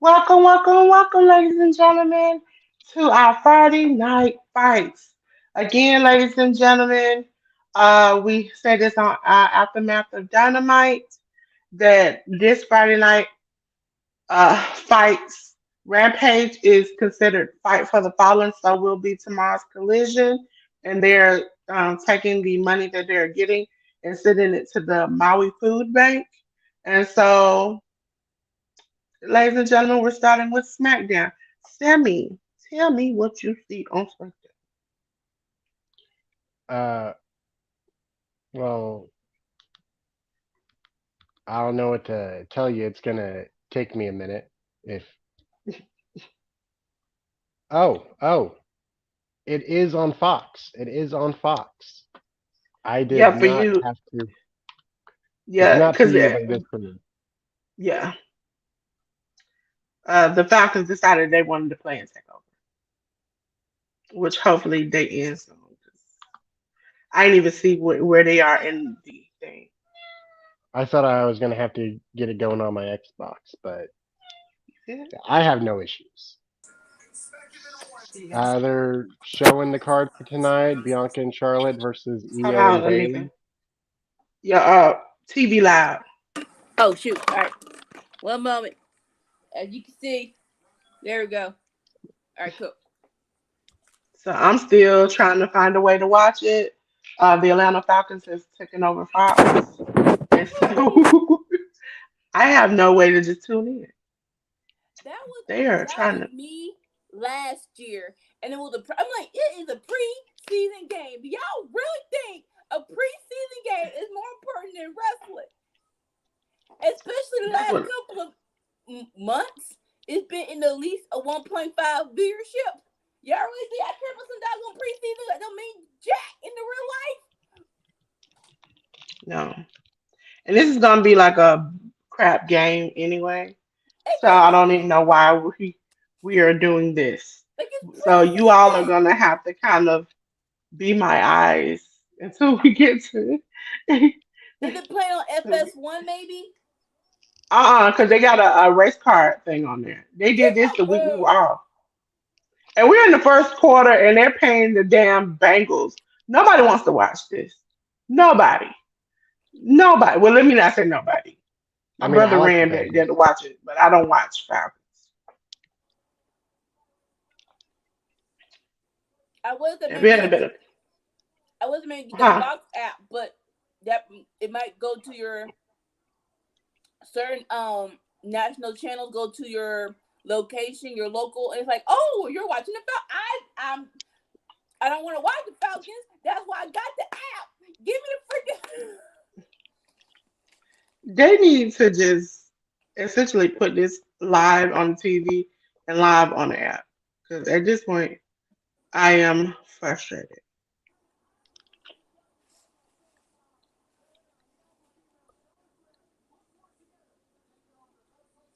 Welcome, ladies and gentlemen, to our Friday night fights. Again, ladies and gentlemen, we say this on our aftermath of Dynamite that this Friday night fights Rampage is considered Fight for the Fallen, so will be tomorrow's collision, and they're taking the money that they're getting and sending it to the Maui Food Bank, and so. Ladies and gentlemen, we're starting with SmackDown. Sammy, tell me what you see on SmackDown. Uh, well, I don't know what to tell you. It's gonna take me a minute. If oh, it is on Fox. It is on Fox. I did Yeah, for not you. have to. It's Yeah, not for because you, but it is for me. yeah, the Falcons decided they wanted to play and take over, which hopefully they end soon. 'Cause I didn't even see where they are in the thing. I thought I was gonna have to get it going on my Xbox, but Yeah, I have no issues. yeah. They're showing the card for tonight: Bianca and Charlotte versus Hold Io on, and let me Bailey. see. Yeah, TV loud. Oh shoot! All right, one moment. As you can see, there we go. All right, cool. So I'm still trying to find a way to watch it. The Atlanta Falcons has taken over Fox, and so I have no way to just tune in. They are That trying was to. me last year, and it was I'm like, it is a preseason game. Do y'all really think a preseason game is more important than wrestling? Especially the That's last what. couple of months, it's been in the least a 1.5 viewership. Y'all really think I care about some doggone preseason? That don't mean jack in the real life. No. And this is gonna be like a crap game anyway. So I don't Exactly. even know why we are doing this. Like it's So you all are preseason. gonna have to kind of be my eyes until we get to Is it playing on because FS1 maybe? because they got a race card thing on there. They did this the week we were off. And we're in the first quarter and they're paying the damn Bengals. Nobody wants to watch this. Nobody. Nobody. Well, let me not say nobody. I My mean, I brother like the ran back there to Bengals. watch it, but I don't watch Falcons. I wasn't It meant to really get better. I wasn't meant to get the Huh? Fox app, but that it might go to your certain national channels, go to your location, your local, and it's like, oh, you're watching the I don't want to watch the Falcons. That's why I got the app. Give me the freaking. They need to just essentially put this live on TV and live on the app. Because at this point, I am frustrated.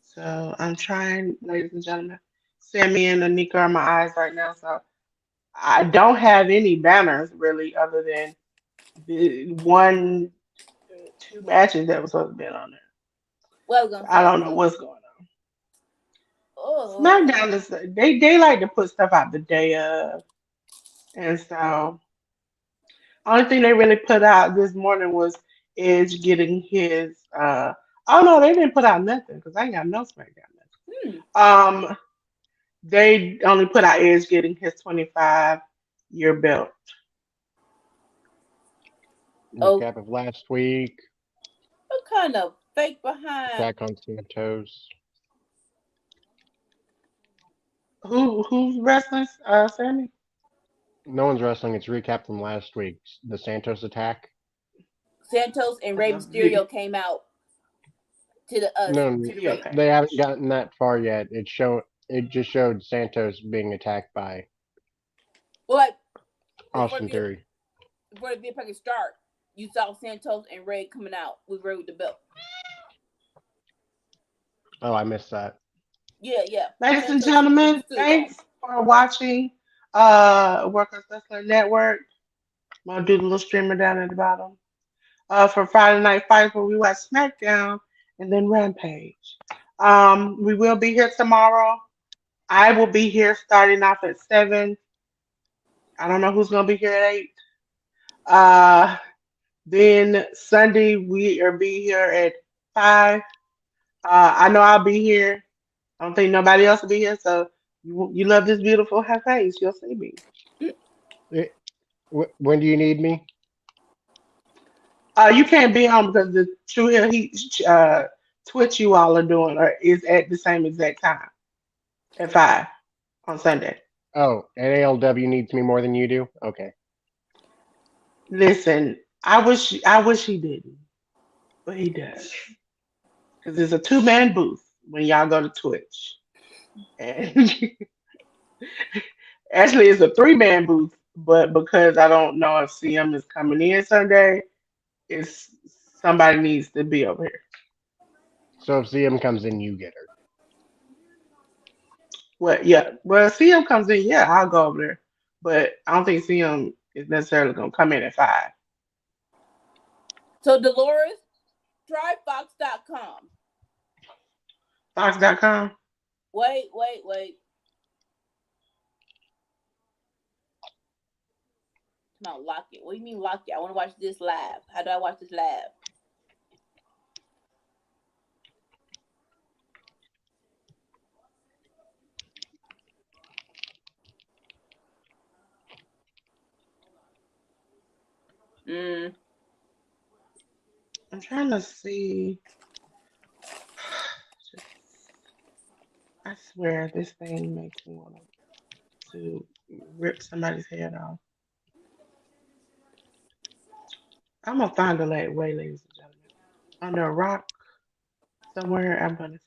So I'm trying, ladies and gentlemen. Sammy and Anika are my eyes right now. So I don't have any banners really, other than the one, two matches that was supposed to be on there. What I was So gonna I say. don't know what's going on. Oh, SmackDown is they like to put stuff out the day of, and so only thing they really put out this morning was Edge getting his. Oh no, they didn't put out nothing because I ain't got no SmackDown hmm. nothing. They only put out Edge getting his 25-year belt. Oh, Recap of last week. what kind of fake behind? Back on Santos. Who's wrestling? Sammy. No one's wrestling. It's recap from last week. The Santos attack. Santos and Rey The Mysterio came out to the No, to the video ring. pack. they haven't gotten that far yet. It just showed Santos being attacked by Well, like before Austin Theory. the video package start, you saw Santos and Ray coming out with Ray with the belt. Oh, I missed that. Yeah, yeah. Ladies and Santos with the gentlemen, suit on. thanks for watching Workers Wrestling Network. I'm gonna do the little streamer down at the bottom. For Friday Night Fights where we watch SmackDown and then Rampage. We will be here tomorrow. I will be here starting off at 7. I don't know who's gonna be here at 8. Uh, then Sunday we are be here at 5. I know I'll be here. I don't think nobody else will be here. So you love this beautiful face. You'll see me. Eh, when do you need me? You can't be on because the True Hill Heat Twitch you all are doing is at the same exact time at 5 on Sunday. Oh, and ALW needs me more than you do? Okay. Listen, I wish he didn't, but he does because it's a two-man booth when y'all go to Twitch, and actually it's a three-man booth. But because I don't know if CM is coming in Sunday, it's somebody needs to be over here. So if CM comes in, you get her. Well, yeah. Well, CM comes in, yeah, I'll go over there. But I don't think CM is necessarily gonna come in at 5. So Dolores, try Fox.com. Fox.com. Wait. Come on, lock it. What do you mean lock it? I want to watch this live. How do I watch this live? Mm. I'm trying to see. I swear this thing makes me want to rip somebody's head off. I'm gonna find the way, ladies and gentlemen. Under a rock somewhere, I'm gonna find it.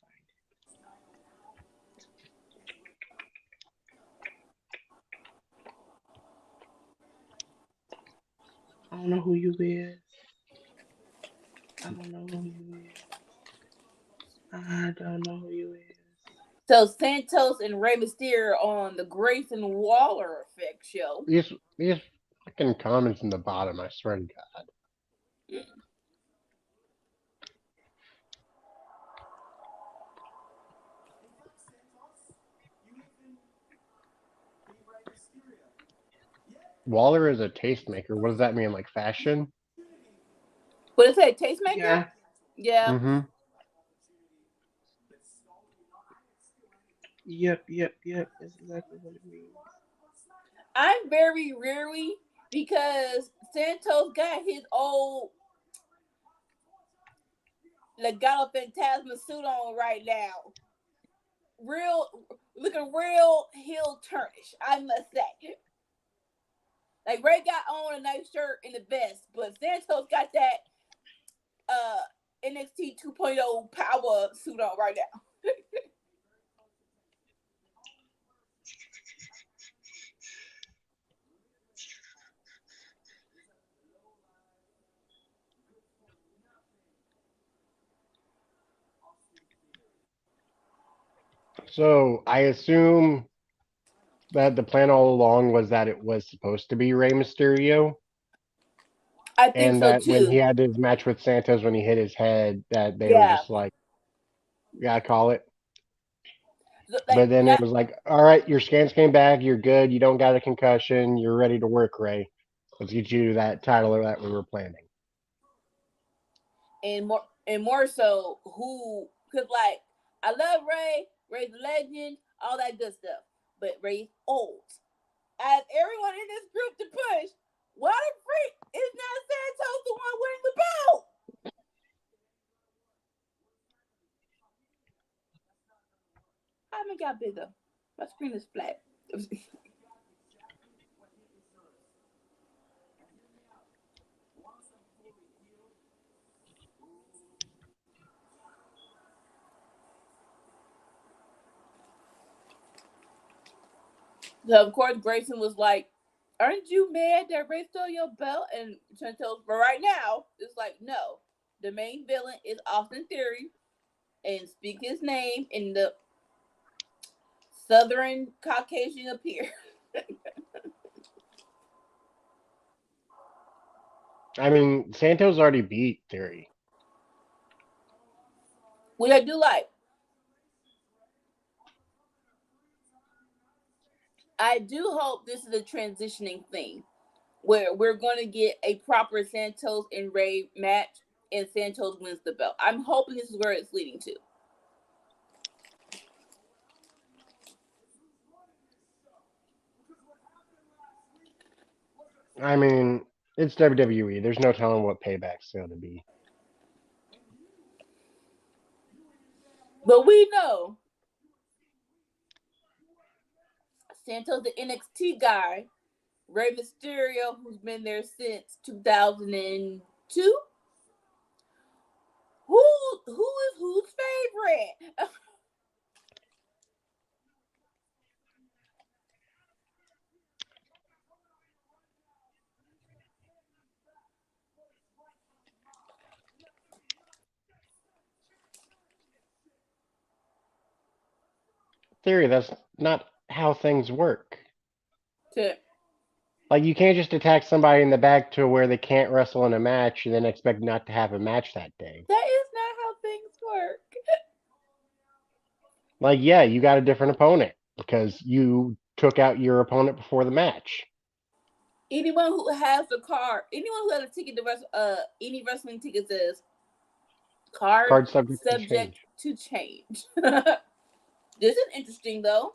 I don't know who you is. I don't know who you is. I don't know who you is. So Santos and Rey Mysterio on the Grayson Waller Effect show. These fucking comments in the bottom, I swear to God. Waller is a tastemaker. What does that mean? Like fashion? What is it? Tastemaker? Yeah. Yeah. Mm-hmm. Yep. That's exactly what it means. I'm very weary because Santos got his old Legado Fantasma suit on right now. Looking real heel turnish, I must say. Like Ray got on a nice shirt and a vest, but Santos got that NXT 2.0 power suit on right now. So I assume that the plan all along was that it was supposed to be Rey Mysterio, I think and so that when he too. had his match with Santos when he hit his head, that they were Yeah. just like, "Yeah, call it." Like But then it not was like, "All right, your scans came back. You're good. You don't got a concussion. You're ready to work, Ray. Let's get you that title that we were planning." and more so who because like I love Ray's a legend, all that good stuff. But Ray's old. As everyone in this group to push, why the freak is not Santos the one winning the belt? I haven't got bigger. My screen is flat. So of course Grayson was like, "Aren't you mad that Ray stole your belt?" And Santos, for right now, it's like, no. The main villain is Austin Theory, and speak his name in the Southern Caucasian appear. I mean, Santos already beat Theory. Which I do like. I do hope this is a transitioning thing where we're going to get a proper Santos and Ray match, and Santos wins the belt. I'm hoping this is where it's leading to. I mean, it's WWE. There's no telling what payback's going to be. But we know Santos, the NXT guy, Rey Mysterio, who's been there since 2002. Who is whose favorite? Theory, that's not how things work. To Like, you can't just attack somebody in the back to where they can't wrestle in a match and then expect not to have a match that day. That is not how things work. Like, yeah, you got a different opponent because you took out your opponent before the match. Anyone who has the card, anyone who has a ticket to any wrestling ticket says card Card subject to subject change. to change. This is interesting though.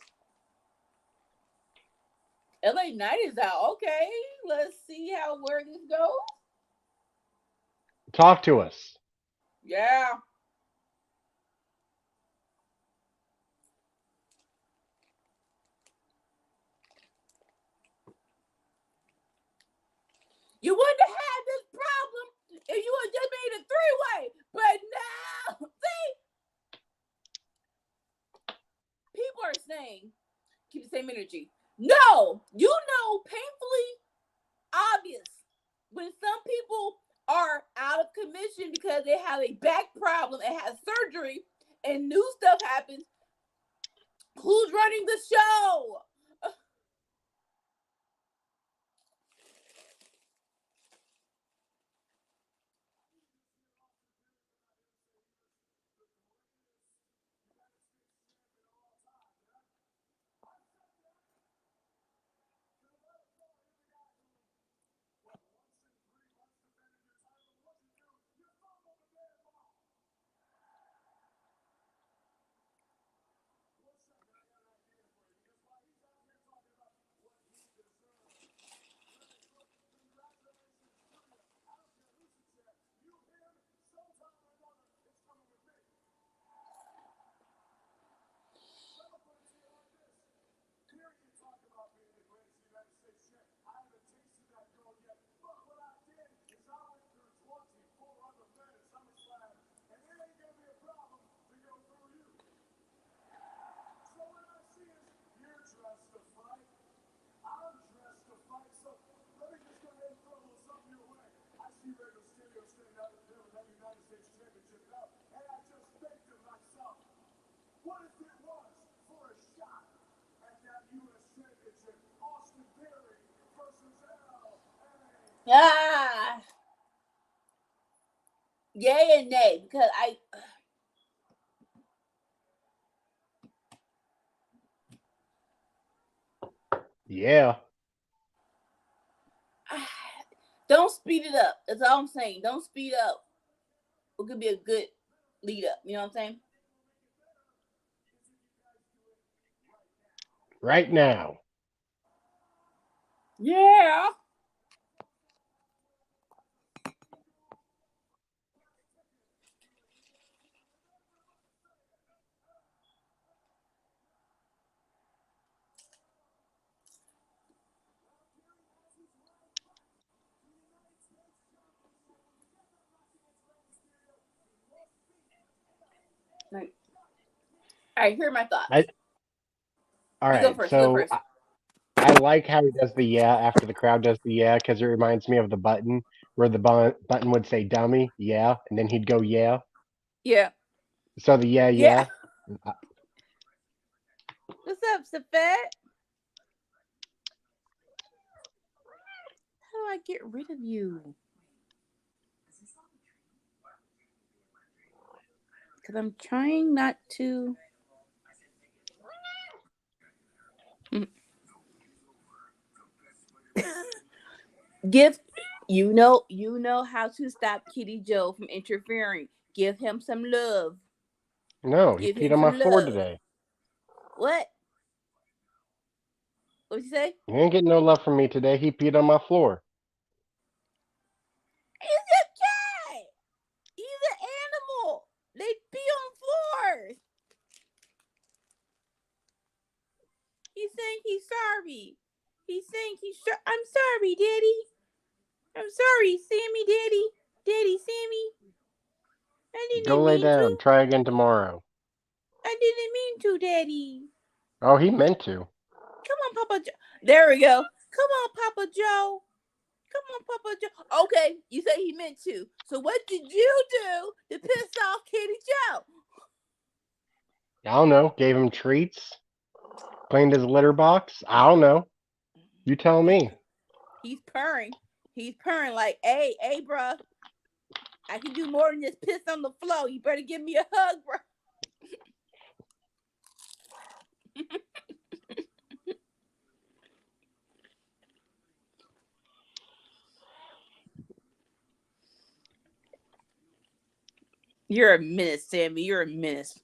LA Knight is out. Okay, let's see where this goes. Talk to us. Yeah. You wouldn't have had this problem if you had just made a three-way. But now, see, people are saying, keep the same energy. No, you know, painfully obvious when some people are out of commission because they have a back problem and have surgery and new stuff happens. Who's running the show? Ah, yay and nay because Yeah. don't speed it up. That's all I'm saying. Don't speed up. It could be a good lead up. You know what I'm saying? Right now. Yeah. Like, all right, here are my thoughts. All You go right. first. You go So first. I like how he does the yeah after the crowd does the yeah because it reminds me of the button where the button would say dummy, yeah, and then he'd go yeah. Yeah. So the yeah, Yeah. yeah. What's up, Safet? How do I get rid of you? Because I'm trying not to. Give you know how to stop Kitty Joe from interfering. Give him some love. No, he Give peed him on my some floor love. today. What? What'd you say? He ain't getting no love from me today. He peed on my floor. He's a cat. He's an animal. They pee on floors. He's saying he's sorry. He's saying I'm sorry, Daddy. I'm sorry, Sammy, Daddy. Daddy, Sammy. I Go didn't lay mean down. to. Try again tomorrow. I didn't mean to, Daddy. Oh, he meant to. Come on, Papa Joe. There we go. Come on, Papa Joe. Come on, Papa Joe. Okay, you say he meant to. So what did you do to piss off Kitty Joe? I don't know. Gave him treats. Cleaned his litter box. I don't know. You tell me. He's purring. He's purring like, hey, bruh. I can do more than just piss on the floor. You better give me a hug, bro. You're a menace, Sammy. You're a menace.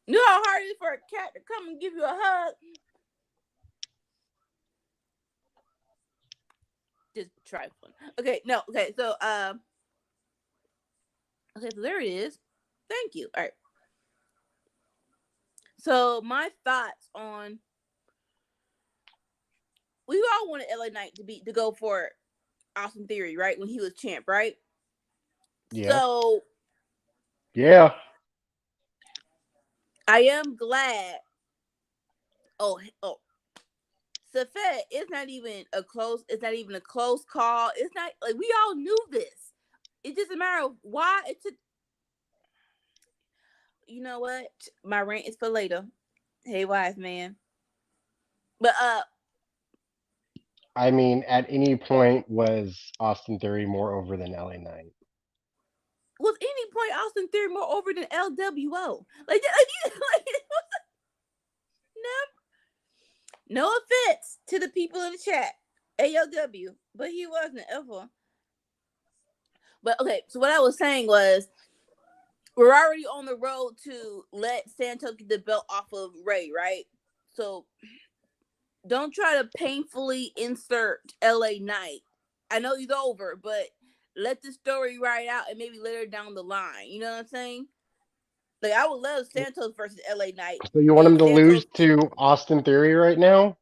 You know how hard it is for a cat to come and give you a hug? Just trifling. Okay, no, okay, so okay, so there it is. Thank you. All right. So my thoughts on we all wanted LA Knight to go for Austin Theory, right? When he was champ, right? Yeah. So Yeah. I am glad. Oh, Safet, it's not even a close call. It's not like we all knew this. It doesn't matter why it took. You know what? My rant is for later. Hey, wise man. But I mean, at any point was Austin Theory more over than LA Knight? was any point Austin Theory more over than LWO? Like no offense to the people in the chat, AOW, but he wasn't ever. But okay, so what I was saying was we're already on the road to let Santos get the belt off of Ray, right? So don't try to painfully insert LA Knight. I know he's over, but let the story ride out and maybe later down the line. You know what I'm saying? Like I would love Santos versus LA Knight. So you want If him to Santos, lose to Austin Theory right now?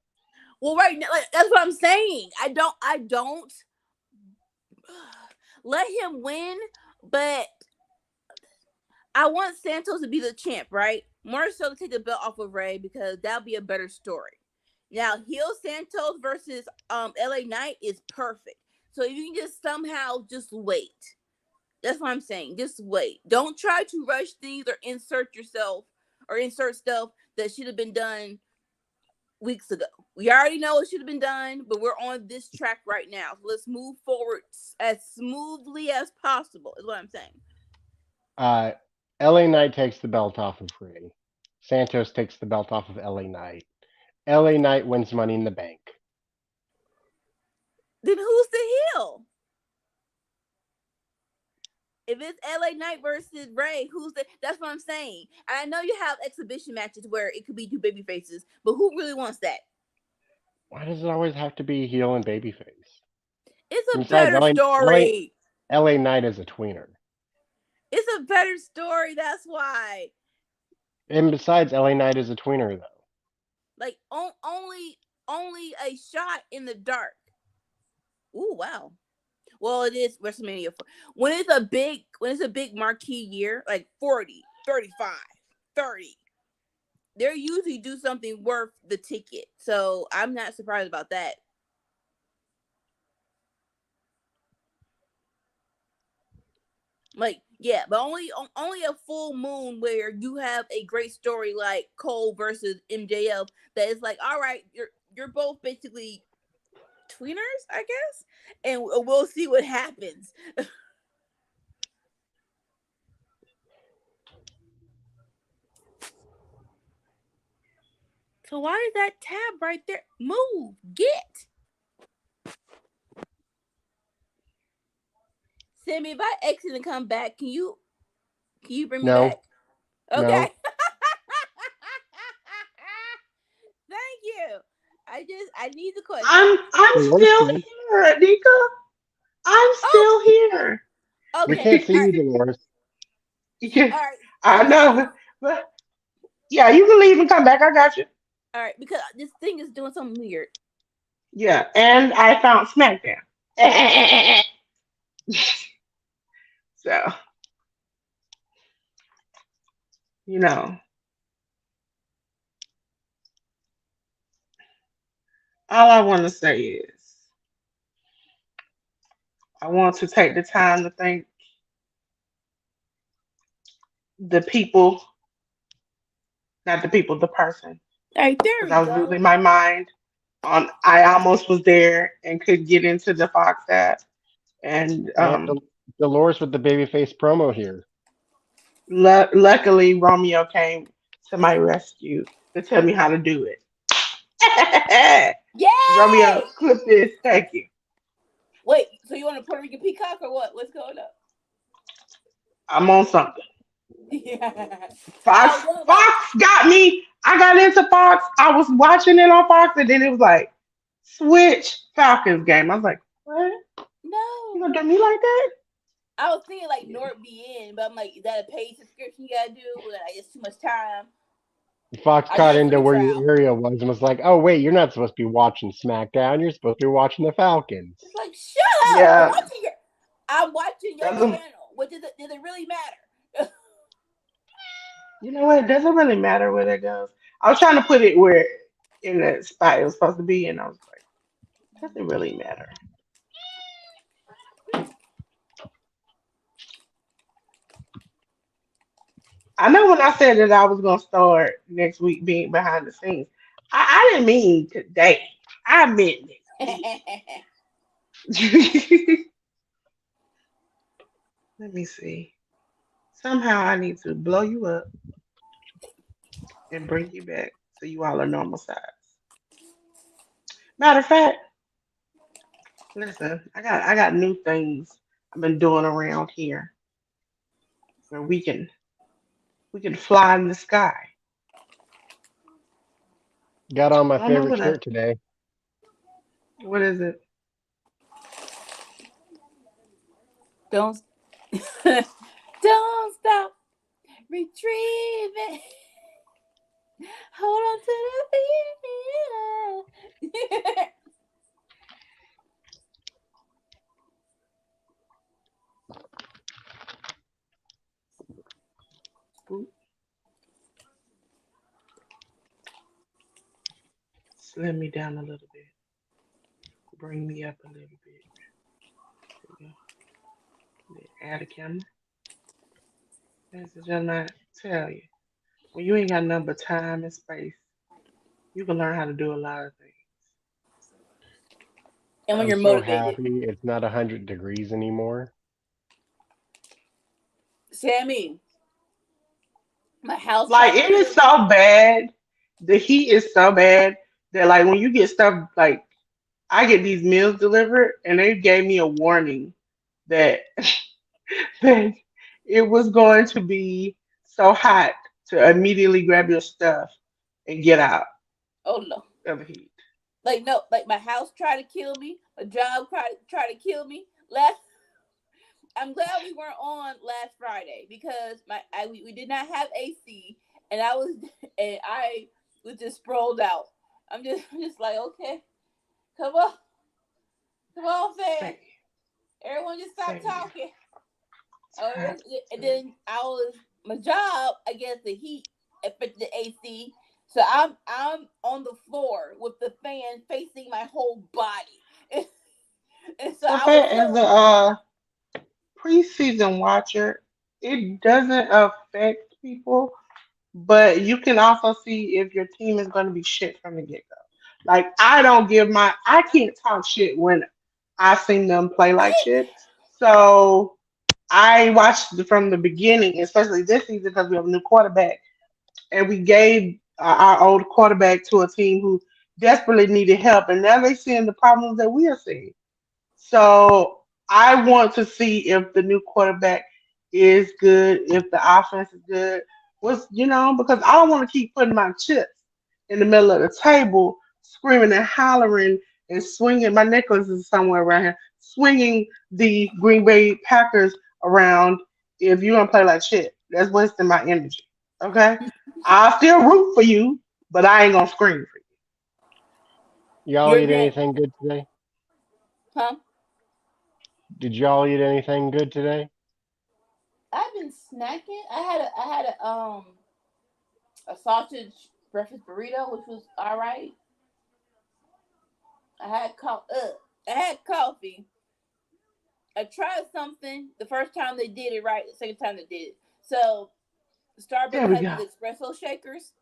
well, right now, like, that's what I'm saying. I don't let him win, but I want Santos to be the champ, right? More so to take the belt off of Ray because that'll be a better story. Now, heel Santos versus LA Knight is perfect. So if you can just somehow just wait. That's what I'm saying. Just wait. Don't try to rush things or insert stuff that should have been done weeks ago. We already know it should have been done, but we're on this track right now. So let's move forward as smoothly as possible, is what I'm saying. LA Knight takes the belt off of Ray. Santos takes the belt off of LA Knight. LA Knight wins Money in the Bank. Then who's the heel? If it's LA Knight versus Ray, that's what I'm saying. And I know you have exhibition matches where it could be two baby faces, but who really wants that? Why does it always have to be heel and babyface? It's a Besides, better story. LA Knight is a tweener. It's a better story, that's why. And besides, LA Knight is a tweener, though. Like, only a shot in the dark. Ooh, wow. Well, it is WrestleMania. When it's a big marquee year, like 40, 35, 30, they usually do something worth the ticket. So I'm not surprised about that. Like, yeah, but only a full moon where you have a great story like Cole versus MJF that is like, all right, you're both basically tweeners, I guess, and we'll see what happens. So why is that tab right there? Move. Get. Sammy, if I exit and come back, can you bring me No, back? Okay. no. Thank you. I need the question. I'm Dolores still said, here, Anika. I'm Oh, still here. we okay. can't see All you, right. Dolores. Yeah, All right. I Okay. know, but yeah, you can leave and come back. I got you. All right. Because this thing is doing something weird. Yeah, and I found Smackdown. So, you know, all I want to say is I want to take the time to thank the people, not the people, the person, All right. There because we I was go. losing my mind on. I almost was there and could get into the Fox app, and We have Dolores with the babyface promo here. luckily Romeo came to my rescue to tell me how to do it. Romeo, Yay! clip this. Thank you. Wait. So you want a Puerto Rican peacock or what? What's going on? I'm on something. Yeah. Fox, Oh, well, like Fox got me. I got into Fox. I was watching it on Fox, and then it was like switch Falcons game. I was like, what? You no. gonna do me like that? I was thinking like Yeah. NordVN, but I'm like, is that a paid subscription you gotta do? Like, it's too much time. Fox I caught did a into free where trial. your area was and was like, "Oh wait, you're not supposed to be watching SmackDown. You're supposed to be watching the Falcons." It's like, shut up! Yeah. I'm watching your Doesn't channel. What does it really matter? you know what? It doesn't really matter where that goes. I was trying to put it where in the spot it was supposed to be, and I was like, does it really matter? I know when I said that I was gonna start next week being behind the scenes, I didn't mean today. I meant next week. Let me see. Somehow I need to blow you up and bring you back so you all are normal size. Matter of fact, listen, I got new things I've been doing around here where we can fly in the sky. Got on my I don't know favorite what shirt today. what is it? Don't don't stop retrieving. Hold on to the feeling. Boop. Slim me down a little bit. Bring me up a little bit. There we go. Then add a camera. Ladies and gentlemen, I tell you, when you ain't got nothing but time and space, you can learn how to do a lot of things. And when I'm you're so motivated, happy it's not 100 degrees anymore. Sammy, my house Like tried to it is kill me. so bad. The heat is so bad that like when you get stuff like I get these meals delivered and they gave me a warning that that it was going to be so hot to immediately grab your stuff and get out Oh no. of the heat. Like no, like my house tried to kill me. A job tried to kill me. I'm glad we weren't on last Friday because we did not have AC and I was just sprawled out. I'm just like, okay, come on, come on, fam. Same, Everyone just stop same here. talking. It's hot. And then my job, I guess the heat affected the AC. So I'm on the floor with the fan facing my whole body. And so So I was as so a preseason watcher, it doesn't affect people, but you can also see if your team is going to be shit from the get go. Like I can't talk shit when I seen them play like shit. So I watched from the beginning, especially this season because we have a new quarterback, and we gave our old quarterback to a team who desperately needed help, and now they're seeing the problems that we are seeing. So I want to see if the new quarterback is good, if the offense is good. Because I don't want to keep putting my chips in the middle of the table, screaming and hollering and swinging. My necklace is somewhere around here, swinging the Green Bay Packers around. If you don't play like shit, that's wasting my energy. Okay, I'll still root for you, but I ain't gonna scream for Y'all You're eat next, anything good today? huh? Did y'all eat anything good today? I've been snacking. I had a sausage breakfast burrito, which was all right. I had I had coffee. I tried something the first time they did it right, the second time they did it. So you. There Starbucks we has go. these espresso shakers,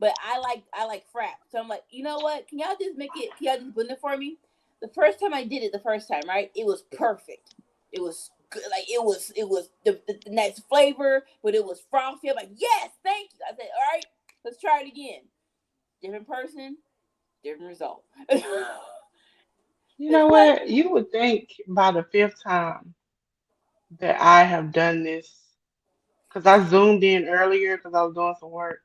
but I like frap. So I'm like, you know what? Can y'all just make it? Can y'all just blend it for me? The first time I did it, the first time, right? It was perfect. It was good. Like it was the nice flavor, but it was frothy. I'm like, yes, thank you. I said, all right, let's try it again. Different person, different result. It's You know like, what? You would think by the fifth time that I have done this, because I zoomed in earlier because I was doing some work.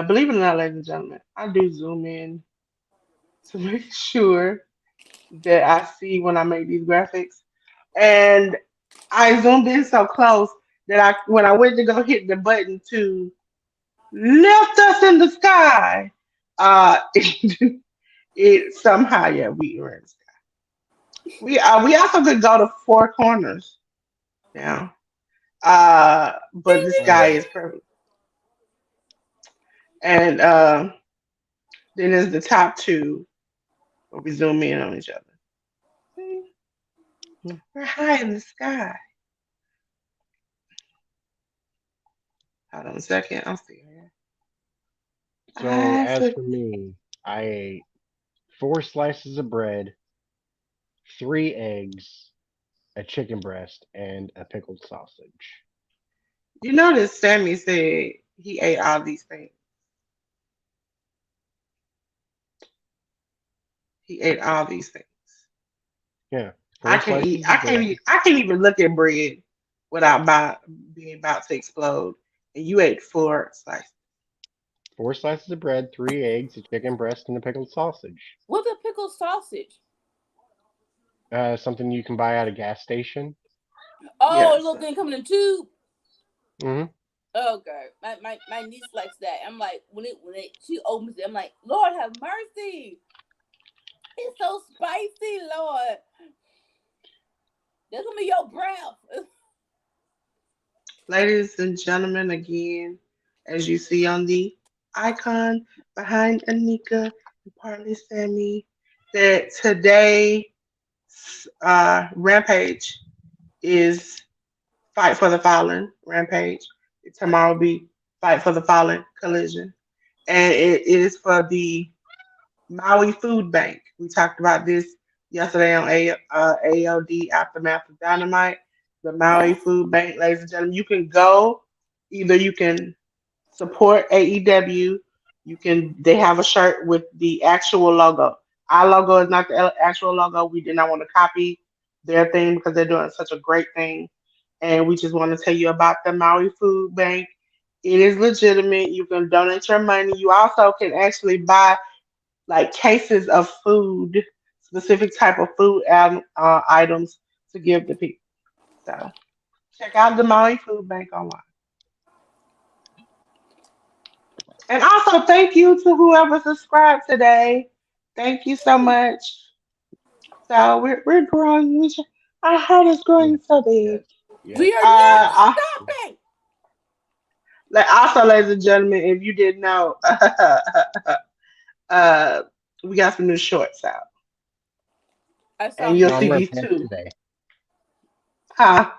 Believe it or not, ladies and gentlemen, I do zoom in to make sure that I see when I make these graphics. And I zoomed in so close that when I went to go hit the button to lift us in the sky, it somehow, yeah, we were in the sky. We also could go to four corners now. But the Oh, sky is perfect. And then there's the top two where we zoom in on each other. See? We're high in the sky. Hold on a second. I'll see here. so I as said, for me, I ate 4 slices of bread, 3 eggs, a chicken breast, and a pickled sausage. you notice Sammy said he ate all these things. He ate all these things. Yeah, I four can't eat. slices of bread, I can't even look at bread without being about to explode. And you ate four slices. 4 slices of bread, 3 eggs, a chicken breast, and a pickled sausage. what's a pickled sausage? Something you can buy at a gas station. Oh, a Yes. little thing coming in a tube. Hmm. Okay, my niece likes that. I'm like, when she opens it, I'm like, Lord have mercy. It's so spicy, Lord. That's gonna be your breath. Ladies and gentlemen, again, as you see on the icon behind Anika and partly Sammy, that today Rampage is Fight for the Fallen Rampage. Tomorrow will be Fight for the Fallen Collision. And it is for the Maui Food Bank. We talked about this yesterday on AOD Aftermath of Dynamite. The Maui Food Bank, ladies and gentlemen, you can go. Either you can support AEW. They have a shirt with the actual logo. Our logo is not the actual logo. We did not want to copy their thing because they're doing such a great thing. And we just want to tell you about the Maui Food Bank. It is legitimate. You can donate your money. You also can actually buy like cases of food, specific type of food items to give to people. So check out the Maui Food Bank online. And also thank you to whoever subscribed today. Thank you so much. So we're growing. Our heart is growing Yes, so big. yes, yes. We are not Uh, stopping. also, ladies and gentlemen, if you didn't know, uh, we got some new shorts out, I saw and them you'll No, I'm see wearing today. these pants two. today. Huh?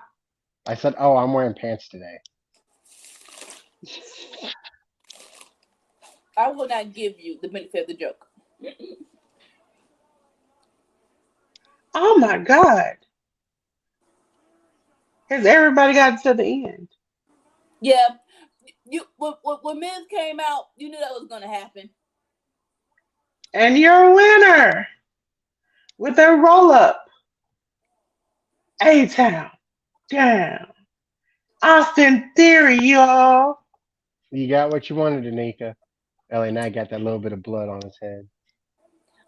I said, "Oh, I'm wearing pants today." I will not give you the benefit of the joke. Oh my God! Has everybody got to the end? Yeah, when Miz came out, you knew that was gonna happen. And your winner with a roll up, A-Town down. Austin Theory, y'all. You got what you wanted, Anika. LA Knight got that little bit of blood on his head.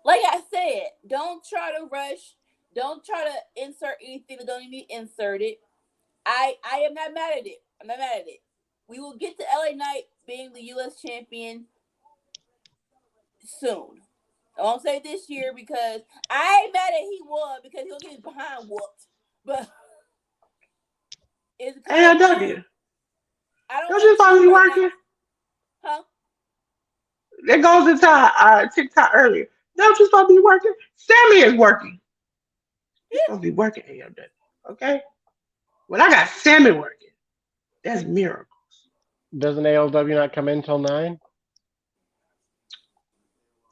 Like I said, don't try to rush. Don't try to insert anything that don't need to be inserted. I am not mad at it. I'm not mad at it. We will get to LA Knight being the U.S. champion soon. I won't say this year because I ain't mad at he won because he'll get his behind whooped. But it's kind of AEW. I don't Don't you supposed to be right working? now. Huh? That goes into TikTok earlier. Don't you supposed to be working? Sammy is working. He's supposed to be working AEW. Okay? When I got Sammy working, that's miracle. Doesn't ALW not come in till 9?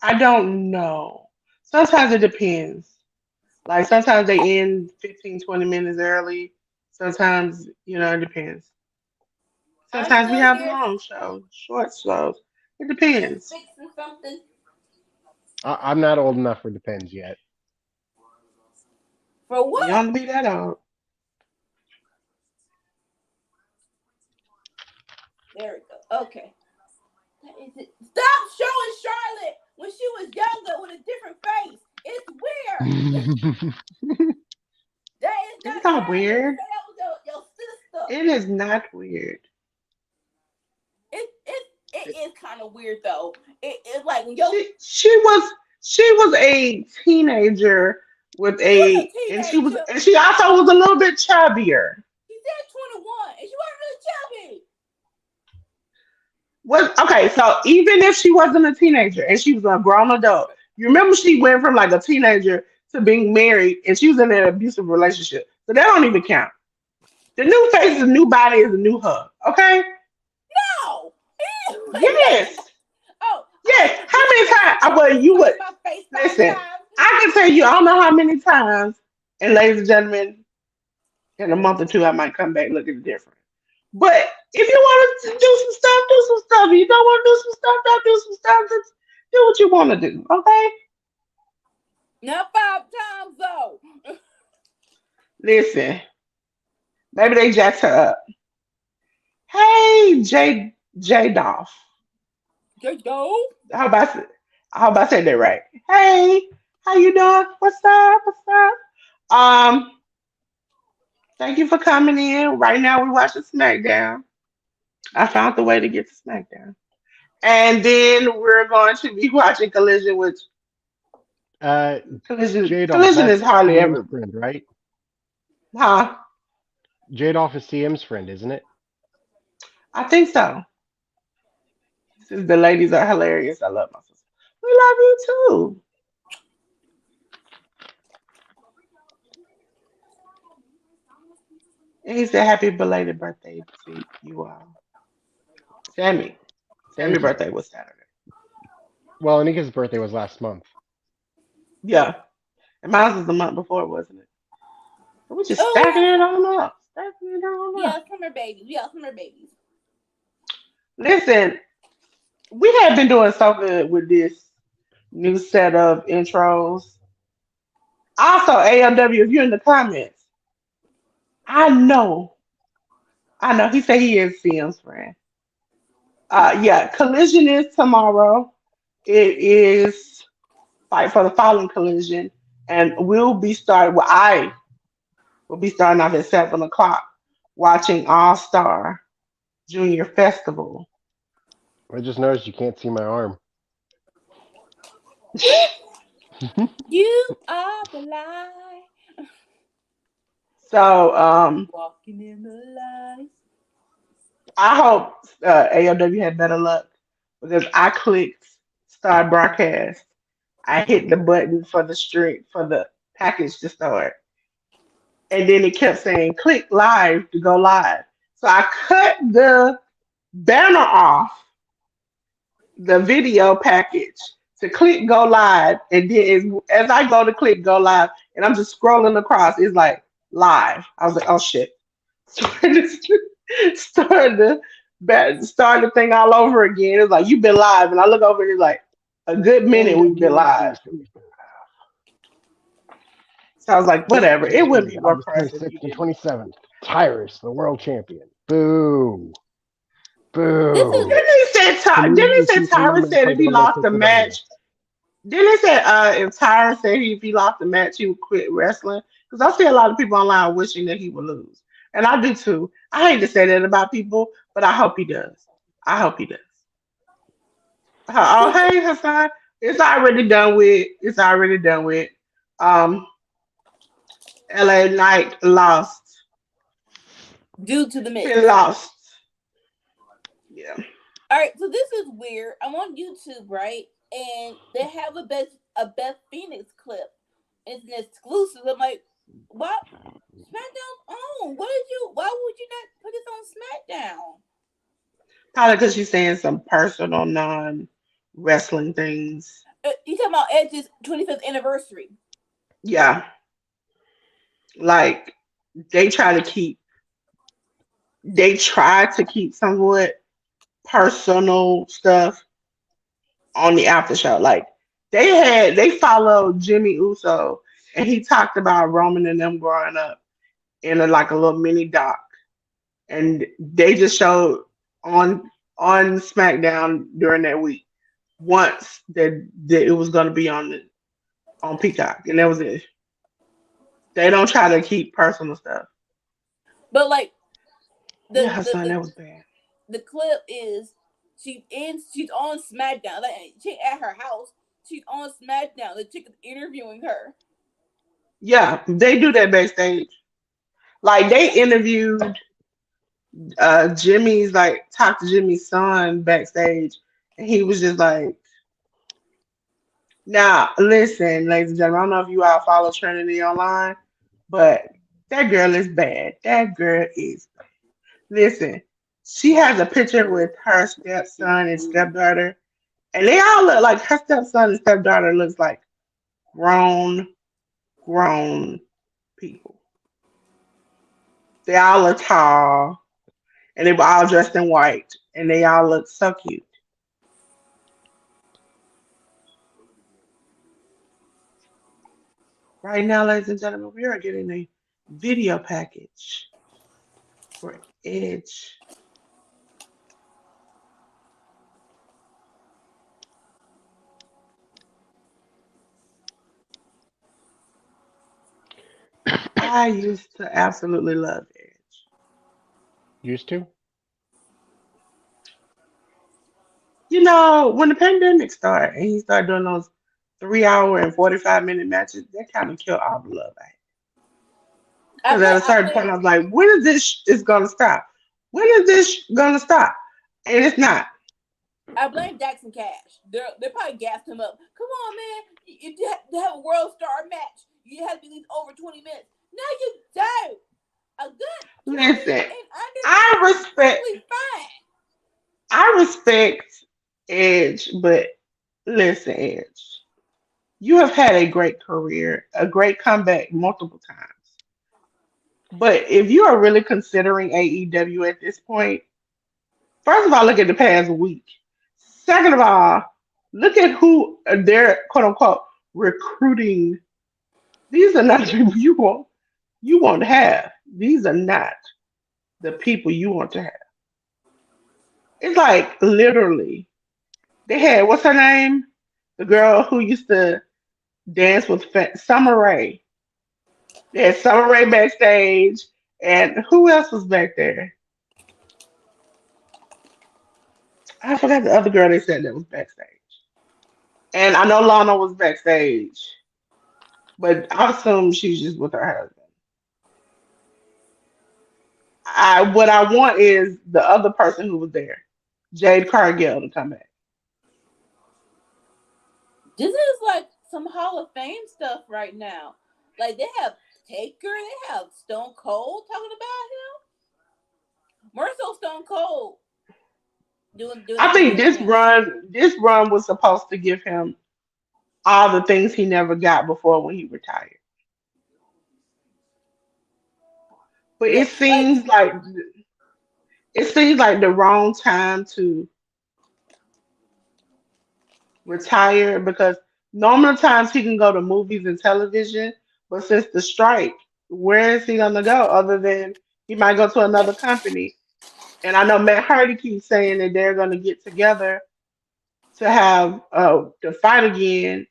I don't know. Sometimes it depends. Like sometimes they end 15, 20 minutes early. Sometimes, it depends. I'm Sometimes we still have here long shows, short shows. It just depends. fixing something. I'm not old enough for Depends yet. For You what? don't be that old. There we go. Okay. That is it. Stop showing Charlotte when she was younger with a different face. It's weird. That is not It's not her. You weird. said that was your sister. It is not weird. It is kind of weird though. It's like when yo She was a teenager with she was a and teenager. she also was a little bit chubbier. She said 21 and she wasn't really chubby. Okay, so even if she wasn't a teenager and she was a grown adult, you remember she went from like a teenager to being married and she was in an abusive relationship. So that don't even count. The new face is a new body is a new hug. Okay? No. Yes. Oh, Yes. How many times? Well, you would my face listen. 5 times. I can tell you, I don't know how many times, and ladies and gentlemen, in a month or two, I might come back looking different. But if you want to do some stuff, do some stuff. If you don't want to do some stuff, don't do some stuff. Just do what you want to do. Okay? Not 5 times though. Listen. Maybe they jacked her up. Hey, J Dolph. There you go. I hope I hope I said that right. Hey, how you doing? What's up? What's up? Thank you for coming in. Right now we're watching SmackDown. I found the way to get to SmackDown. And then we're going to be watching Collision, which J-Dolph, Collision that's is hardly CM's ever, friend, right? huh? J-Dolph is CM's friend, isn't it? I think so. Since the ladies are hilarious, I love my sister. We love you too. And he said, "Happy belated birthday to you all." Sammy. Sammy's Thank you. birthday was Saturday. Well, Anika's birthday was last month. Yeah. And mine was the month before, wasn't it? So we're just Oh stacking it on up. Stacking it on yeah, up. summer babies. Yeah, summer babies. Listen, we have been doing so good with this new set of intros. Also, AMW, if you're in the comments, I know, he said he is CM's friend. Yeah, Collision is tomorrow. It is Fight for the Fallen Collision. And I will be starting off at 7 o'clock watching All Star Junior Festival. I just noticed you can't see my arm. You are the light. So Walking in the light. I hope AOW had better luck because I clicked start broadcast. I hit the button for the stream for the package to start, and then it kept saying click live to go live. So I cut the banner off the video package to click go live, and then as I go to click go live, and I'm just scrolling across, it's like live. I was like, oh shit. Started the start the thing all over again. It's like you've been live, and I look over and it's like a good minute we've been live. AEW So I was like, whatever. It would be more August press if you 26th and didn't. 27th. Tyrus, the world champion. Boo. This is Boo. Didn't he Comedian say Keith Lee Tyrus may said play if the he number lost the 6 of the Miz. match? Didn't they say if Tyrus said if he lost the match he would quit wrestling? Because I see a lot of people online wishing that he would lose, and I do too. I hate to say that about people, but I hope he does. I hope he does. Oh, this hey Hassan, it's already done with. It's already done with. Um, LA Knight lost. due to the He Miz. lost. Yeah. All right, so this is weird. I'm on YouTube, right? And they have a Beth Phoenix clip. It's an exclusive. I'm like, what? SmackDown's on. What did you? Why would you not put this on SmackDown? Probably because she's saying some personal, non wrestling things. You talking about Edge's 25th anniversary? Yeah. Like they try to keep they try to keep somewhat personal stuff on the after show. Like they followed Jimmy Uso and he talked about Roman and them growing up in like a little mini doc. And they just showed on SmackDown during that week once that it was gonna be on Peacock and that was it. They don't try to keep personal stuff. But like the Yeah, the son, the, that was bad. the clip is she's on SmackDown. Like she at her house. She's on SmackDown. The chick is interviewing her. Yeah, they do that backstage. Like they interviewed Jimmy's like talked to Jimmy's son backstage and he was just like, now listen, ladies and gentlemen, I don't know if you all follow Trinity online, but that girl is bad. That girl is listen. She has a picture with her stepson and stepdaughter, and they all look like her stepson and stepdaughter looks like grown, grown people. They all look tall, and they were all dressed in white, and they all look so cute. Right now, ladies and gentlemen, we are getting a video package for Edge. I used to absolutely love Edge. Used to? You know, when the pandemic started and he started doing those 3 hour and 45-minute matches, that kind of killed all the love I had. I Because blame at a I certain blame point, I was like, when is this is going to stop? When is this going to stop? And it's not. I blame Dax and Cash. They probably gassed him up. Come on, man. You have to have a world star match. You have to be at least over 20 minutes. No, you don't. A good 20 Listen, and under I 20 is respect, perfectly fine. I respect Edge, but listen, Edge, you have had a great career, a great comeback multiple times. But if you are really considering AEW at this point, first of all, look at the past week. Second of all, look at who they're quote unquote recruiting. These are not the people you want to have. These are not the people you want to have. It's like literally they had what's her name? The girl who used to dance with Summer Rae. They had Summer Rae backstage, and who else was back there? I forgot the other girl they said that was backstage. And I know Lana was backstage, but I assume she's just with her husband. What I want is the other person who was there, Jade Cargill, to come back. This is like some Hall of Fame stuff right now. Like they have Taker, they have Stone Cold talking about him. More so Stone Cold doing I the think interview with him. this run was supposed to give him all the things he never got before when he retired. But Yeah, it like seems like it seems like the wrong time to retire because normal times he can go to movies and television, but since the strike, where is he gonna go other than he might go to another company? And I know Matt Hardy keeps saying that they're gonna get together to have the fight again,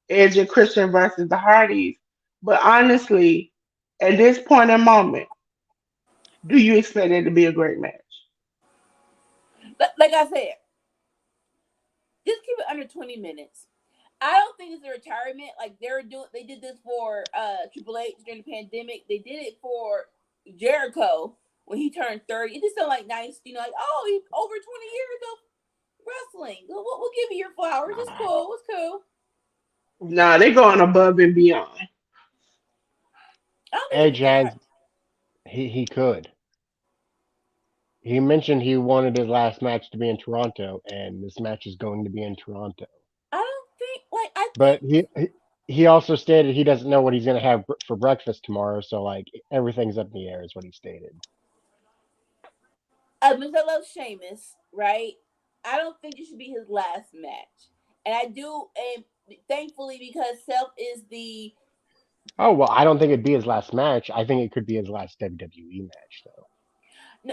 Edge and Christian versus the Hardys. But honestly, at this point in moment, do you expect it to be a great match? Like I said, just keep it under 20 minutes. I don't think it's a retirement. Like they did this for Triple H during the pandemic. They did it for Jericho when he turned 30. It just sounded like nice, like, oh, he's over 20 years of wrestling. We'll give you your flowers. It's cool. It's cool. Nah, they're going above and beyond. I don't think Edge it's retired. has he could. He mentioned he wanted his last match to be in Toronto, and this match is going to be in Toronto. I don't think like I But think he also stated he doesn't know what he's going to have for breakfast tomorrow, so like everything's up in the air, is what he stated. as much as I love Sheamus, right? I don't think it should be his last match. And I do, and thankfully because Seth is the Oh well, I don't think it'd be his last match. I think it could be his last WWE match, though.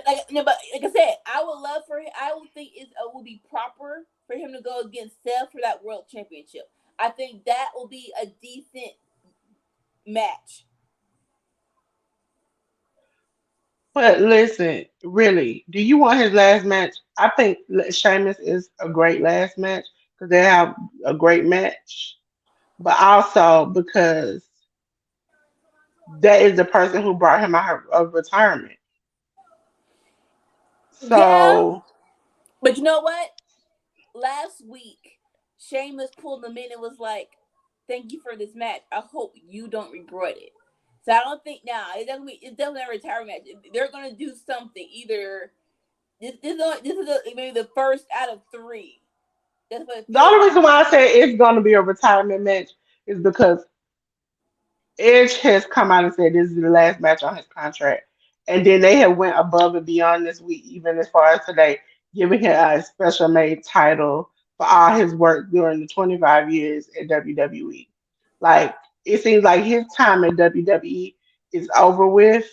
like no, but like I said, I would love for him. I would think it would be proper for him to go against Seth for that world championship. I think that will be a decent match. But listen, really, do you want his last match? I think Sheamus is a great last match because they have a great match, but also because that is the person who brought him out of retirement. Yeah, So but you know what? Last week, Sheamus pulled him in and was like, "Thank you for this match. I hope you don't regret it." So I don't think now it's definitely a retirement match. They're gonna do something. Either this is maybe the first out of three. That's what it the feels only like. reason why I say it's going to be a retirement match is because Edge has come out and said this is the last match on his contract, and then they have went above and beyond this week, even as far as today, giving him a special made title for all his work during the 25 years at WWE. Like it seems like his time at WWE is over with,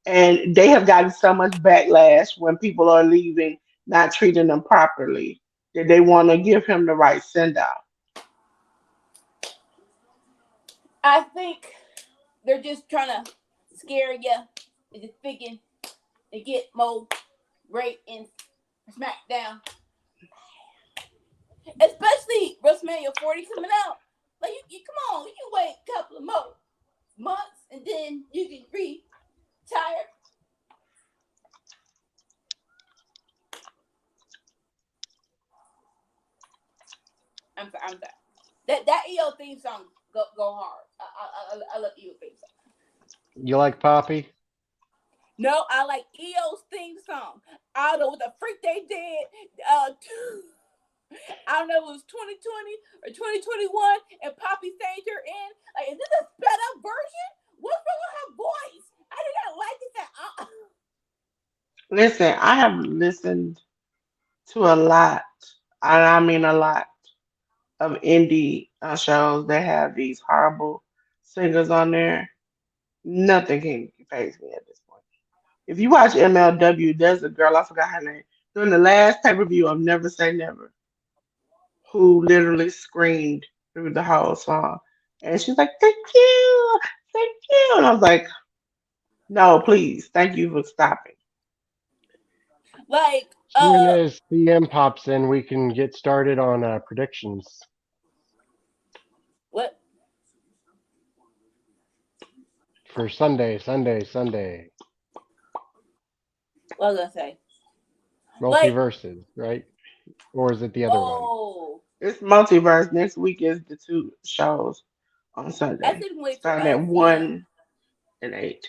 and they have gotten so much backlash when people are leaving, not treating them properly, that they want to give him the right send out. I think they're just trying to scare you into thinking and get more great in SmackDown, especially WrestleMania 40 coming out. Like you come on, you can wait a couple of more months and then you can retire. I'm sorry. That EO theme song go hard. I love EO theme song. You like Poppy? No, I like EO's theme song. I don't know what the freak they did. I don't know if it was 2020 or 2021, and Poppy saved her in. Like, is this a sped up version? What's wrong with her voice? I did not like it at all. Listen, I have listened to a lot, and I mean a lot, of indie shows that have these horrible singers on there. Nothing can phase me at this point. If you watch MLW, there's a girl, I forgot her name, during the last pay per view of Never Say Never, who literally screamed through the whole song. And she's like, thank you. And I was like, no, please, thank you for stopping. Like, Soon as CM pops in, we can get started on predictions what? for Sunday. What was I gonna say? Like, Multiverses, right? Or is it the other one? oh, It's multiverse. Next week is the two shows on I Sunday, think wait for starting at yeah. 1 and 8.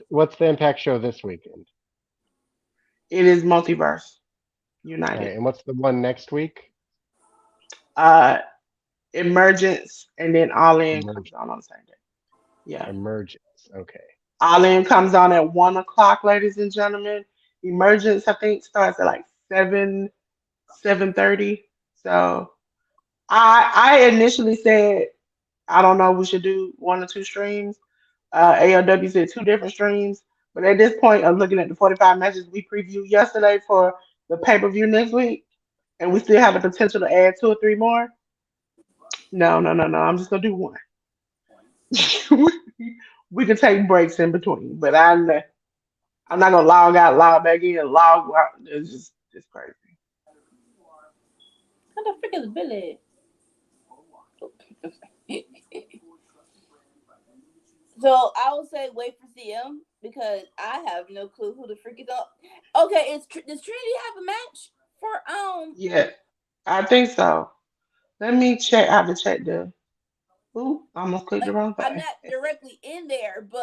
What's the Impact show this weekend? It is multiverse All right, united. and what's the one next week? Uh, Emergence, and then All In comes Emergence. on Sunday. Yeah, Emergence. Okay. All In comes on at 1 o'clock, ladies and gentlemen. Emergence, I think, starts at like 7:30. So I initially said I don't know, we should do one or two streams. ALW said two different streams. But at this point of looking at the 45 matches we previewed yesterday for the pay-per-view next week, and we still have the potential to add two or three more. No, no, no, no. I'm just gonna do one. We can take breaks in between, but I'm not gonna log out, log back in, log out. It's crazy. How the frick is Billy? So I would say wait for CM because I have no clue who the freak is up. Okay, does Trinity have a match for Yeah, I think so. Let me check. I have to check the. Ooh, I almost clicked the like wrong I'm thing. not directly in there, but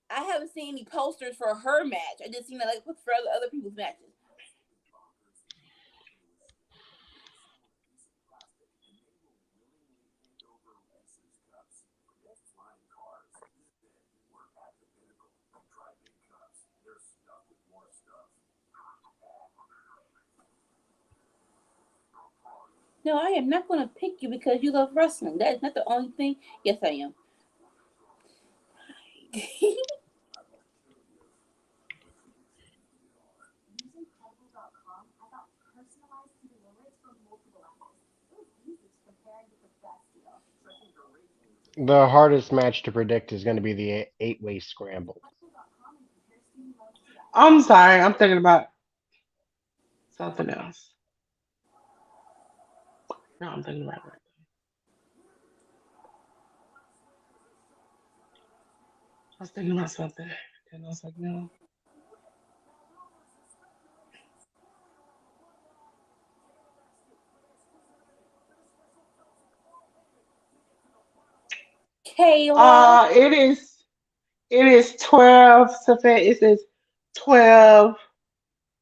I haven't seen any posters for her match. I just seen like for other people's matches. No, I am not going to pick you because you love wrestling. That is not the only thing. Yes, I am. The hardest match to predict is going to be the eight-way scramble. I'm sorry. I'm thinking about something else. No, I'm thinking about it. I was thinking about something, and I was like, no. Kayla. It is. It is 12. So it says 12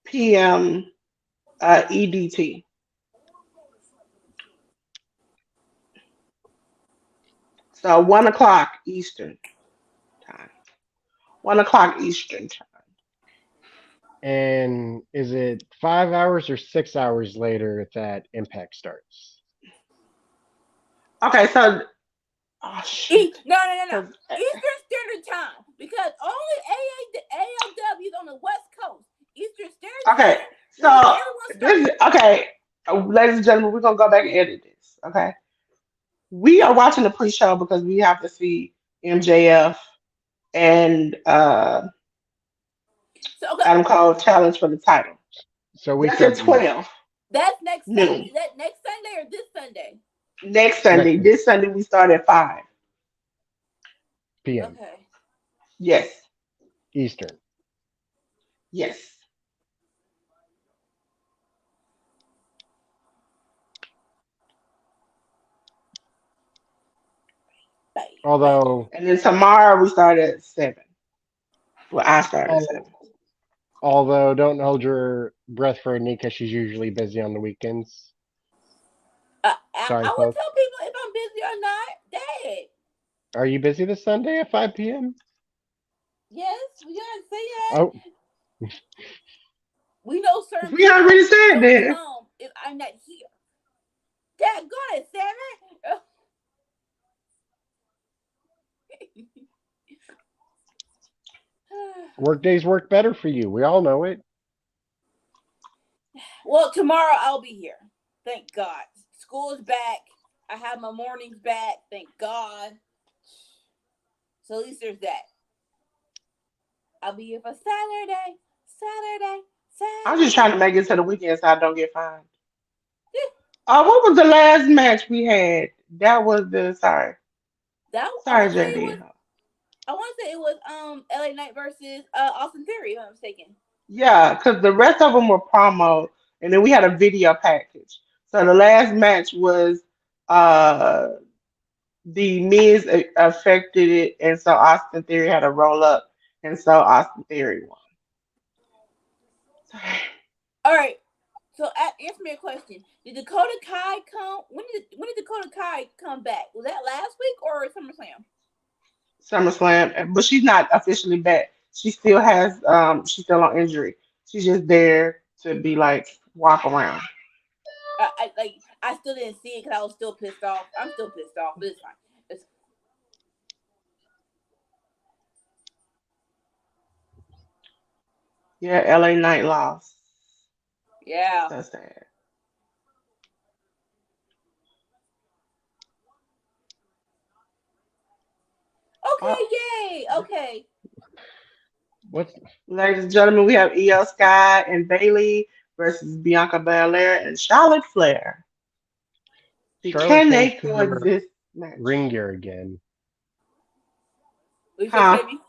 p.m. EDT. So 1 o'clock Eastern time. 1 o'clock Eastern time. And is it 5 hours or 6 hours later that Impact starts? Okay, so oh shit. No. 'Cause, Eastern Standard Time because only ALW is on the West Coast. Eastern Standard okay, Time. When does so everyone start? this okay, ladies and gentlemen, we're gonna go back and edit this. Okay, we are watching the pre-show because we have to see MJF and So okay, Adam Cole challenge for the title. So we That's at said 12 that's next Sunday. noon. Is that next Sunday or this Sunday? Next next Sunday. This Sunday we start at 5. p.m. Okay. Yes. Eastern. Yes. Bye. Although, And then tomorrow we start at 7. Well, I start at al- 7. although don't hold your breath for Anika. She's usually busy on the weekends. Sorry, I would folks. tell people if I'm busy or not. Dang. Are you busy this Sunday at 5 p.m.? Yes, we gotta say that. Oh, We know certain We people already said don't that. come if I'm not here. Dad, go ahead, Sammy. work days work better for you. We all know it. Well, tomorrow I'll be here. Thank God. School is back. I have my mornings back. Thank God. So at least there's that. I'll be here for Saturday. Saturday. I'm just Saturday. trying to make it to the weekend so I don't get fined. What was the last match we had? That was the sorry. That I Sorry, want to say it was. JD. I want to say it was LA Knight versus Austin Theory. If I'm mistaken. Yeah, because the rest of them were promo, and then we had a video package. So the last match was uh the Miz affected it, and so Austin Theory had a roll up, and so Austin Theory won. All right. So answer me a question. Did Dakota Kai come? When did Dakota Kai come back? Was that last week or SummerSlam? SummerSlam, but she's not officially back. She still has she's still on injury. She's just there to be like walk around. I still didn't see it because I was still pissed off. I'm still pissed off, but it's fine. It's, Yeah, LA Knight lost. yeah. So sad. Okay, Oh, yay. Okay. What's ladies and gentlemen, we have Io Sky and Bailey versus Bianca Belair and Charlotte Flair. Charlotte Can they changed to her coexist match? ring gear again? What you say, Huh? Sammy?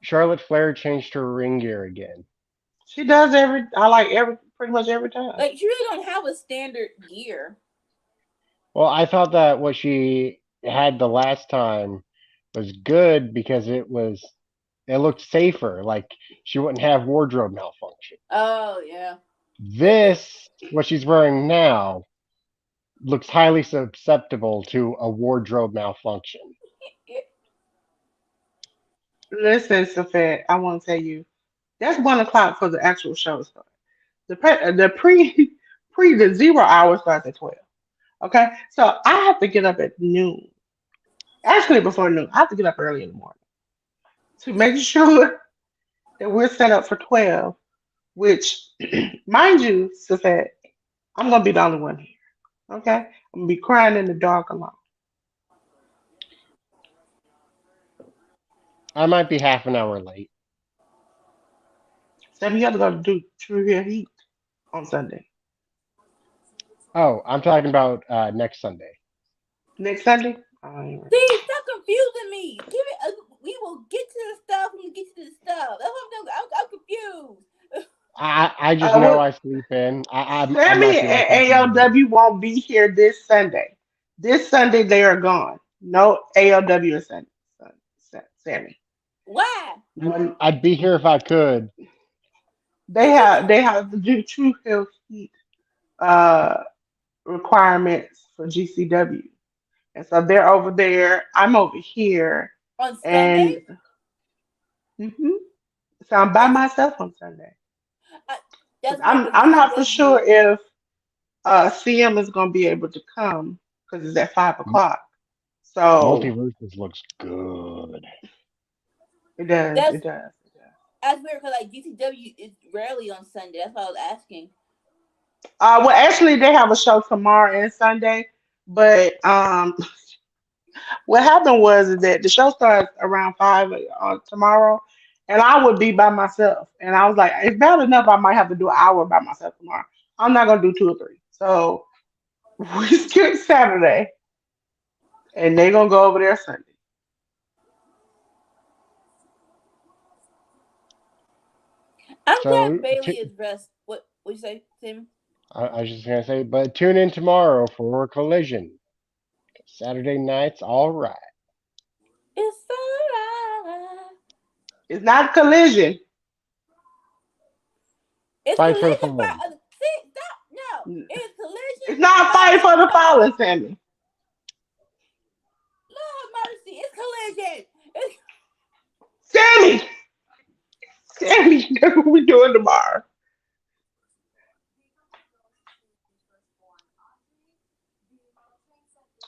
Charlotte Flair changed her ring gear again. She does I like pretty much every time. Like, she really don't have a standard gear. Well, I thought that what she had the last time was good because it looked safer, like she wouldn't have wardrobe malfunction. Oh, yeah. This, what she's wearing now, looks highly susceptible to a wardrobe malfunction. Listen, Safet, I want to tell you, that's 1 o'clock for the actual show start. The the 0 hour starts at 12. Okay, so I have to get up at noon. Actually, before noon, I have to get up early in the morning to make sure that we're set up for 12. Which, mind you, Safet, I'm gonna be the only one here. Okay, I'm gonna be crying in the dark alone. I might be half an hour late. So you have to go do True Hill Heat on Sunday. Oh, I'm talking about next Sunday. Next Sunday? I ain't ready. See, stop confusing me. Give it. We will get to the stuff when we get to the stuff. That's what I'm doing. I'm confused. I just know Well, I sleep in. I might Sammy be like and half an hour late. ALW won't be here this Sunday. This Sunday they are gone. No ALW or Sammy. Why? When I'd be here if I could. they have to do True Hill Heat uh requirements for GCW. And so they're over there. I'm over here, On Sunday? and mhm, so I'm by That's myself on Sunday. uh, 'Cause that's weird I'm because I'm not for sure GCW. if CM is going to be able to come because it's at 5 o'clock. So Multiverses looks good. it does, That's it does, it does. that's weird because like GCW is rarely on Sunday. That's why I was asking. Well, actually, they have a show tomorrow and Sunday, but what happened was is that the show starts around 5 tomorrow, and I would be by myself. And I was like, it's bad enough I might have to do an hour by myself tomorrow. I'm not gonna do 2 or 3. So we skip Saturday, and they're gonna go over there Sunday. I'm glad So Bailey is rest. What you say, Tim? I was just gonna say, but tune in tomorrow for Collision. Saturday night's all right. It's alright. It's not collision. It's Fight for the collision. fallen. See, stop. No, it's It's collision. not fight Fighting for for the the fallen, fallen. Sammy. Lord mercy. It's collision. It's, Sammy, Sammy, that's what we're doing tomorrow.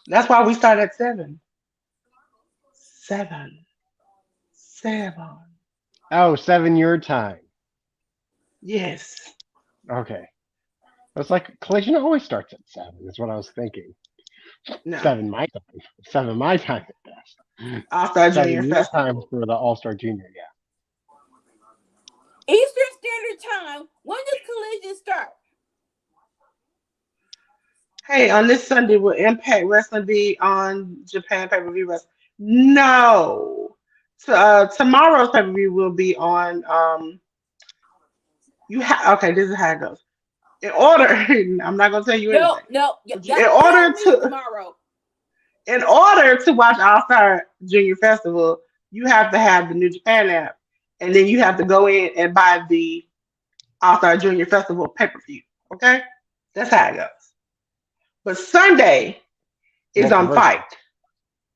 That's why we start at 7. 7. 7. Oh, 7 your time. Yes. Okay. It's like Collision always starts at 7, is what I was thinking. No. 7 my time. 7 my time at best. All Star Junior 7 your time Festival. for the All Star Junior, yeah. Eastern Standard Time. When does collision start? Hey, on this Sunday, will Impact Wrestling be on Japan Pay Per View Wrestling? No. Tomorrow's pay per view will be on. Okay, this is how it goes. In order, I'm not gonna tell you No, anything. no. But Y'all tell me tomorrow. in order to watch All Star Junior Festival, you have to have the New Japan app, and then you have to go in and buy the All Star Junior Festival pay per view. Okay, that's how it goes. But Sunday is on Multiverse. Fight.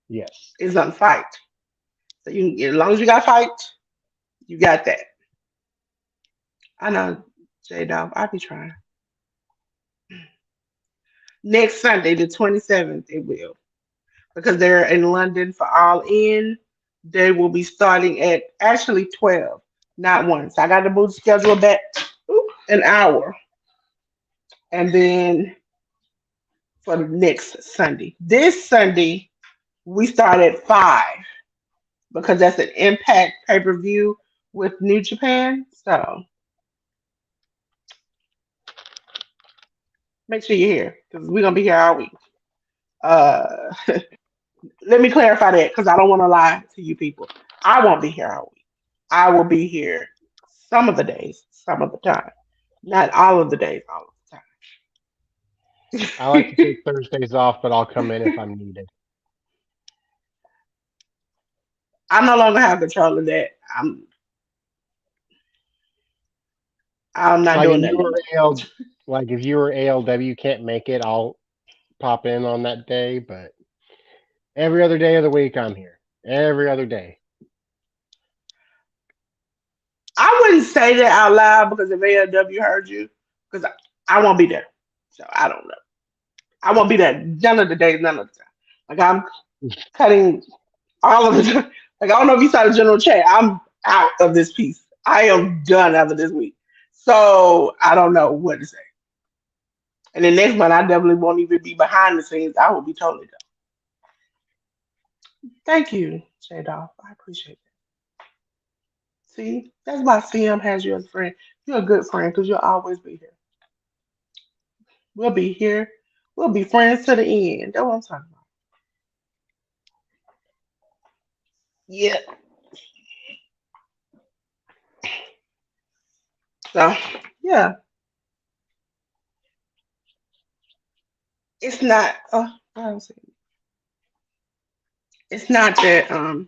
Yes. Is on Fight. So you, as long as you got Fight, you got that. I know, J Dog. I be trying. Next Sunday, the 27th, it will. Because they're in London for All In. They will be starting at actually 12, not 1. So I got to move the schedule back an hour. And then for next Sunday. This Sunday, we start at 5 because that's an Impact pay per view with New Japan. So make sure you're here because we're going to be here all week. Uh, Let me clarify that because I don't want to lie to you people. I won't be here all week. I will be here some of the days, some of the time. Not all of the days, all of I like to the take Thursdays off, but I'll come in if I'm needed. I no longer have control of that. I'm not Like if doing you that no were more. like if you were ALW can't make it, I'll pop in on that day. But every other day of the week, I'm here. Every other day. I wouldn't say that out loud because if ALW heard you, because I won't be there. So I don't know. I won't be there none of the days, none of the time. Like I'm cutting all of the time. Like I don't know if you saw the general chat. I'm out of this piece. I am done after this week. So I don't know what to say. And then next month I definitely won't even be behind the scenes. I will be totally done. Thank you, J Dolph. I appreciate that. See, that's why CM has you as a friend. You're a good friend because you'll always be here. We'll be here. We'll be friends to the end. That's what I'm talking about. Yeah. So yeah, it's not. I don't see. It's not that.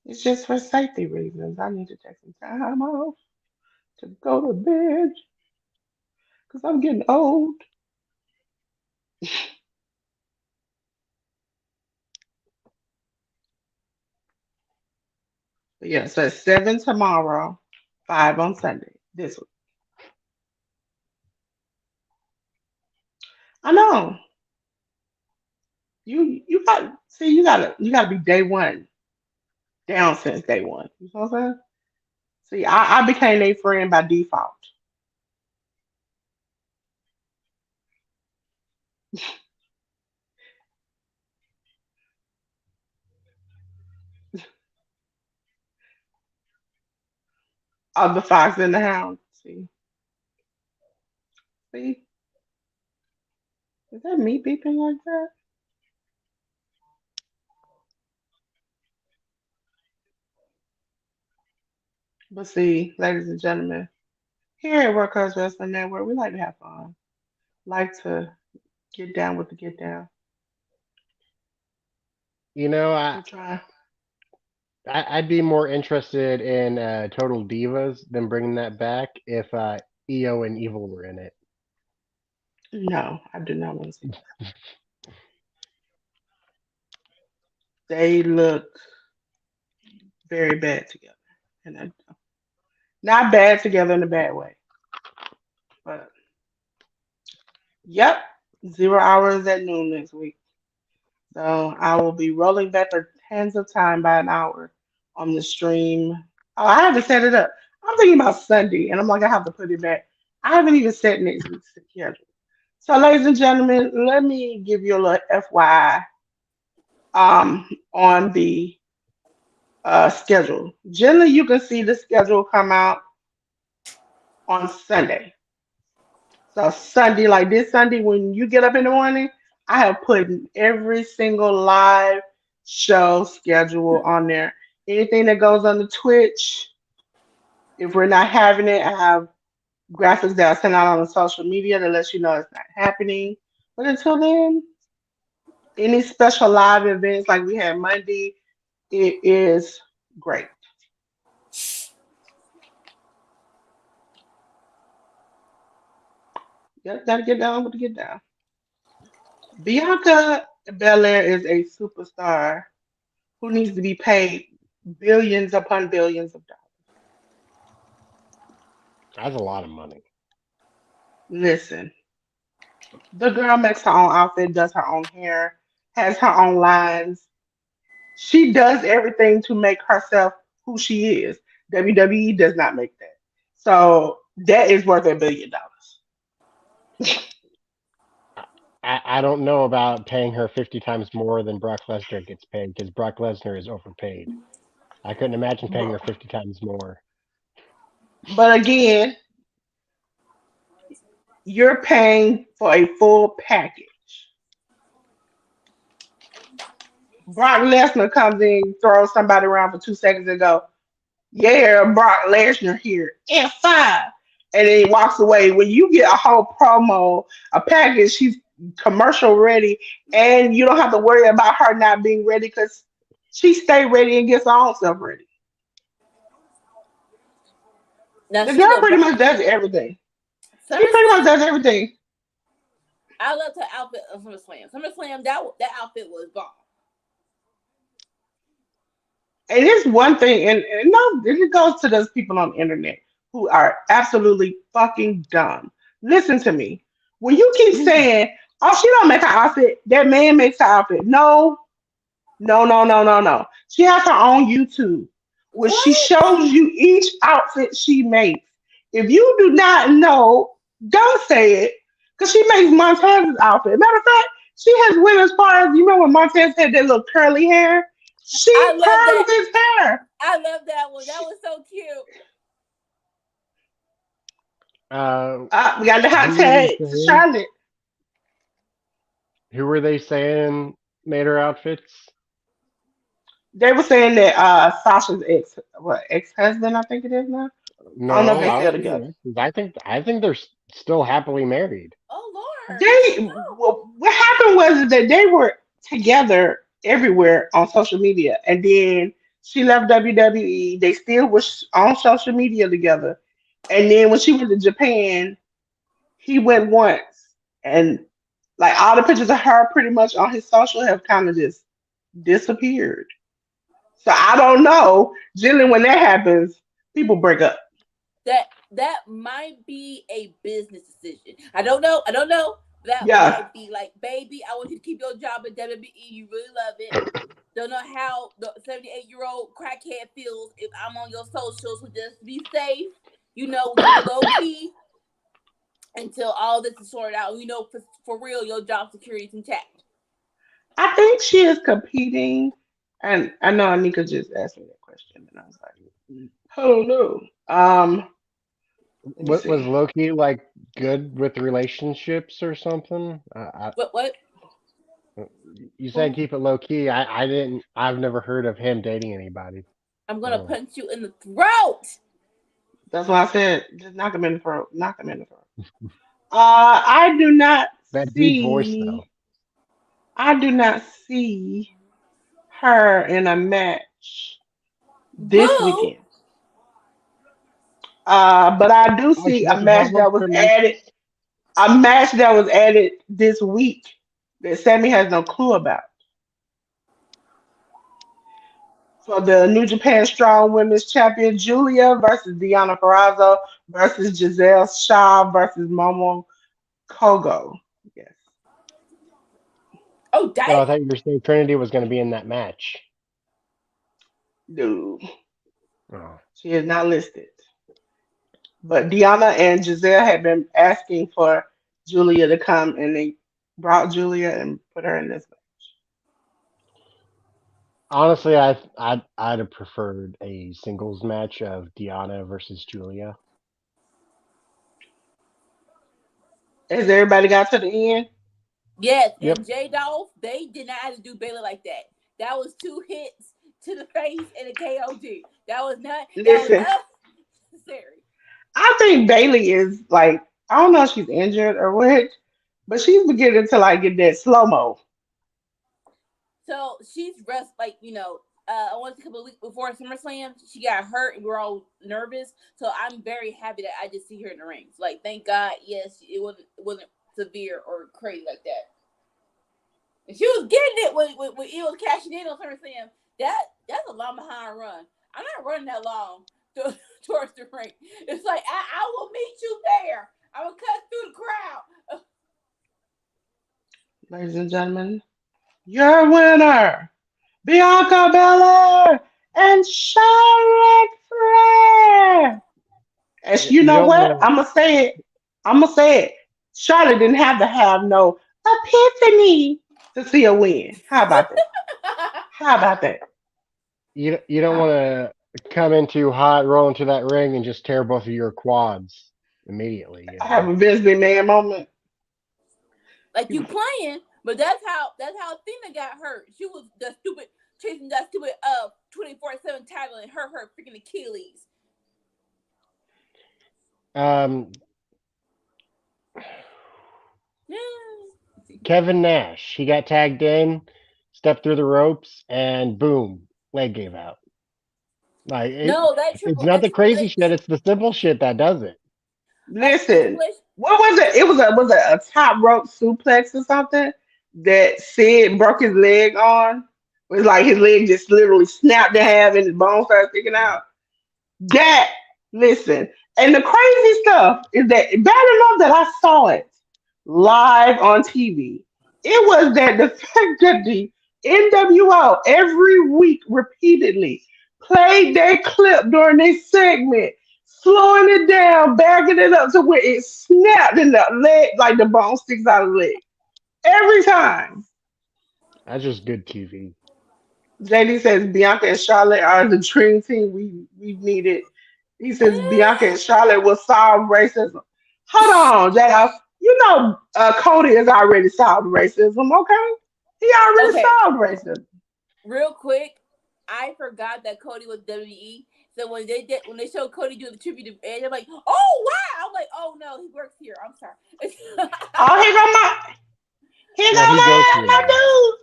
It's just for safety reasons. I need to take some time off to go to bed because I'm getting old. But yeah, so it's 7 tomorrow, 5 on Sunday. This week. I know. You got see you gotta be day one down since day one. You know what I'm saying? See, I became their friend by default. Of the fox and the hound. See, is that me beeping like that? But see, ladies and gentlemen, here at Workers Wrestling Network, we like to have fun. Like to get down with the get down. You know, We try. I'd be more interested in Total Divas than bringing that back if EO and Evil were in it. No, I do not want to see that. They look very bad together. And not bad together in a bad way. But yep, 0 hours at noon next week. So I will be rolling back the hands of time by an hour on the stream. Oh, I have to set it up. I'm thinking about Sunday, and I'm like, I have to put it back. I haven't even set next week's schedule. So, ladies and gentlemen, let me give you a little FYI on the schedule. Generally, you can see the schedule come out on Sunday. So Sunday, like this Sunday, when you get up in the morning, I have put every single live show schedule on there. Anything that goes on the Twitch, if we're not having it, I have graphics that I send out on the social media to let you know it's not happening. But until then, any special live events like we had Monday, it is great. Yep, gotta get down with the get down. Bianca Belair is a superstar who needs to be paid billions upon billions of dollars. That's a lot of money. Listen, the girl makes her own outfit, does her own hair, has her own lines. She does everything to make herself who she is. WWE does not make that. So that is worth $1 billion. I don't know about paying her 50 times more than Brock Lesnar gets paid because Brock Lesnar is overpaid. I couldn't imagine paying her But, 50 times more. but again, you're paying for a full package. Brock Lesnar comes in, throws somebody around for 2 seconds and go, yeah, Brock Lesnar here, F5. And then he walks away. When you get a whole promo, a package, she's commercial ready, and you don't have to worry about her not being ready because she stay ready and gets her own stuff ready. Now The she's girl a pretty much bomb. does everything. She pretty much SummerSlam, does everything. I loved her outfit on SummerSlam. SummerSlam, that outfit was bomb. And it's one thing, and no, it goes to those people on the internet who are absolutely fucking dumb. Listen to me. When you keep saying, "Oh, she don't make her outfit," that man makes her outfit. No, no, no, no, no, no. She has her own YouTube where she What? shows you each outfit she makes. If you do not know, don't say it. Because she makes Montez's outfit. Matter of fact, she has went as far as you know when Montez had that little curly hair. She I love permed that. his hair. I love that one. That She, was so cute. Uh, we got the hot who were they tag to saying? Charlotte. Who were they saying made her outfits? They were saying that Sasha's ex husband, I think it is now. I don't know if No, they I still don't think together. it is. I think they're still happily married. Oh Lord. They Oh. what happened was that they were together everywhere on social media, and then she left WWE. They still was on social media together, and then when she went to Japan, he went once, and like all the pictures of her pretty much on his social have kind of just disappeared. So I don't know. Generally, when that happens, people break up. That might be a business decision. I don't know. I don't know. That Yeah, might be like, baby, I want you to keep your job at WWE. You really love it. Don't know how the 78-year-old crackhead feels if I'm on your socials. So just be safe. Keep it low key until all this is sorted out. For real, your job security is intact. I think she is competing, and I know Anika just asked me that question, and I was like, I don't know. Let me What was see. Loki like good with relationships or something? What? You said Who? keep it low key. I didn't. I've never heard of him dating anybody. I'm gonna Oh, punch you in the throat. That's why I said just knock him in the throat. Knock him in the throat. I do not that deep voice though. see. I do not see her in a match this Boo! weekend. But I do Oh, see she a doesn't have match one that was for added. mentions. A match that was added this week that Sammy has no clue about. For the New Japan Strong Women's Champion, Julia versus Deanna Carrazzo versus Giselle Shaw versus Momo Kogo. Yes. Oh, damn! Oh, I thought you were saying Trinity was going to be in that match. No, Oh, she is not listed. But Deanna and Giselle had been asking for Julia to come, and they brought Julia and put her in this match. honestly, I'd have preferred a singles match of Diana versus Julia. Has everybody got to the end? Yes, Yep. and J Dolph, they did not have to do Baylor like that. That was two hits to the face and a KOD. That was Listen, not necessary. I think Bailey is like, I don't know if she's injured or what, but she's beginning to like get that slow mo. So she's rest I want a couple of weeks before SummerSlam. She got hurt and we are all nervous. So I'm very happy that I just see her in the ring. Like, thank God, yes, it wasn't severe or crazy like that. And she was getting it when it was cashing in on SummerSlam. That's a long behind run. I'm not running that long to towards the ring. It's like I will meet you there. I will cut through the crowd. Ladies and gentlemen, your winner, Bianca Belair and Charlotte Flair. And you You know don't what? want I'm gonna say it. I'm gonna say it. Charlotte didn't have to have no epiphany to see a win. How about that? How about that? you don't How want about to come in too hot, roll into that ring, and just tear both of your quads immediately. that? I have a Vince McMahon moment. Like you playing, but that's how Athena got hurt. She was the stupid chasing that stupid 24/7 title and her freaking Achilles. Um, Yeah. Kevin Nash, he got tagged in, stepped through the ropes, and boom, leg gave out. Like No, that it's Triple not the H crazy glitch. shit; it's the simple shit that does it. Listen, Triple H. what was it? It was a top rope suplex or something that Sid broke his leg on. It was like his leg just literally snapped in half and his bones started sticking out. That listen, and the crazy stuff is that bad enough that I saw it live on TV. It was that the fact that the NWO every week repeatedly played that clip during this segment, slowing it down, backing it up to where it snapped in the leg, like the bone sticks out of the leg. Every time. That's just good TV. JD says Bianca and Charlotte are the dream team we needed. He says Bianca and Charlotte will solve racism. Hold on, JD. You know Cody has already solved racism, okay? He already Okay, solved racism. real quick, I forgot that Cody was WWE. So when they showed Cody doing the tribute to Edge, I'm like, oh wow! I'm like, oh no, he works here. I'm sorry. Oh, here Yeah, go he goes here my now. dude.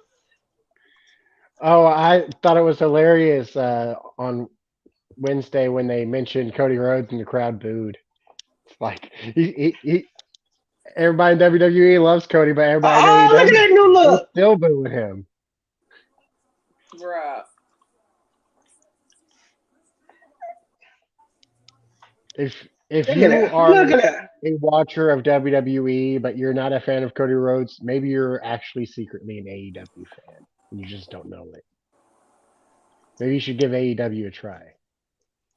Oh, I thought it was hilarious on Wednesday when they mentioned Cody Rhodes and the crowd booed. It's like everybody in WWE loves Cody, but everybody in Oh, look at AEW that new is look. still booing him. Bruh. If Look at you that. are Look at that. a watcher of WWE, but you're not a fan of Cody Rhodes, maybe you're actually secretly an AEW fan. And you just don't know it. Maybe you should give AEW a try.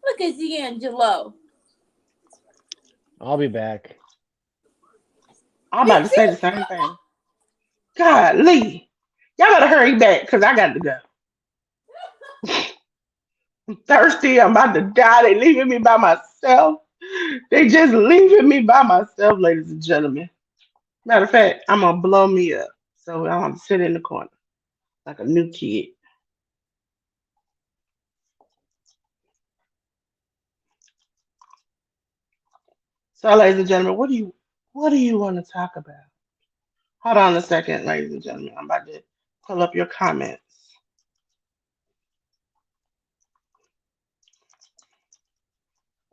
Look at D'Angelo. I'll be back. I'm Me about to say the too. same thing. God, Lee. Y'all gotta hurry back because I got to go. I'm thirsty. I'm about to die. They leaving me by myself. They just leaving me by myself, ladies and gentlemen. Matter of fact, I'm gonna blow me up. So I'm gonna sit in the corner like a new kid. So, ladies and gentlemen, what do you want to talk about? Hold on a second, ladies and gentlemen. I'm about to pull up your comments.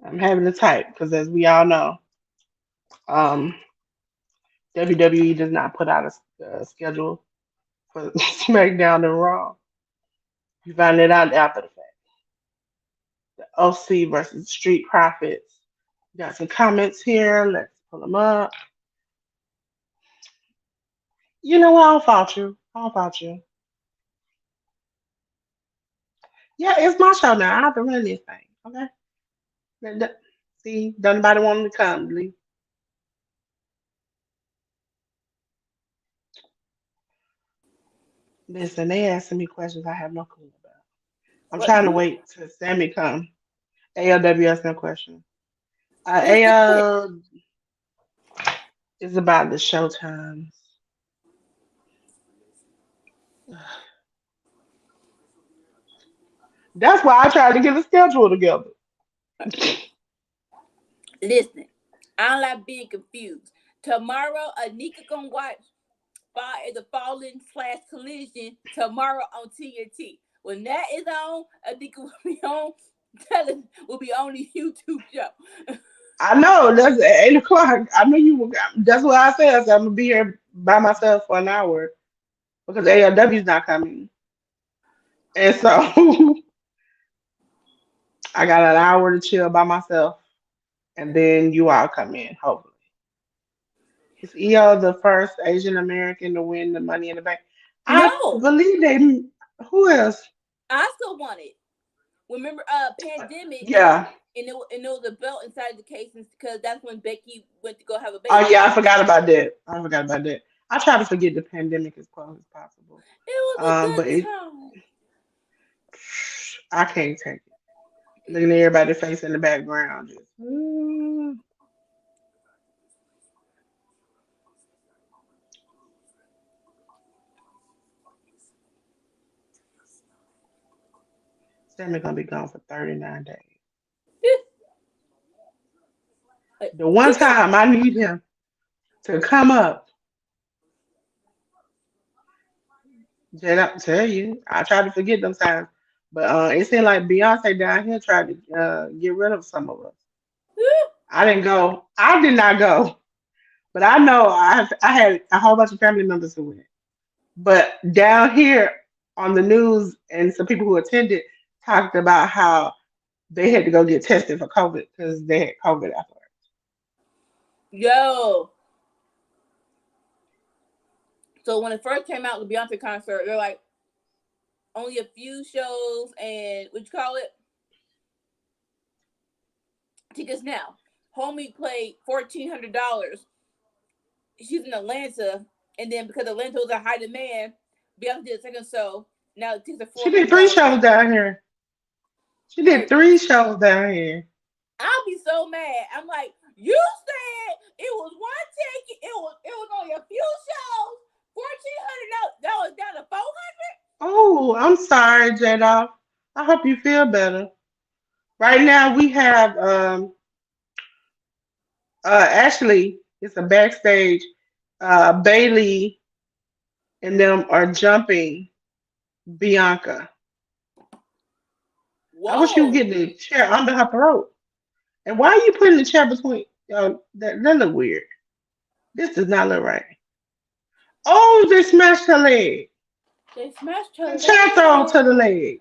I'm having to type because, as we all know, um, WWE does not put out a schedule for SmackDown and Raw. You find it out after the fact. The OC versus Street Profits. Got some comments here. Let's pull them up. You know what? I'll fault you. I'll fault you. Yeah, it's my show now. I have to run this thing. Okay. See, don't nobody want me to come, Lee. Listen, they asking me questions I have no clue about. I'm What? trying to Who? wait till Sammy come. ALW asking a question. What's the quiz? AL is about the showtimes. That's why I tried to get a schedule together. Listen, I don't like being confused. Tomorrow, Anika gonna watch Fire the Fallen / Collision tomorrow on TNT. When that is on, Anika will be on. Will be on the YouTube show. I know that's at 8 o'clock. I know you. That's what I said. I said I'm gonna be here by myself for an hour because ALW's not coming, and so I got an hour to chill by myself, and then you all come in. Hopefully, is EO the first Asian American to win the Money in the Bank? I No, believe they. Who else? Oscar won it. Remember, pandemic, Yeah. and it was a belt inside the case because that's when Becky went to go have a Oh baby. yeah, I forgot about that. I forgot about that. I try to forget the pandemic as close as possible. It was a But good it, time. I can't take it. Looking at everybody's face in the background, just Sammy gonna be gone for 39 days. Like, The one time I need him to come up, Jay, I tell you, I try to forget them times, but it seemed like Beyonce down here tried to get rid of some of us. I didn't go. I did not go, but I know I had a whole bunch of family members who went. But down here on the news, and some people who attended talked about how they had to go get tested for COVID because they had COVID afterwards. yo. So when it first came out, the Beyonce concert, they're like only a few shows and what you call it tickets now. Homie paid $1,400. She's in Atlanta, and then because Atlanta was a high demand, Beyonce did a second show. Now the tickets are She four did hundred three dollars. shows down here. She did Like, 3 shows down here. I'll be so mad. I'm like, you said it was one ticket. It was only a few shows. $1,400. That was down to 400. Oh, I'm sorry, Jada. I hope you feel better. Right now we have actually it's a backstage. Bailey and them are jumping Bianca. I wish you would Whoa. get the chair under her throat. And why are you putting the chair between? That look weird. This does not look right. Oh, they smashed her leg. They smashed her Concerto to the leg. leg.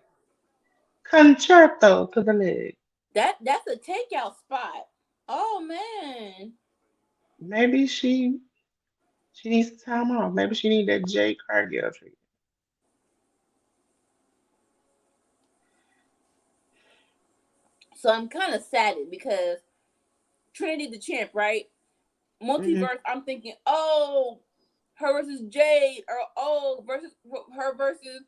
Concerto to the leg. That's a takeout spot. Oh man. Maybe she needs some time off. Maybe she needs that J Cargill treatment. So I'm kind of saddened because Trinity the champ, right? Hmm. Multiverse. I'm thinking, oh, her versus Jade, or oh, versus her versus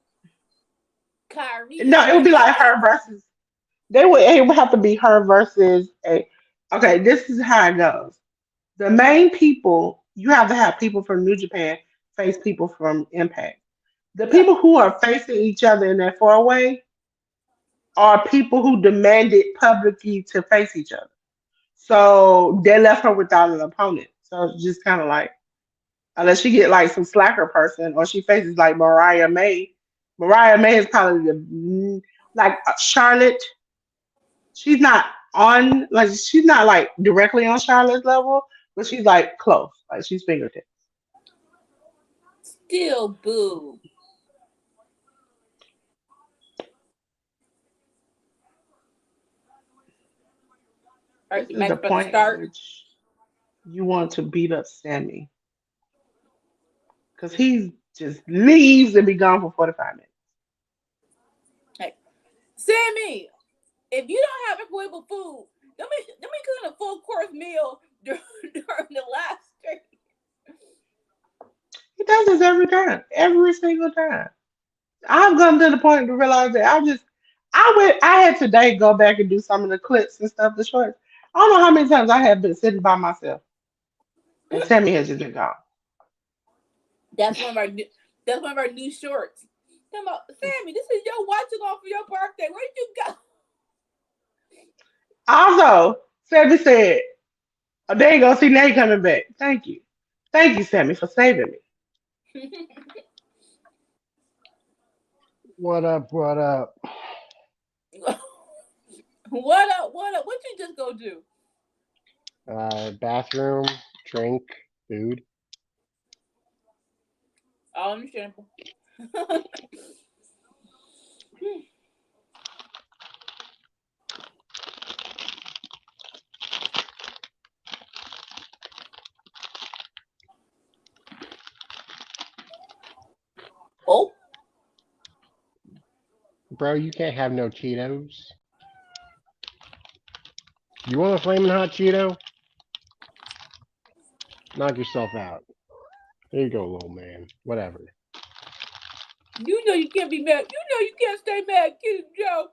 Kyrie. No, I'm it would like, be like okay, her versus. It would have to be her versus a. Okay, this is how it goes. The main people you have to have people from New Japan face people from Impact. The yeah, people who are facing each other in that 4-way are people who demanded publicly to face each other. So they left her without an opponent. So it's just kind of like unless she get like some slacker person or she faces like Mariah May. Mariah May is probably the like Charlotte. She's not on like she's not like directly on Charlotte's level, but she's like close. Like she's fingertips. still boo. All right, This the is match the about to point in start. which you want to beat up Sammy because he just leaves and be gone for 45 minutes. Hey, Sammy, if you don't have equitable food, let me cook a full course meal during the last stream. He does this every time, every single time. I've come to the point to realize that I had today go back and do some of the clips and stuff, the shorts. I don't know how many times I have been sitting by myself and Sammy has just been gone. That's one of our new, that's one of our new shorts. Talking about, Sammy, this is your watch along for your birthday. Where did you go? Also, Sammy said, oh, there you go, see now you coming back. Thank you. Thank you, Sammy, for saving me. What up? What up? What up? What up? What you just go do? Bathroom, drink, food. All understandable. Bro, you can't have no Cheetos. You want a flaming hot Cheeto? Knock yourself out. There you go, little man. Whatever. You know you can't be mad. You know you can't stay mad, Kid Joe.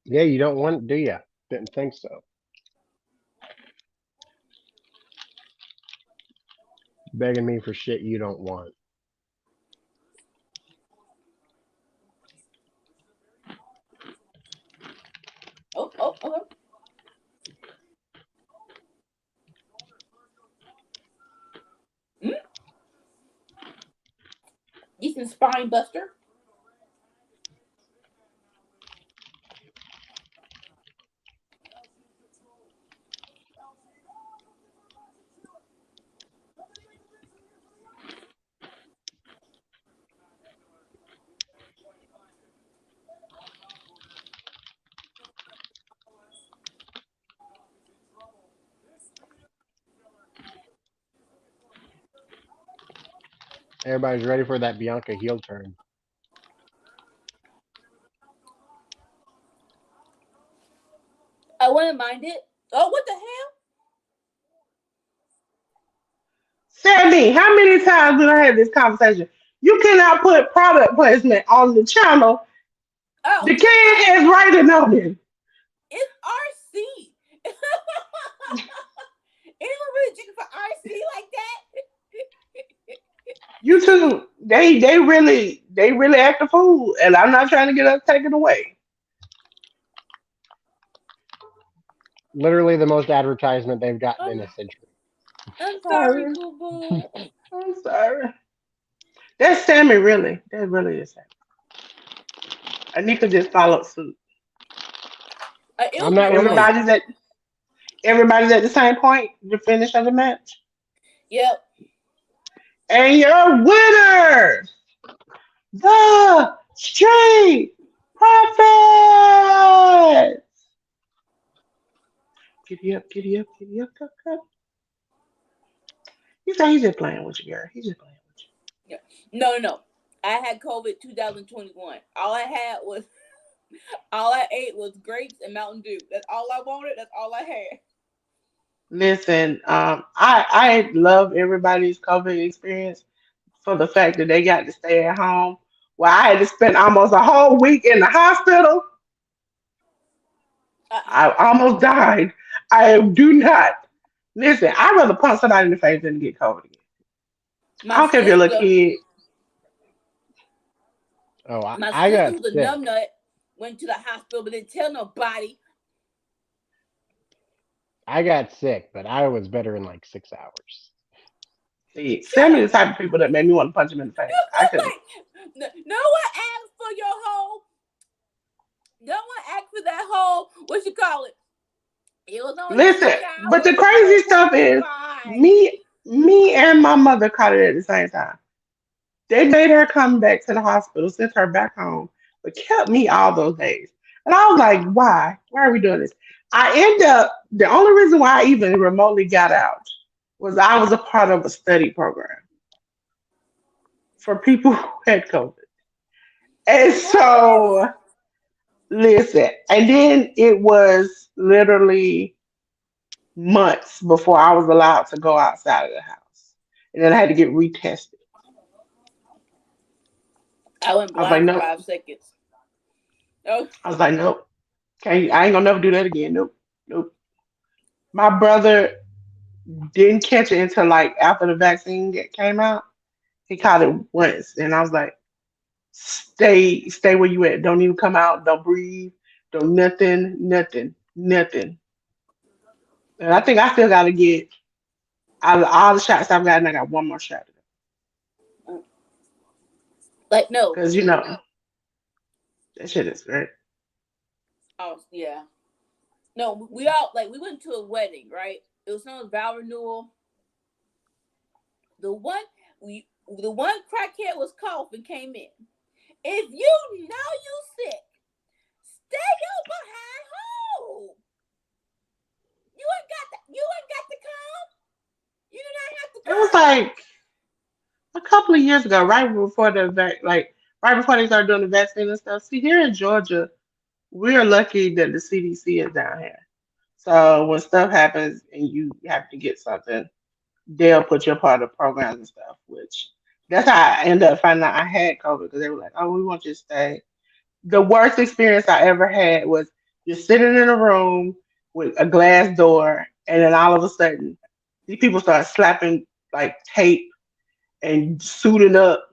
Yeah, you don't want it, do ya? Didn't think so. Begging me for shit you don't want. Oh, okay. Decent spine buster. Everybody's ready for that Bianca heel turn. I wouldn't mind it. Oh, what the hell? Sammy, how many times did I have this conversation? You cannot put product placement on the channel. Oh, The kid has writing on it. it's RC. Anyone really checking for RC like that? YouTube, they really act a fool, and I'm not trying to get us taken away. Literally the most advertisement they've gotten I'm, in a century. I'm sorry, Sorry, boo boo. I'm sorry. That's Sammy, really. That really is Sammy. Anika just followed suit. It I'm was not very wrong. good. Everybody's at the same point. The finish of the match, Yep. and your winner, the Street Profits. Giddy up, giddy up, giddy up, up, up. He's just playing with you, girl. He's just playing with Yeah. No. I had COVID 2021. All I ate was grapes and Mountain Dew. That's all I wanted. That's all I had. you. Listen, I love everybody's COVID experience for the fact that they got to stay at home. Well, I had to spend almost a whole week in the hospital. Uh-uh. I almost died. I do not. Listen, I'd rather punch somebody in the face than to get COVID again. I My don't care if you're a little sister, kid. Oh, my I sister got who's a sick. numbnut went to the hospital but didn't tell nobody. I got sick, but I was better in like 6 hours. See, Shut send me up. the type of people that made me want to punch them in the face. I couldn't. No one asked for your whole. No one asked for that whole. What you call it? It was only Listen, 6 hours. but the So crazy we'll stuff be is fine. me and my mother caught it at the same time. They made her come back to the hospital, sent her back home, but kept me all those days. And I was like, why? Why are we doing this? I end up the only reason why I even remotely got out was I was a part of a study program for people who had COVID. And What? so listen, and then it was literally months before I was allowed to go outside of the house. And then I had to get retested. I went I was like, blind for nope. 5 seconds. Oh, I was like, nope. Okay, I ain't gonna never do that again. Nope. Nope. My brother didn't catch it until like after the vaccine came out. He caught it once, and I was like, stay where you at. Don't even come out. Don't breathe. Don't nothing. And I think I still gotta get out of all the shots I've gotten. I got one more shot to go. like no. Cause that shit is great. Oh yeah. No, we all like we went to a wedding, right? It was someone's vow renewal. The one the one crackhead was coughing came in. If you know you sick, stay your behind home. You ain't got to come. You do not have to It was come. like a couple of years ago, right before right before they started doing the vaccine and stuff. See, here in Georgia, we're lucky that the CDC is down here. So when stuff happens and you have to get something, they'll put you a part of programs and stuff. Which that's how I ended up finding out I had COVID because they were like, "Oh, we want you to stay." The worst experience I ever had was just sitting in a room with a glass door, and then all of a sudden, these people start slapping like tape and suiting up,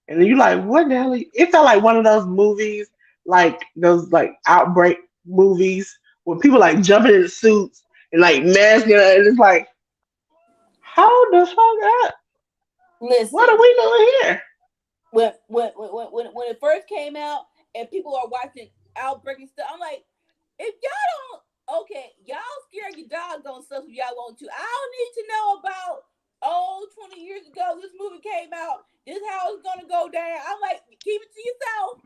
and then you like, what the hell? It felt like one of those movies, like those like outbreak movies where people like jumping in suits and like masking up, and it's like, how the fuck up? What are Listen, we doing here? when it first came out and people are watching Outbreak and stuff, I'm like, if y'all don't, okay, y'all scare your dog on stuff if y'all want to. I don't need to know about 20 years ago this movie came out. This is how it's gonna go down. I'm like, keep it to yourself.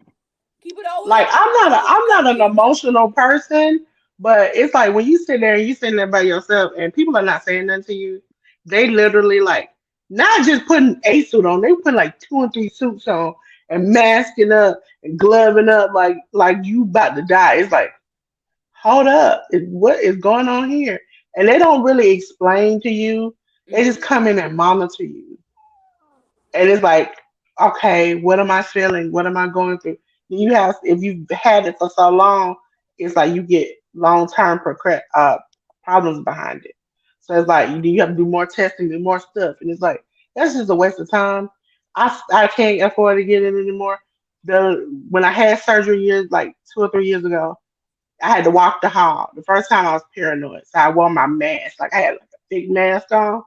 Keep it over Like there. Keep I'm it not over an here. emotional person, but it's like when you sit there and you sitting there by yourself and people are not saying nothing to you, they literally like not just putting a suit on, they put like two and three suits on and masking up and gloving up like you about to die. It's like, hold up, what is going on here? And they don't really explain to you. They just Mm-hmm. come in and monitor you. And it's like, okay, what am I feeling? What am I going through? You have, if you've had it for so long, it's like you get long term problems behind it. So it's like you have to do more testing and more stuff, and it's like that's just a waste of time. I can't afford to get it anymore. The when I had surgery years like 2 or 3 years ago, I had to walk the hall. The first time I was paranoid, so I wore my mask. Like I had like a big mask on.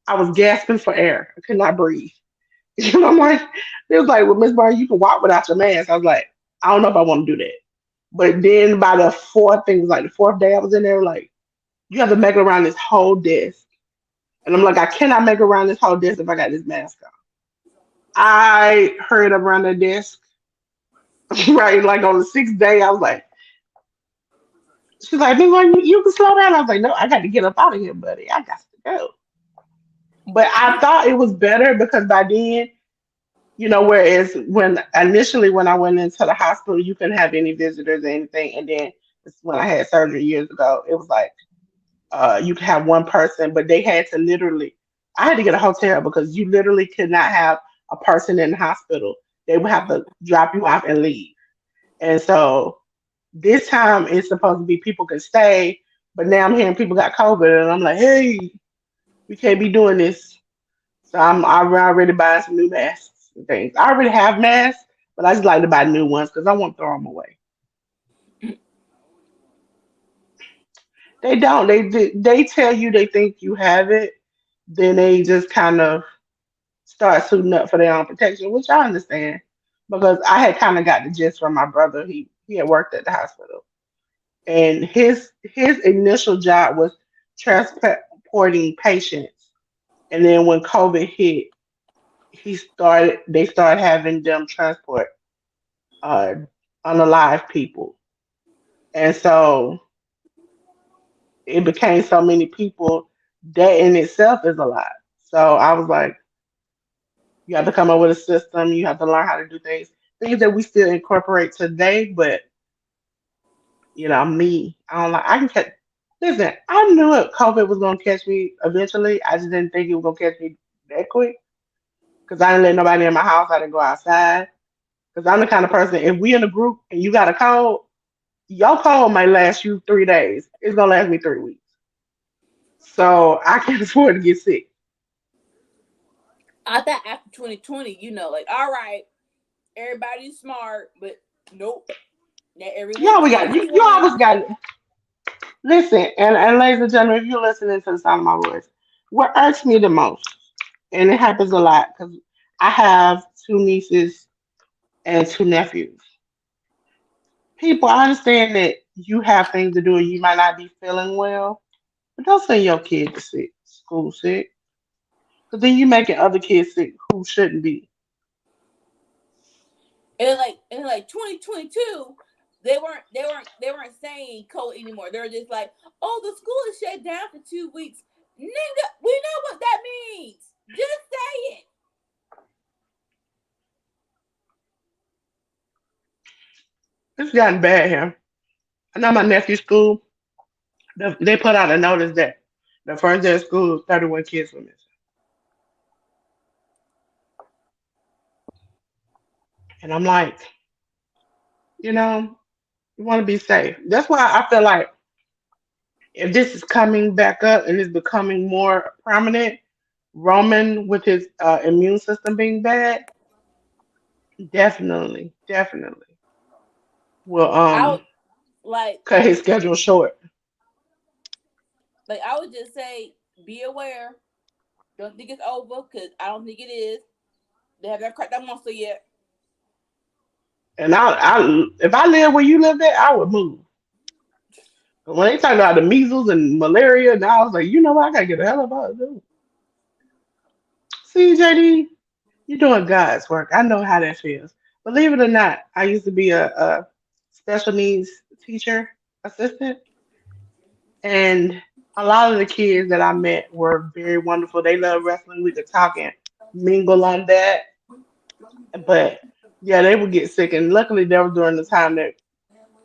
I was gasping for air. I could not breathe. You know, I'm like, it was like, well, Miss Barr, you can walk without your mask. I was like, I don't know if I want to do that. But then by the fourth thing, was like the fourth day I was in there, like, you have to make it around this whole desk. And I'm like, I cannot make it around this whole desk if I got this mask on. I hurried up around the desk, right? Like on the sixth day, I was like, she's like, Miss Barr, you can slow down. I was like, no, I got to get up out of here, buddy. I got to go. But I thought it was better because by then, whereas when I went into the hospital, you couldn't have any visitors or anything. And then when I had surgery years ago, it was like you could have one person, but they had to literally, I had to get a hotel because you literally could not have a person in the hospital. They would have to drop you off and leave. And so this time it's supposed to be people can stay, but now I'm hearing people got COVID, and I'm like, hey, we can't be doing this. So I'm already buying some new masks and things. I already have masks, but I just like to buy new ones because I won't throw them away. They don't. They tell you they think you have it, then they just kind of start suiting up for their own protection, which I understand because I had kind of got the gist from my brother. He had worked at the hospital, and his initial job was transporting patients, and then when COVID hit, they started having them transport uh, unalive people. And so it became so many people that in itself is a lot. So I was like, you have to come up with a system, you have to learn how to do things that we still incorporate today, but me, I don't like, I can catch, listen, I knew it, COVID was going to catch me eventually. I just didn't think it was going to catch me that quick because I didn't let nobody in my house. I didn't go outside because I'm the kind of person, if we in a group and you got a cold, your cold might last you 3 days. It's gonna last me 3 weeks. So I can't afford to get sick. I thought after 2020, like, all right, everybody's smart, but nope. Not You everyone always got you 2021. always got listen, and ladies and gentlemen, if you're listening to the sound of my voice, what irks me the most, and it happens a lot because I have two nieces and two nephews. People, I understand that you have things to do and you might not be feeling well, but don't send your kid to school sick, because then you're making other kids sick who shouldn't be. And like 2022, they weren't saying COVID anymore. They were just like, oh, the school is shut down for 2 weeks. Nigga, we know what that means. Just say it. It's gotten bad here. I know my nephew's school. They put out a notice that the first day of school, 31 kids were missing. And I'm like, you know, you want to be safe. That's why I feel like if this is coming back up and is becoming more prominent, Roman with his immune system being bad, definitely will I would like cut his schedule short. I would just say be aware. Don't think it's over because I don't think it is. They haven't cracked that monster yet. And if I lived where you lived at, I would move. But when they talk about the measles and malaria, now I was like, you know what? I gotta get the hell up out of there. See, JD, you're doing God's work. I know how that feels. Believe it or not, I used to be a special needs teacher assistant, and a lot of the kids that I met were very wonderful. They love wrestling. We could talk and mingle on that, but yeah, they would get sick. And luckily, that was during the time that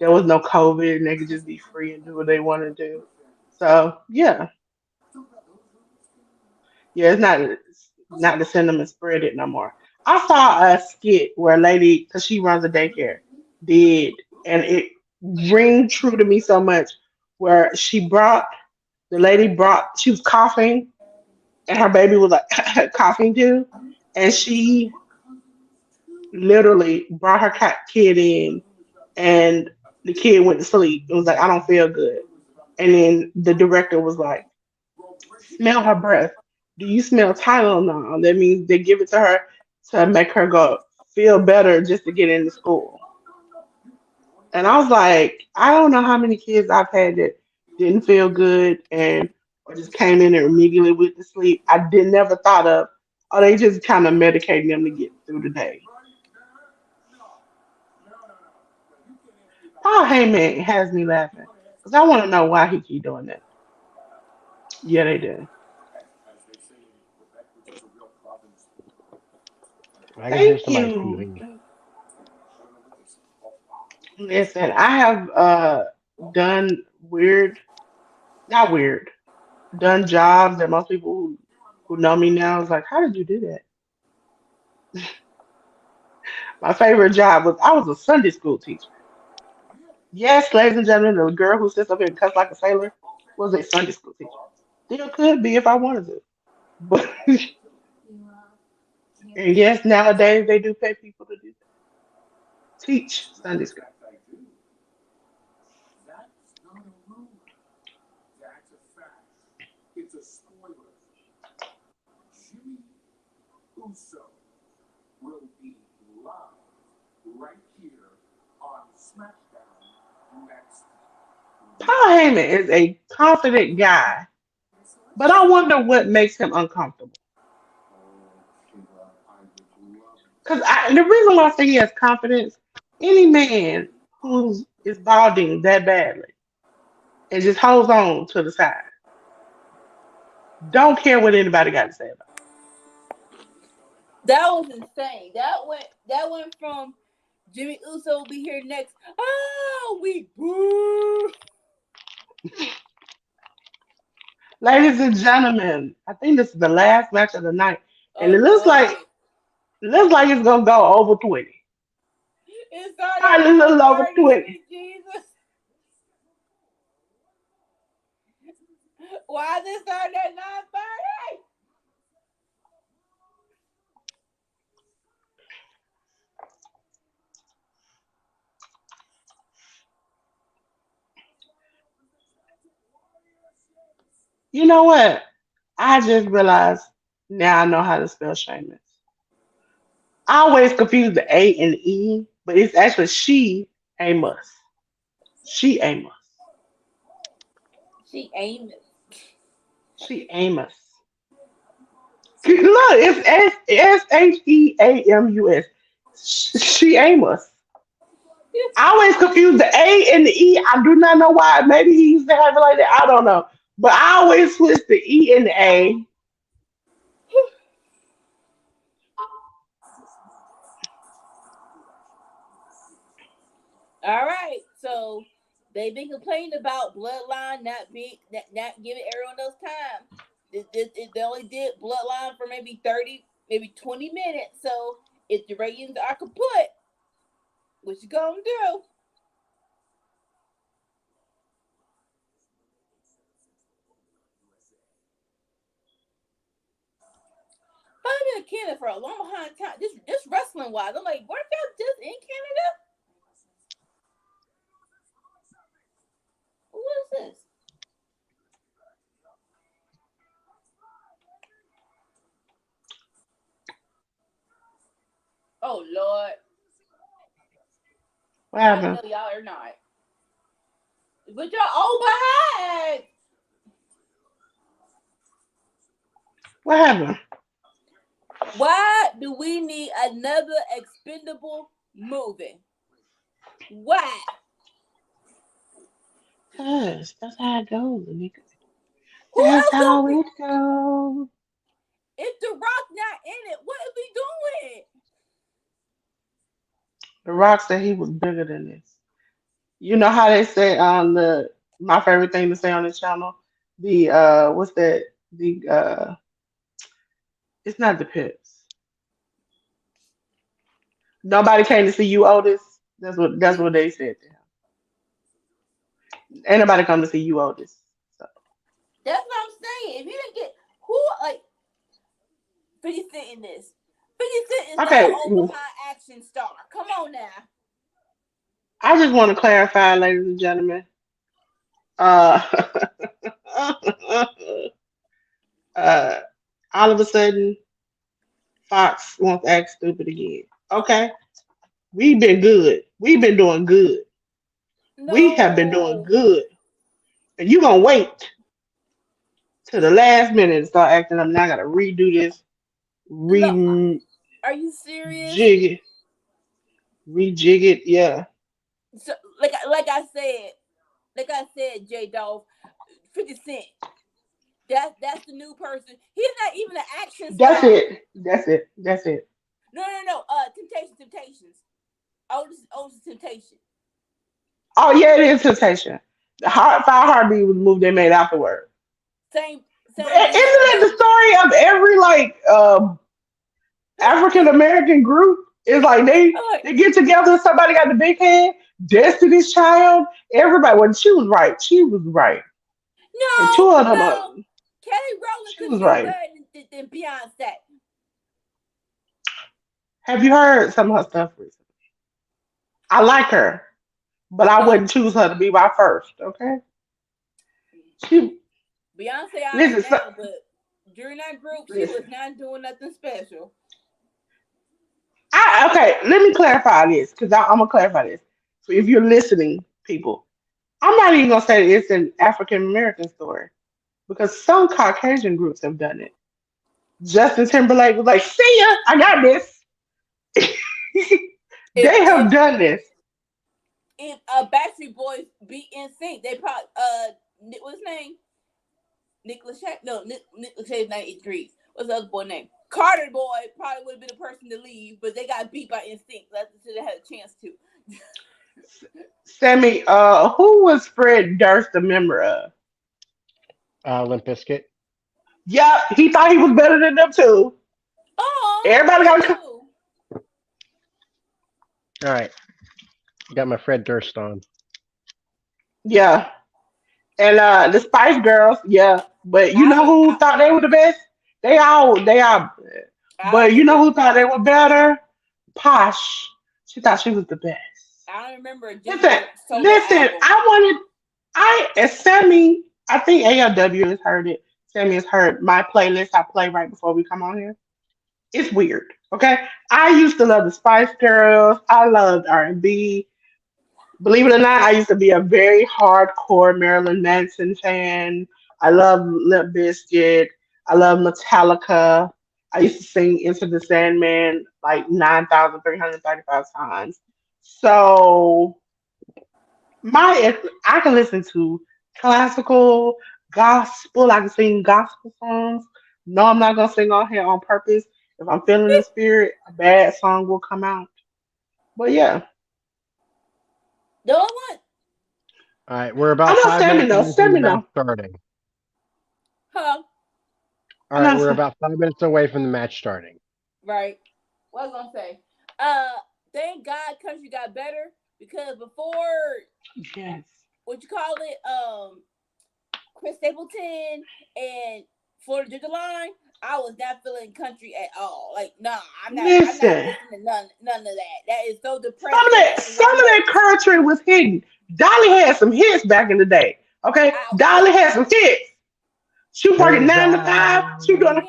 there was no COVID, and they could just be free and do what they want to do. So yeah, yeah, it's not to send them and spread it no more. I saw a skit where a lady, because she runs a daycare, did, and it ring true to me so much. Where the lady brought, she was coughing, and her baby was like coughing too, and she literally brought her kid in, and the kid went to sleep. It was like, I don't feel good, and then the director was like, smell her breath. Do you smell Tylenol? That means they give it to her to make her go feel better just to get into school. And I was like, I don't know how many kids I've had that didn't feel good and or just came in and immediately went to sleep. I did never thought of, oh, they just kind of medicating them to get through the day. Paul Heyman has me laughing because I want to know why he keep doing that. Yeah, they do. I can hear Thank somebody you. sneezing. Listen, I have done weird, not weird, done jobs that most people who know me now is like, how did you do that? My favorite job was I was a Sunday school teacher. Yes, ladies and gentlemen, the girl who sits up here and cuss like a sailor was a Sunday school teacher. Still could be if I wanted to. But and yes, nowadays they do pay people to do that. Teach Sunday school. Paul Heyman is a confident guy, but I wonder what makes him uncomfortable. Because the reason why I say he has confidence, any man who is balding that badly and just holds on to the side, don't care what anybody got to say about That was insane. That went from Jimmy Uso will be here next. Oh, we boo. it. Ladies and gentlemen, I think this is the last match of the night, and Oh Lord, it looks like it's gonna go over 20. it started at Probably a nine little over thirty. 20. Sweet Jesus, why is it starting at 9:30? You know what? I just realized now I know how to spell Seamus. I always confuse the A and the E, but it's actually she Amos. She Amos. She aimed. She Amos. Look, it's Sheamus. She Amos. I always confuse the A and the E. I do not know why. Maybe he used to have it like that. I don't know. But I always switch the E and the A. All right, so they've been complaining about Bloodline not giving everyone else time. They only did Bloodline for maybe 30, maybe 20 minutes. So if the ratings are kaput, what you gonna do? I've been in Canada for a long behind time. This wrestling wise, I'm like, weren't y'all just in Canada? What is this? Oh Lord, What I happened? know y'all are not, but y'all all behind. What happened? Why do we need another expendable movie? Why? Cause that's how it goes, nigga. Who That's else how gonna be? it goes. If The Rock not in it, what is we doing? The Rock said he was bigger than this. You know how they say on the my favorite thing to say on the channel? The what's that? The it's not the Pips. Nobody came to see you, Otis. That's what they said to him. Ain't nobody come to see you, Otis. So That's what I'm saying. If you didn't get who like 50 Cent in this, 50 Cent is not an okay, old behind action star. Come on now. I just want to clarify, ladies and gentlemen. Uh, uh, all of a sudden, Fox wants to act stupid again. Okay, we've been good. We've been doing good. We have been doing No. good, and you gonna wait to the last minute to start acting up. Now I gotta redo this, No. rejig Are you serious? it, rejig it. Yeah, So, like I said, J Dolph, 50 Cent. That's the new person. He's not even an action that's star. it. That's it. That's it. No. Temptations. Oldest Temptation. Oh yeah, it is Temptation. The Five Heartbeat was the move they made afterward. Same Isn't same year it the though. story of every like African American group? It's like they I'm like, they get together. Somebody got the big head. Destiny's Child. Everybody. When she was right. She was right. And two of them. no. Kelly Rowland She could was do right. better than Beyonce. Have you heard some of her stuff recently? I like her, but I No, wouldn't choose her to be my first. Okay. She Beyonce all right listen. now, but during that group, she was Listen. not doing nothing special. Okay. Let me clarify this because I'm gonna clarify this. So if you're listening, people, I'm not even gonna say it's an African American story because some Caucasian groups have done it. Justin Timberlake was like, "See ya, I got this." If They if have done this. if Backstreet Boys beat in sync, they probably what's his name? Nick Lachey? No, Nick Lachey's 93. What's the other boy name? Carter Boy probably would have been the person to leave, but they got beat by Instinct. That's should have had a chance to. Sammy, who was Fred Durst a member of? Limp Bizkit. Yep, he thought he was better than them too. Oh, Everybody me got to, too. All right, got my Fred Durst on. yeah. And the Spice Girls, yeah. But you know I who thought they were the best? They all. I But don't you know remember. who thought they were better? Posh. She thought she was the best. I don't remember Listen, Ginger solo listen. album. I wanted. As Sammy. I think ALW has heard it. Sammy has heard my playlist. I play right before we come on here. It's weird. Okay. I used to love the Spice Girls. I loved R&B. Believe it or not, I used to be a very hardcore Marilyn Manson fan. I love Limp Bizkit. I love Metallica. I used to sing Into the Sandman like 9,335 times. So I can listen to classical, gospel. I can sing gospel songs. No, I'm not gonna sing on here on purpose. If I'm feeling the spirit, a bad song will come out. But yeah, The only one, All right, we're I about know 5 minutes Sammy knows. away from the Sammy match knows. starting. huh? All I right, know. we're about 5 minutes away from the match starting. Right. What was I gonna say? Thank God country got better because before Yes. what you call it, Chris Stapleton and Florida Georgia Line, I was not feeling country at all. Like, nah, I'm not Listen. listening to none of that. That is so Some of depressing that, and some one of that note. country was hidden. Dolly had some hits back in the day. Okay, Yep. Dolly had some hits. She working 'Cause 9 to 5. I She doing.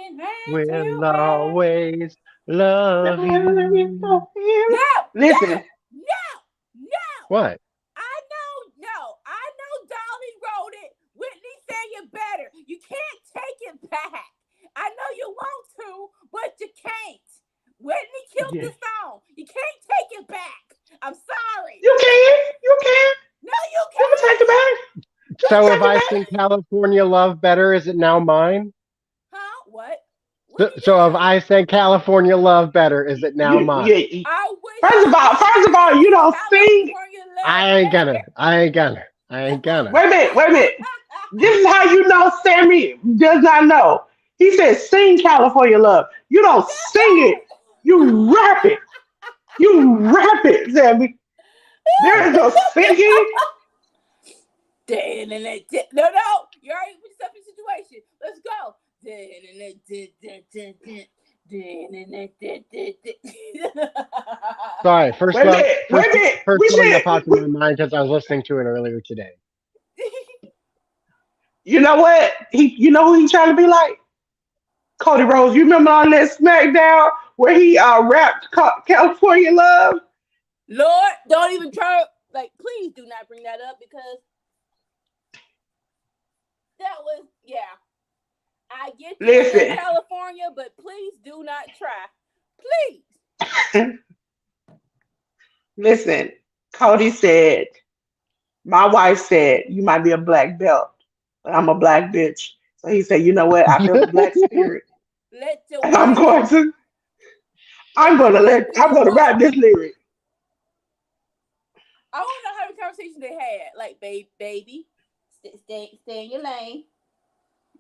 will always love you. No, no, Listen, no, no. What? I know Dolly wrote it. Whitney sang it better. You can't take it back. I know you want to, but you can't. Whitney killed yeah. the song. You can't take it back. I'm sorry. You can, you can, No, you you can take it can't. back. You So can if take it I back. sing California Love better, is it now mine? Huh? What? So, What'd you so just if say? I sang California Love better, is it now mine? You. I wish First of you all, would first of all, sing you don't sing. California Love I ain't gonna. better. I ain't gonna. I ain't gonna. Wait a minute, wait a minute. This is how you know Sammy does not know. He said, "Sing California Love." You don't sing it. You rap it. You rap it, Sammy. There is no singing. No, no. You already put yourself in a situation. Let's go. Sorry. First Wait a love. minute. Wait First. a minute. First We song that should. popped in my mind because I was listening to it earlier today. You know what? You know who he trying to be like? Cody Rhodes. You remember on that SmackDown where he rapped California Love? Lord, don't even try. Like, please do not bring that up because that was, yeah. I get you in Listen, California, but please do not try. Please. listen. Cody said, my wife said, you might be a black belt, but I'm a black bitch. So he said, you know what? I feel the black spirit. Let your And I'm white, going to, let your white I'm people going to vote. write this lyric. I want to know how many conversations they had. Like, baby, stay in your lane.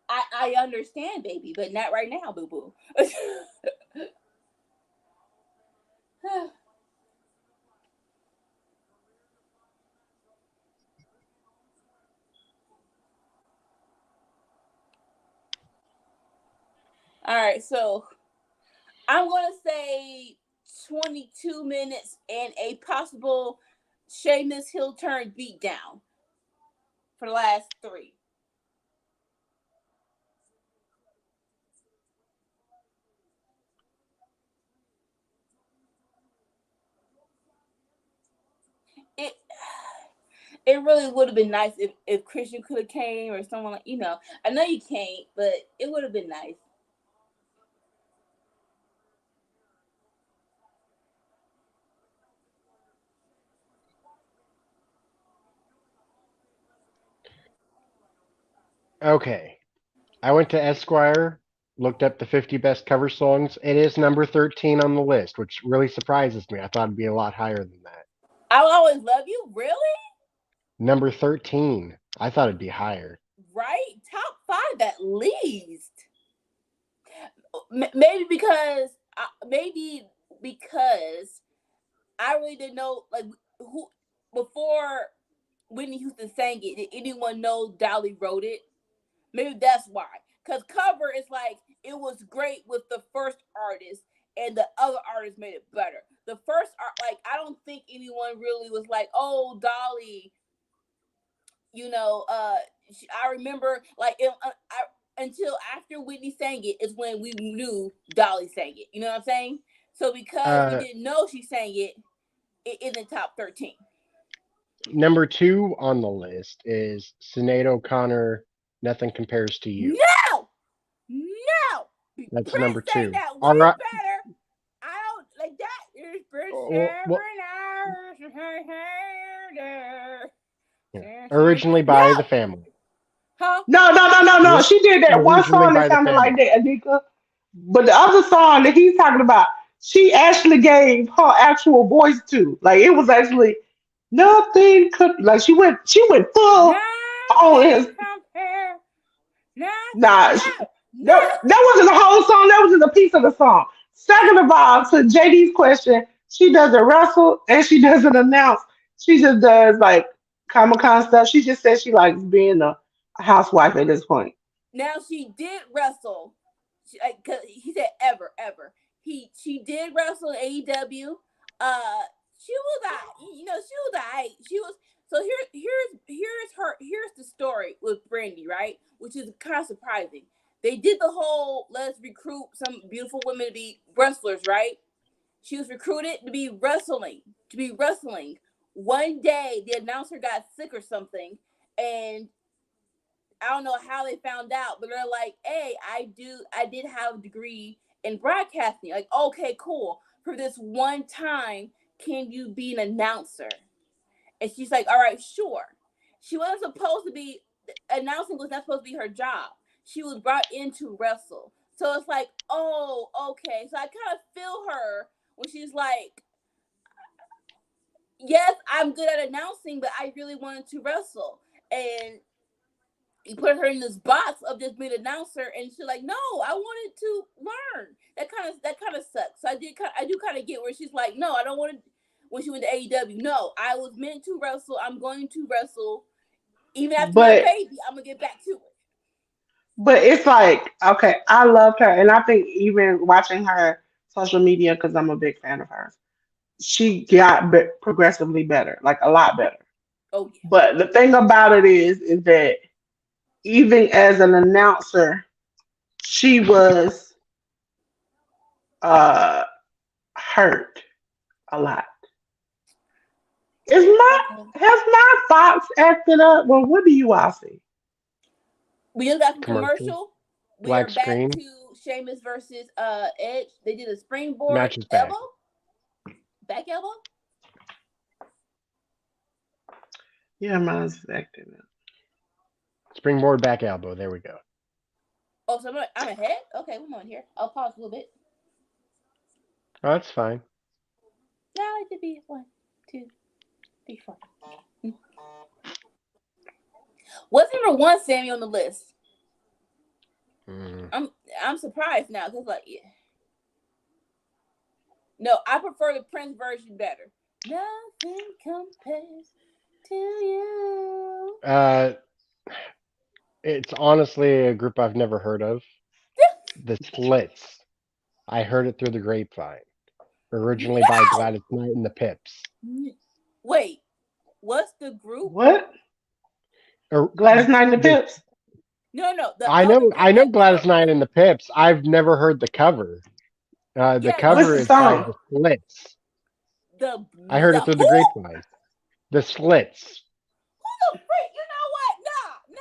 I understand, baby, but not right now, boo boo. All right, so I'm gonna say 22 minutes and a possible Sheamus heel turn beatdown for the last three. It it really would have been nice if Christian could have came or someone like, you know. I know you can't, but it would have been nice. Okay. I went to Esquire, looked up the 50 best cover songs. It is number 13 on the list, which really surprises me. I thought it'd be a lot higher than that. I'll always love you, really? Number 13. I thought it'd be higher. Right? Top 5 at least. Maybe because I really didn't know like who before Whitney Houston sang it. Did anyone know Dolly wrote it? Maybe that's why. Because cover is like it was great with the first artist, and the other artist made it better. The first art, like I don't think anyone really was like, "Oh, Dolly." You know, I remember like until after Whitney sang it is when we knew Dolly sang it. You know what I'm saying? So because we Uh, didn't know she sang it, it isn't top 13. Number 2 on the list is Sinead O'Connor, Nothing Compares to You. No, no. That's Prince number sang 2. that way All right. better. I don't like that. It's for Well, 7 hours. yeah. Originally by No, the family. huh? No. She did that one Originally song that by the sounded like family. that, Anika. But the other song that he's talking about, she actually gave her actual voice to. Like it was actually Nothing could like she went full on his. Nothing compare. Nothing. Nah, No. No. that wasn't the whole song. That was just a piece of the song. Second of all, to JD's question, she doesn't wrestle and she doesn't announce. She just does like Comic Con stuff. She just says she likes being a housewife at this point. Now she did wrestle. Cause he said ever. She did wrestle in AEW. She was she was alright. She was so here's the story with Brandy, right? Which is kind of surprising. They did the whole let's recruit some beautiful women to be wrestlers, right? She was recruited to be wrestling. One day the announcer got sick or something, and I don't know how they found out, but they're like, "Hey, I did have a degree in broadcasting. Like, okay, cool. For this one time, can you be an announcer?" And she's like, "All right, sure." She wasn't supposed to be announcing was not supposed to be her job. She was brought in to wrestle. So it's like, oh, okay. So I kind of feel her when she's like, "Yes, I'm good at announcing, but I really wanted to wrestle." And he put her in this box of just being an announcer, and she's like, "No, I wanted to learn." That kind of sucks. So I do kind of get where she's like, "No, I don't want to." When she went to AEW, no, I was meant to wrestle. I'm going to wrestle, even after my But baby. I'm gonna get back to it. but it's like okay, I loved her, and I think even watching her social media because I'm a big fan of hers, she got progressively better, like a lot better. Oh yeah. But the thing about it is that even as an announcer, she was uh hurt a lot. Is my Okay. has my Fox acted up? Well, what do you all see? We just got from Commercial. commercial. We are Black back screen. to Sheamus versus Edge. They did a springboard Match is back. elbow, back elbow. Yeah, mine's acting up. Springboard back elbow. There we go. Oh, so I'm ahead. Okay, one moment here. I'll pause a little bit. Oh, that's fine. Yeah, I like to be 1, 2, 3, 4. What's number one, Sammy, on the list? Mm. I'm surprised now because like yeah. No, I prefer the Prince version better. Nothing compares to you. It's honestly a group I've never heard of. The Slits. I heard it through the grapevine. Originally by No. Gladys Knight and the Pips. Wait, what's the group? What? Or, Gladys Knight and the the, Pips? No, the I other know group I know that never. Gladys Knight and the Pips. I've never heard the cover. The Yeah, What's cover the is by song? the Slits. the I heard the it through the who? grapevine. The Slits. Who the freak? You know what?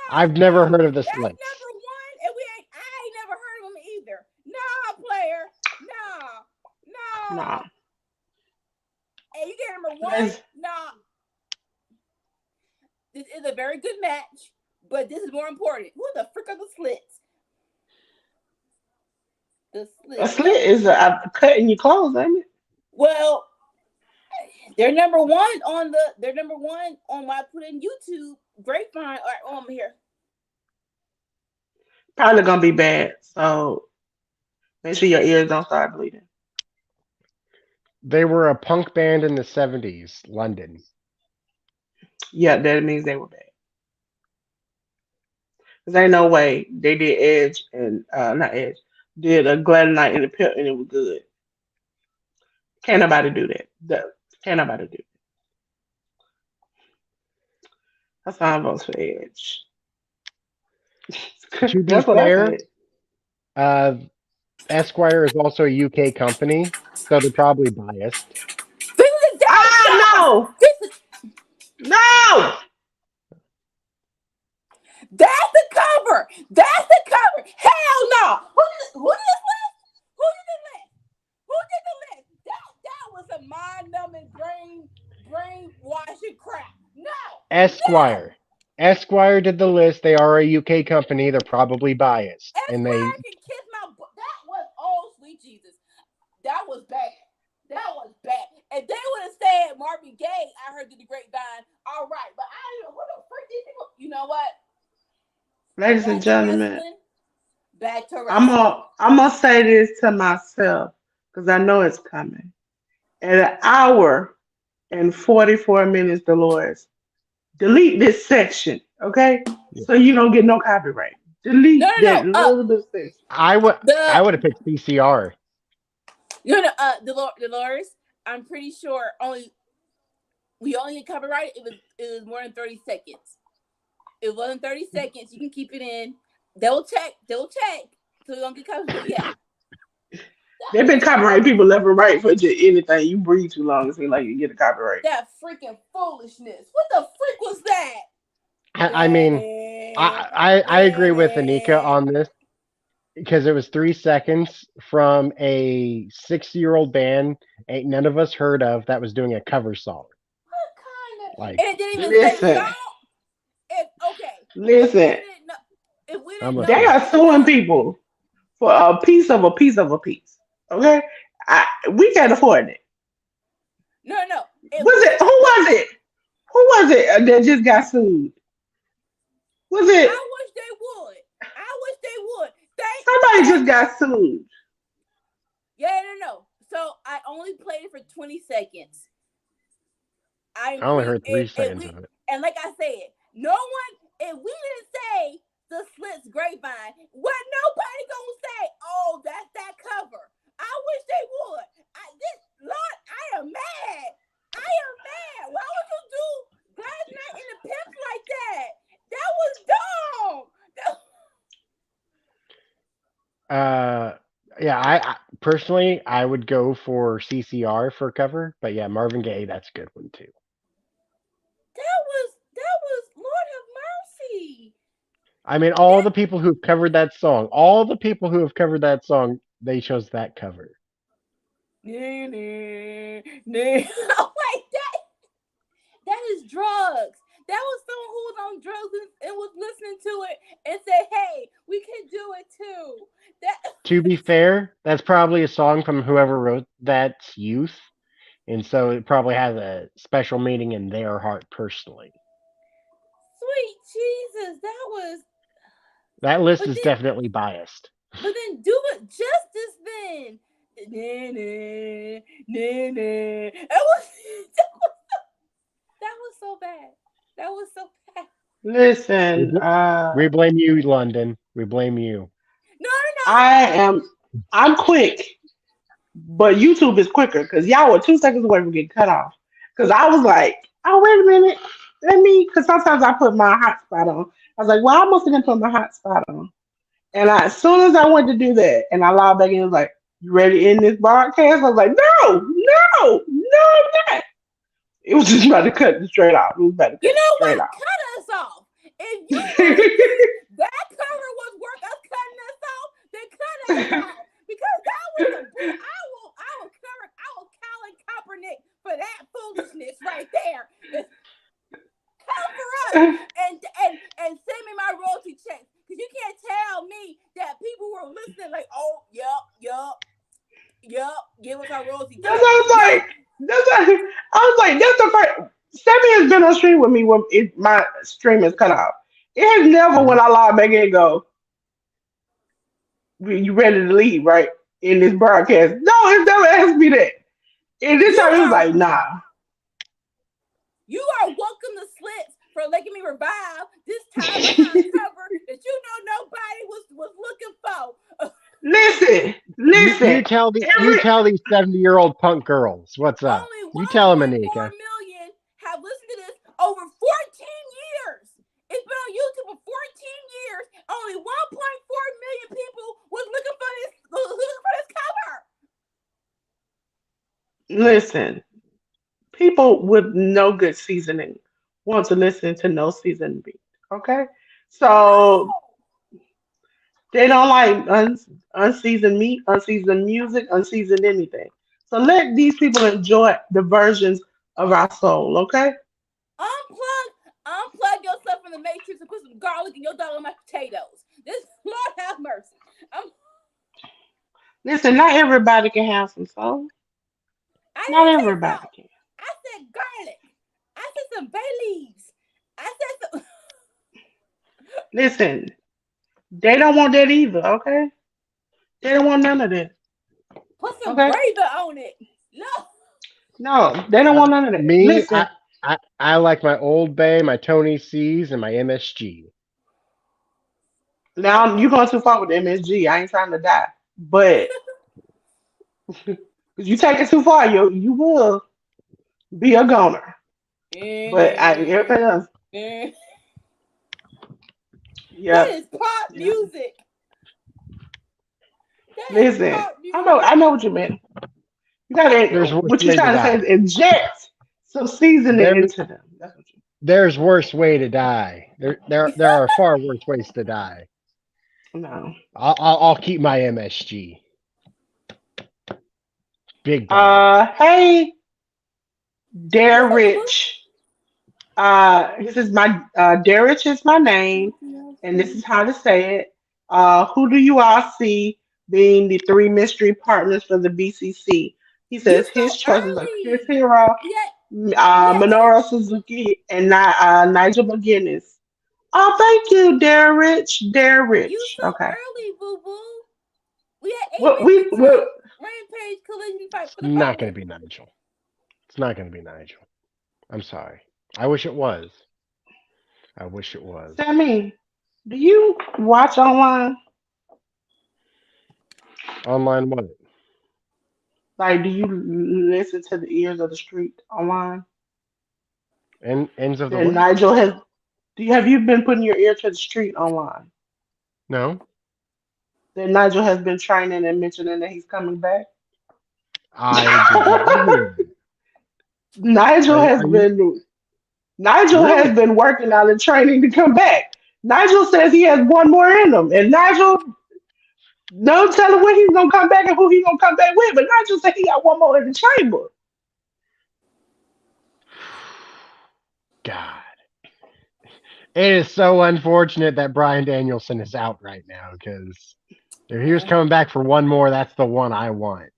I've never heard of the That's Slits. number one, and I ain't never heard of them either. Nah, player. Nah, Nah. nah. And you get number one? Gladys, Nah. This is a very good match, but this is more important. Who the frick are the Slits? The a Slits. slit is cutting your clothes, ain't it? Well, they're number one on what I put in YouTube grapevine. All right, I'm here. Probably gonna be bad. So make sure your ears don't start bleeding. They were a punk band in the 70s, London. Yeah, that means they were bad. Cause ain't no way they did Edge and not Edge did a Gladys Knight in the Pit and it was good. Can't nobody do that. Can't nobody do that. That's why I vote for Edge. To be That's what I fair, said. uh, Esquire is also a UK company, so they're probably biased. This is a damn Ah show. no, no. That's the cover. That's the cover. Hell no. Who did this list? Who did the list? Who did the list? That was a mind-numbing brainwashing crap. No. Esquire. Esquire did the list. They are a UK company. They're probably biased, and they Esquire can kiss my butt. That was, oh, sweet Jesus. That was bad. That was bad. If they would have said that Marvin Gaye, I heard through the grapevine. All right, but I don't know what the frick these people. You know what? Ladies and Back to gentlemen, wrestling. Back to I'm wrestling. gonna I'm gonna say this to myself because I know it's coming. In an hour and 44 minutes, Dolores, delete this section, okay? Yeah. So you don't get no copyright. No, Delete no, that no. little bit section. I would The I would have picked CCR. no, no. Dolores. I'm pretty sure we only get copyright if it was more than 30 seconds. If it wasn't 30 seconds, you can keep it in. They'll check. So we don't get copyright. But yeah, They've been copyright people left and right for just anything. You breathe too long, it seems like you get a copyright. that freaking foolishness. What the freak was that? I mean, I agree with Anika on this because it was 3 seconds from a 60-year-old band ain't none of us heard of that was doing a cover song. What kind of? Like, And it didn't even say Listen, song. If okay, listen. if we I'm didn't know They listening. what are the suing fuck. people for a piece of a piece of a piece. Okay? We can't afford it. No. If Was we it? Who didn't know, was it? Who was it that just got sued? Was it I wish they would. They somebody they just got sued? yeah no. So I only played it for 20 seconds. I only heard three And seconds we of it. and like I said, no one if we didn't say the Slits grapevine, what nobody gonna say, oh, that's that cover. I wish they would. Lord, I am mad. Why would you do Glass Night in the Pimps like that? That was dumb. Yeah, I personally I would go for CCR for cover, but yeah, Marvin Gaye, that's a good one too. That was Lord have mercy. I mean, all the people who've covered that song, they chose that cover. Nah. Like that is drugs. That was someone who was on drugs and was listening to it and said, "Hey, we can do it too." That To be fair, that's probably a song from whoever wrote that's youth, and so it probably has a special meaning in their heart personally. sweet Jesus, that was. That list But is then, definitely biased. do it justice then. It was. That was so bad. That was so bad. We, Listen, bl- we blame you, London. We blame you. No. I am. I'm quick, but YouTube is quicker because y'all were 2 seconds away from getting cut off. Because I was like, oh wait a minute, let me. Because sometimes I put my hotspot on. I was like, well, I must have been putting my hotspot on. And as soon as I went to do that, and I logged back in, it was like, you ready to end this broadcast? I was like, no, not. It was just about to cut it straight off. It was about to You cut it know straight what? off. Cut us off. If you really think that cover was worth us cutting us off, then cut us off. Because that was a I will Colin Kaepernick for that foolishness right there. Cover us and send me my royalty checks. Because you can't tell me that people were listening like, oh, yup, give us our royalty That's what checks. I was like. That's the first. Stephanie has been on stream with me when my stream is cut off. It has never, when Mhm. I log back in, go, you ready to leave, right? In this broadcast. No, it's never asked me that. And this time it was like, nah. You are welcome to Slits for letting me revive this time behind cover that you know nobody was looking for. Listen. You Every tell these 70-year-old punk girls what's up. Only You tell them, 1.4 Anika. million have listened to this over 14 years. It's been on YouTube for 14 years. Only 1.4 million people was looking for this cover. listen, people with no good seasoning want to listen to no seasoned beat. Okay? So No. they don't like unseasoned meat, unseasoned music, unseasoned anything. So let these people enjoy the versions of our soul, okay? Unplug yourself from the matrix and put some garlic in your doggone potatoes. This Lord have mercy. Listen, not everybody can have some soul. I Not didn't say everybody so. can. I I said garlic. I said some bay leaves. I said some. Listen, they don't want that either. Okay, they don't want none of that. Put some Okay, gravy on it. No. no, they don't Uh, want none of that. me, Listen, I like my Old Bay, my Tony C's, and my MSG. now you Okay. going too far with the MSG. I ain't trying to die, but if you take it too far, you will be a goner. But everything else, That yeah. is pop Yeah. music. That is Listen, pop I music. know what you meant. You gotta, There's worse what you way to trying to say die. is inject some seasoning There, into them. That's what you. there's worse way to die. There are far worse ways to die. No. I'll keep my MSG. Big dog. Hey, What's Dare up, boo Rich. This is my Darich is my name, and this boo? is how to say it. Who do you all see being the three mystery partners for the BCC? He You says so his choices are Chris early. Hero, Yeah, yeah. Minoru Suzuki, and Nigel McGuinness. Oh, thank you, Dare Rich. Dare You Rich. so Okay. early, boo boo. We had 8 What minutes we until what? Rampage collision fight for the Not going finals. to be Nigel. It's not going to be Nigel. I'm sorry. I wish it was. I wish it was. Sammy, do you watch online? Online what? Like, do you listen to the ears of the street online? Ends of the Then what? Nigel has. Have you been putting your ear to the street online? No. Then Nigel has been training and mentioning that he's coming back. I did not hear that. Nigel has Are you been Nigel really? has been working out and training to come back. Nigel says he has one more in him, and Nigel don't tell him when he's gonna come back and who he's gonna come back with. But Nigel said he got one more in the chamber. God. It is so unfortunate that Brian Danielson is out right now because if he was Yeah. coming back for one more, that's the one I want.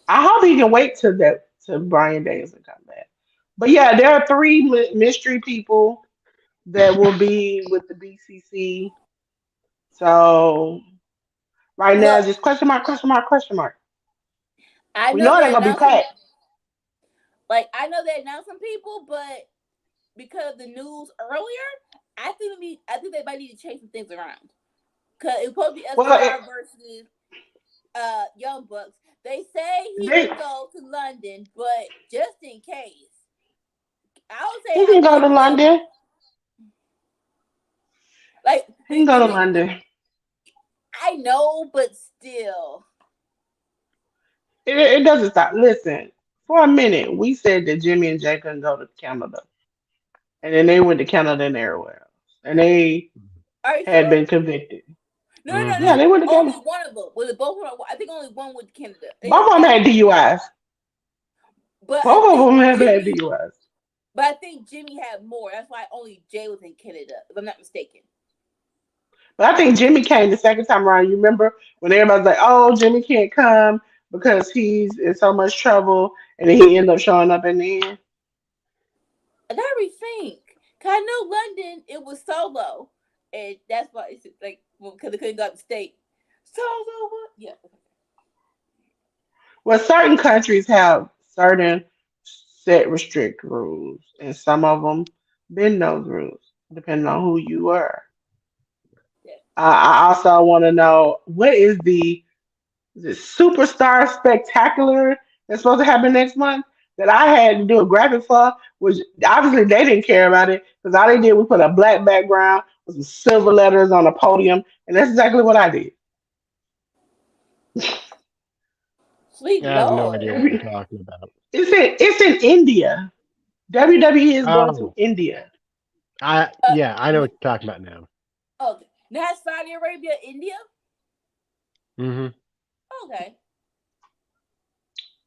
I hope he can wait till that till Brian Days to come back. But yeah, there are three mystery people that will be with the BCC. So right now, Well, it's just question mark, question mark, question mark. I We know know it ain't they gonna be announced some. Pat. I know they announced some people, but because of the news earlier, I think they might need to change some things around. Cause it's supposed to be Well, FTR versus Young Bucks. They say he they, can go to London, but just in case, I would say he have can go one to glove on. London. Like He can go to London. I know, but still. It doesn't stop. Listen, for a minute, we said that Jimmy and Jay couldn't go to Canada, and then they went to Canada and everywhere else, and they Are you had sure? been convicted. No, no, no, Yeah, Hmm. no. they went to Only Canada. one of them. Was it both? I think only one went to Canada. They Both just of them got had DUIs. But I Both of think them have had Jimmy. DUIs. But I think Jimmy had more. That's why only Jay was in Canada, if I'm not mistaken. But I think Jimmy came the second time around. You remember when everybody's like, "Oh, Jimmy can't come because he's in so much trouble," and then he ended up showing up in the end. I gotta rethink. Cause I know London, it was solo, and that's why it's like because they couldn't go out the state. Solo, what? Yeah. Well, certain countries have certain set restrict rules, and some of them bend those rules depending on who you are. Yeah. I also want to know what is it Superstar Spectacular that's supposed to happen next month that I had to do a graphic for, which obviously they didn't care about it because all they did was put a black background with some silver letters on a podium, and that's exactly what I did. Sweet I have no idea what Lord. you're talking about. It's in India. WWE is going to Oh, India. Uh, I know what you're talking about now. okay. Now it's Saudi Arabia, India. Hmm. Okay.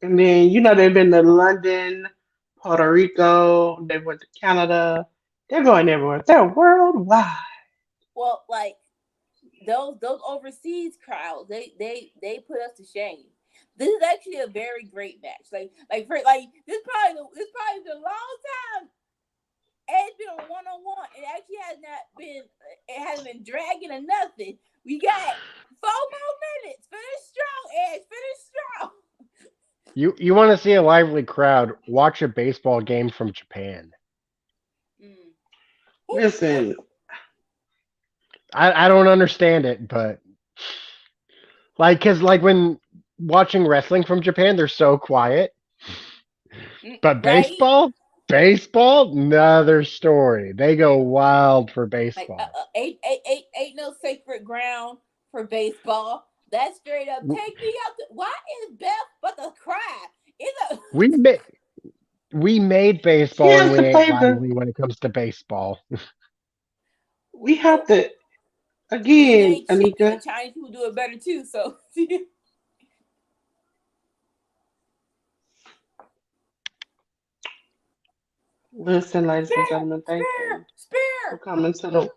And then they've been to London, Puerto Rico, they went to Canada. They're going everywhere. They're worldwide. Well, like those overseas crowds, they put us to shame. This is actually a very great match. This probably the long time Edge been on 1-on-1. It actually has not been. It hasn't been dragging or nothing. We got 4 more minutes. Finish strong, Edge. Finish strong. You want to see a lively crowd? Watch a baseball game from Japan. Listen, I don't understand it, but because when watching wrestling from Japan, they're so quiet. But Right? baseball, another story. They go wild for baseball. Ain't no sacred ground for baseball. That's straight up. Take me out. Why is Beth but to cry? We made he baseball and has we to ain't play the. lively when it comes to baseball. We have to We again, ain't chicken. The Anika. Chinese people do it better too. So. Listen, ladies and gentlemen, thank you for Spear. coming to the.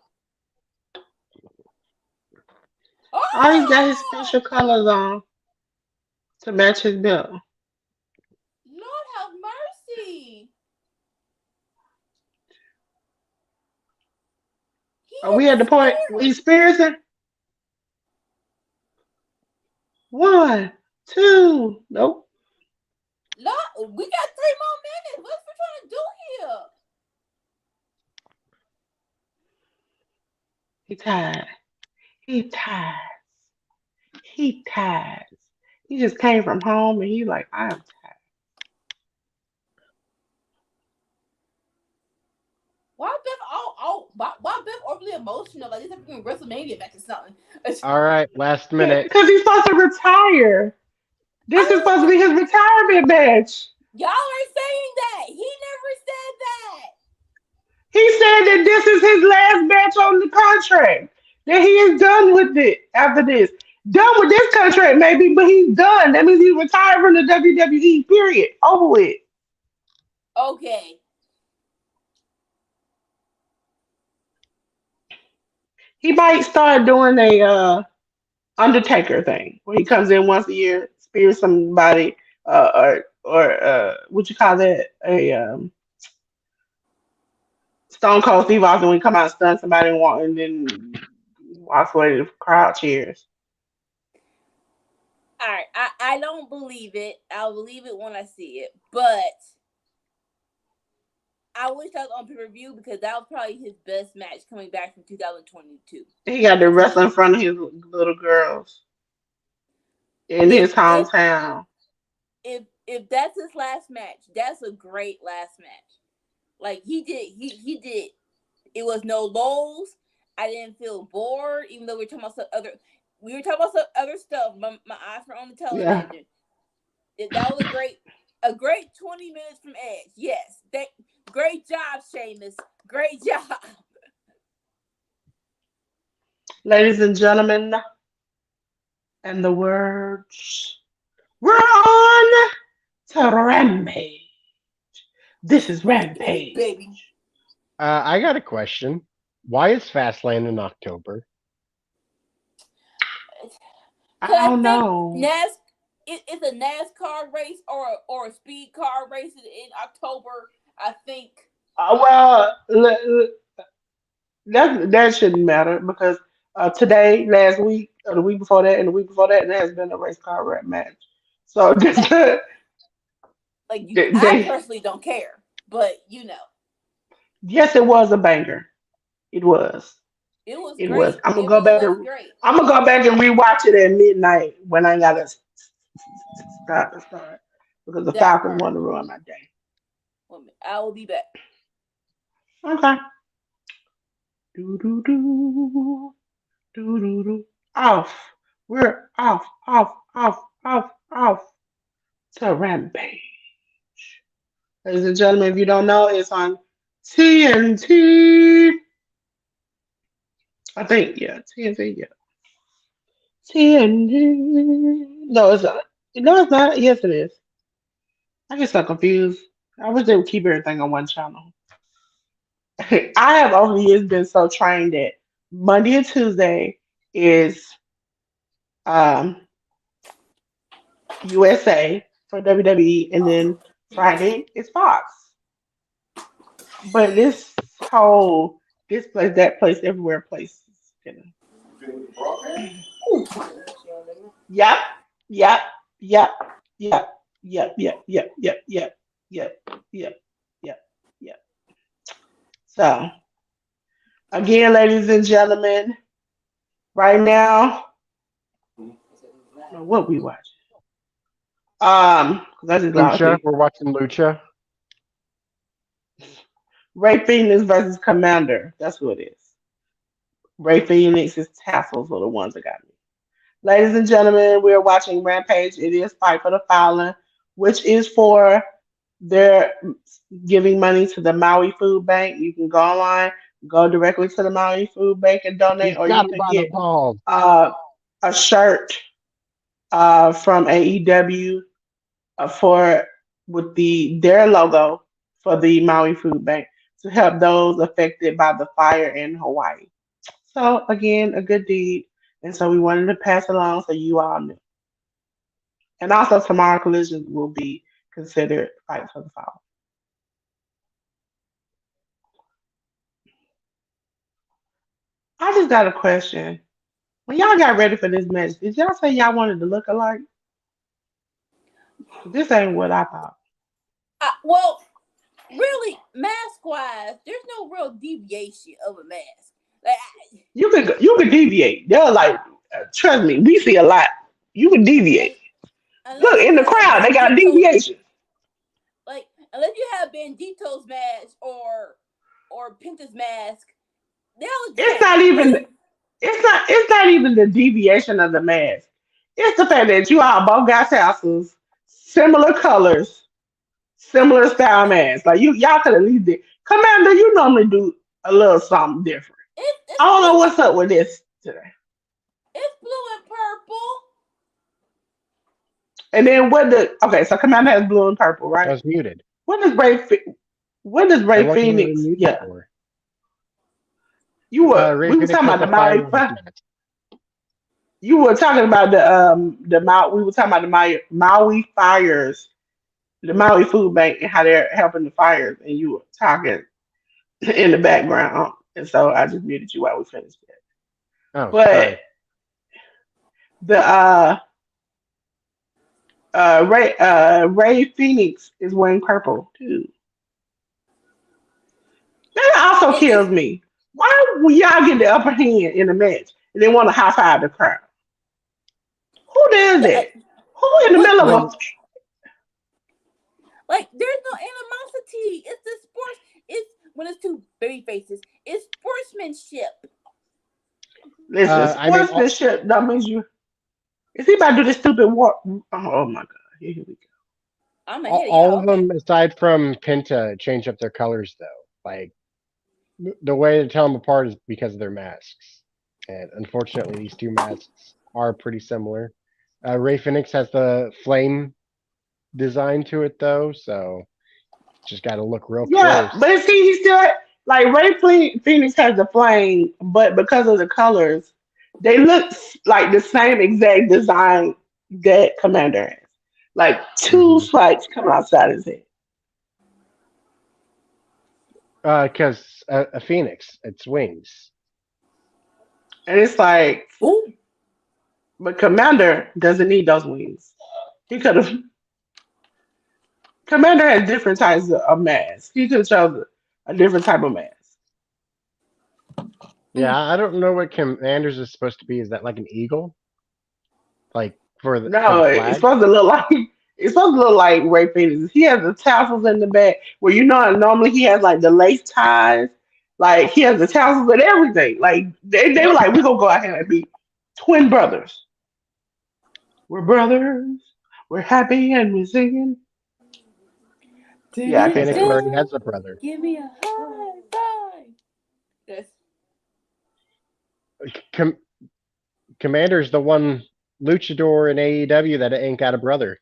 Oh, he's got his Oh, special colors on to match his belt. Lord have mercy. He Are hit we at the the point where spear. he's experiencing? 1, 2. Nope. Lord, we got 3 more minutes. What's we trying to do here? He tired. He tired. He tired. He just came from home and he's like, I am tired. Why Beth overly emotional? Like this happened in WrestleMania match or something. All right, last minute. Because he's supposed to retire. This is supposed to be his retirement match. Y'all are saying that. He never said that. He said that this is his last match on the contract. That he is done with it after this. Done with this contract, maybe, but he's done. That means he's retired from the WWE, period. Over with. Okay. He might start doing a Undertaker thing where he comes in once a year, spears somebody, or what you call that? A Stone Cold Steve Austin when he come out and stun somebody and then walks away to the crowd cheers. All right. I don't believe it. I'll believe it when I see it. But I wish that was on pay-per-view because that was probably his best match coming back from 2022. He got to wrestle in front of his little girls in his If hometown. if that's his last match, that's a great last match. Like he did. It was no lulls. I didn't feel bored, even though we were talking about some other stuff. My eyes were on the Yeah. television. That was a great 20 minutes from Edge. Yes, great job, Sheamus. Great job. Ladies and gentlemen, and the words, we're on to Rampage. This is Rampage. Baby. I got a question. Why is Fastlane in October? I don't know. It's a NASCAR race or a speed car race in October. I think. Well, that shouldn't matter because today, last week, or the week before that, and the week before that, there has been a race car rap match. So I they, personally don't care, but yes, it was a banger. It was. it was It was. great. It really was great. I'm gonna go back and rewatch it at midnight when I gotta start because the That Falcons part. want to ruin my day. I will be back. Okay. Do do do do do do. Off. We're off to Rampage. Ladies and gentlemen, if you don't know, it's on TNT. I think, yeah, TNT, yeah. TNT. No, it's not. No, it's not. Yes, it is. I get so confused. I wish they would keep everything on one channel. I have over the years been so trained that Monday and Tuesday is um USA for WWE, and then Friday is Fox. But this place, that place, everywhere place. You know. Yep, yep, yep, yep, yep, yep, yep, yep, yep, yep, yep, yep, yep. So again, ladies and gentlemen, right now, I don't know what we watch. 'Cause I just logged Lucha. in. We're watching Lucha. Ray Phoenix versus Commander. That's who it is. Ray Phoenix's tassels are the ones that got me. Ladies and gentlemen, we are watching Rampage. It is Fight for the Fallen, which is for their giving money to the Maui Food Bank. You can go online, go directly to the Maui Food Bank and He's donate, or got you him can by the get balls. uh, a shirt from AEW for with their logo for the Maui Food Bank to help those affected by the fire in Hawaii. So again, a good deed, and so we wanted to pass along so you all knew. And also, tomorrow collisions will be considered fight for the fall. I just got a question. When y'all got ready for this match, did y'all say y'all wanted to look alike? 'Cause this ain't what I thought. Well, really, mask wise, there's no real deviation of a mask. Like, You could deviate. They're like, trust me, we see a lot. You can deviate. unless Look you in the have crowd, they got Bandito's, deviation. like unless you have Bandito's mask or Penta's mask, they all look the It's same. not even. It's not even the deviation of the mask. It's the fact that you all both got tassels, similar colors, similar style masks. Like y'all could at least did. Commander, you normally do a little something different. I It's don't know blue what's up with this today. it's blue and purple. And then okay, so Commander has blue and purple, I right? was muted. What does what does I Ray wasn't even Phoenix? muted Yeah, for. Ray we were Phoenix talking has about the the Maui. fireworks mask. You were talking about the Maui. We were talking about the Maui fires, the Maui Food Bank, and how they're helping the fires, and you were talking in the background, and so I just muted you while we finished it. Oh, But sorry. the Ray Phoenix is wearing purple too. That also It's kills me. Why will y'all get the upper hand in the match and they want to high five the crowd? Who does the, that? Who in the what middle of When a like there's no animosity. It's the sports. It's when it's two baby faces. It's sportsmanship. listen I mean, sportsmanship? That means you. Is he about to do this stupid war? Oh my god! Here we go. I'm all, ahead of all y'all. of Okay. them aside from Penta change up their colors though. Like the way to tell them apart is because of their masks. And unfortunately, these two masks are pretty similar. Ray Phoenix has the flame design to it though, so just got to look real Yeah, close. but see, he still like Phoenix has the flame, but because of the colors, they look like the same exact design that Commander has. Like two Hmm spikes come outside his head, Because a phoenix, its wings. and it's like, Ooh. but Commander doesn't need those wings. He could have. Commander has different types of masks. He could have chosen a different type of mask. Yeah, I don't know what Commanders is supposed to be. Is that like an eagle, like for the No, it's flag? supposed to look like it's supposed to look like Ray Phoenix. He has the tassels in the back where normally he has like the lace ties, like he has the tassels and everything. Like they were like, we're gonna go out here and be twin brothers. We're brothers. We're happy and we're singing. Yeah, I can't Phoenix sing it. already has a brother. Give me a high five. Yes. Com- Commander's the one luchador in AEW that ain't got a brother.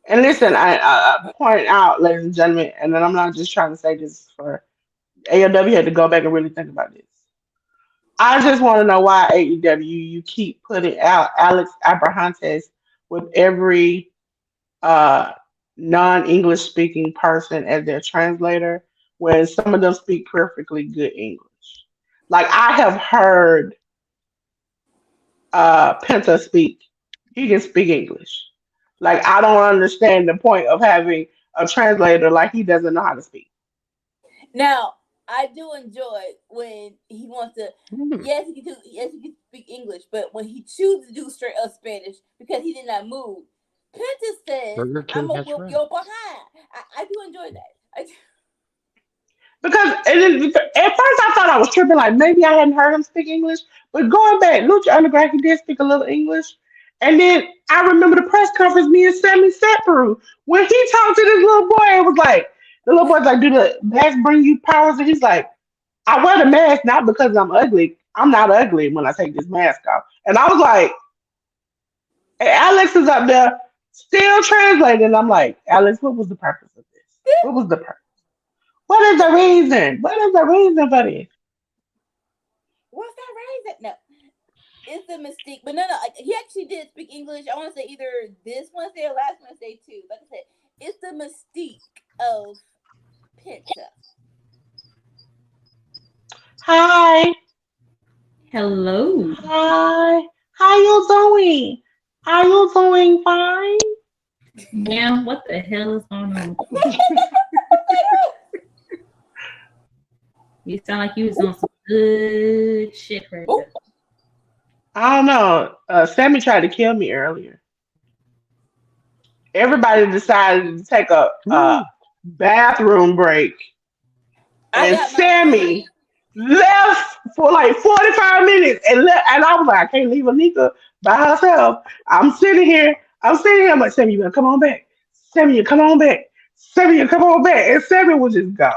And listen, I point out, ladies and gentlemen, and then I'm not just trying to say this for AOW had to go back and really think about this. I just want to know why AEW you keep putting out Alex Abrahantes with every uh, non-English speaking person as their translator, when some of them speak perfectly good English. Like I have heard Penta speak. He can speak English. Like I don't understand the point of having a translator like he doesn't know how to speak. Now, I do enjoy when he wants to. Hmm. Yes, he can speak English, but when he chooses to do straight up Spanish because he did not move, Penta says, Burger "I'm King gonna has whoop fries. your behind." I do enjoy that. Because and then, at first I thought I was tripping, like maybe I hadn't heard him speak English. But going back, Lucha Underground, he did speak a little English. And then I remember the press conference me and Sammy sat through when he talked to this little boy and was like, the little boy's like, "Do the mask bring you powers?" And he's like, "I wear the mask not because I'm ugly. I'm not ugly when I take this mask off." And I was like, and Alex is up there still translating. I'm like, "Alex, what was the purpose of this? What was the purpose? What is the reason? What is the reason for this?" What's that reason? No, it's the mystique. But no, like, he actually did speak English. I want to say either this Wednesday or last Wednesday too. Like I said, it's the mystique of Penta. Hi, Hello. hi. How you doing? Are you doing fine? Ma'am, what the hell is going on? You sound like you was on some good shit right Oh, there. I don't know. Sammy tried to kill me earlier. Everybody decided to take a, Woo. bathroom break, I and got my friend. Sammy left for like 45 minutes, and I was like, I can't leave Anika by herself. I'm sitting here. I'm like, Sammy, you better come on back. Sammy, you come on back. Sammy, you come on back. And Sammy was just gone.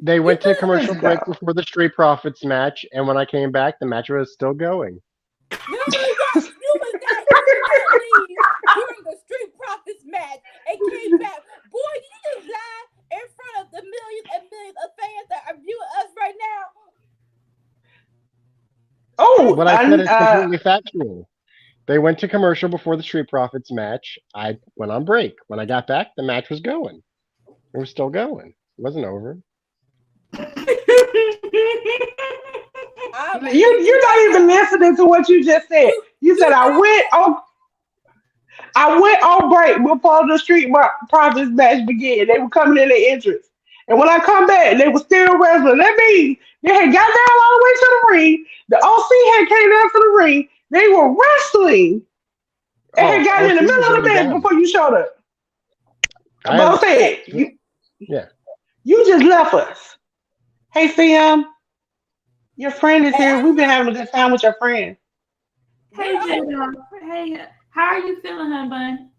They You went to could commercial Just break gone. before the Street Profits match, and when I came back, the match was still going. no, you did not leave during the Street Profits match and came back. Boy, did you just lie in front of the millions and millions of fans that are viewing us right now? Oh, What I said and is completely factual. They went to commercial before the Street Profits match. I went on break. When I got back, the match was going. It was still going. It wasn't over. I'm gonna hit you you're right not even now. listening to what you just said. You said You not listening. I went on break before the Profits match began. They were coming in the entrance. And when I come back, they were still wrestling. That means they had got down all the way to the ring. The OC had came down to the ring. They were wrestling and had Oh, gotten in the OC middle was of the already match gone. before you showed up. I But have, I'm saying, yeah. you just left us. Hey, Sam, your friend is And here. We've been I having a good time with your friend. Hey, girl, J-Dog. Hey, how are you feeling, hun bun?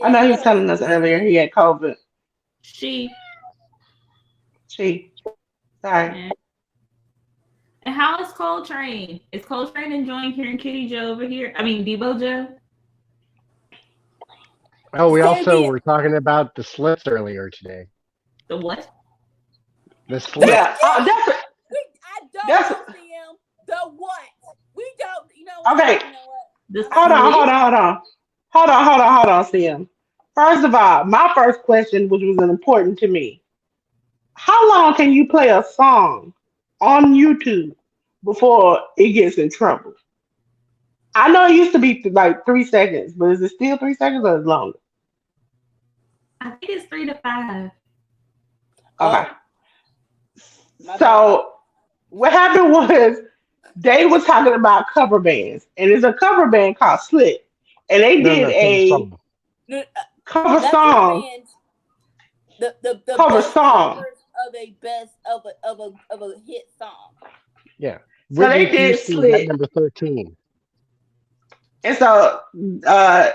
I yeah, know he he was got us telling us this earlier he had COVID. She. She, sorry. And, and how is Coltrane? Is Coltrane enjoying hearing Kitty Joe over here? I mean, Debo Joe? Oh, we say also again. were talking about the slits earlier today. The what? The What slits. Yeah, is I don't that's know, CM. The what? We don't. You know what? okay. You know what? The I'm Hold sorry. on, hold slit? on, hold on. Hold on, Sim. First of all, my first question, which was important to me, how long can you play a song on YouTube before it gets in trouble? I know it used to be like 3 seconds, but is it still 3 seconds or is it longer? I think it's 3 to 5. Okay. Oh, my bad. So what happened was they were talking about cover bands, and there's a cover band called Slit, and they No, did no, cover a song. No, cover not cover song, bands. The cover best song. covers of a best of a hit song. Yeah. So Whitney they did Houston's at Slit, number 13. and so uh,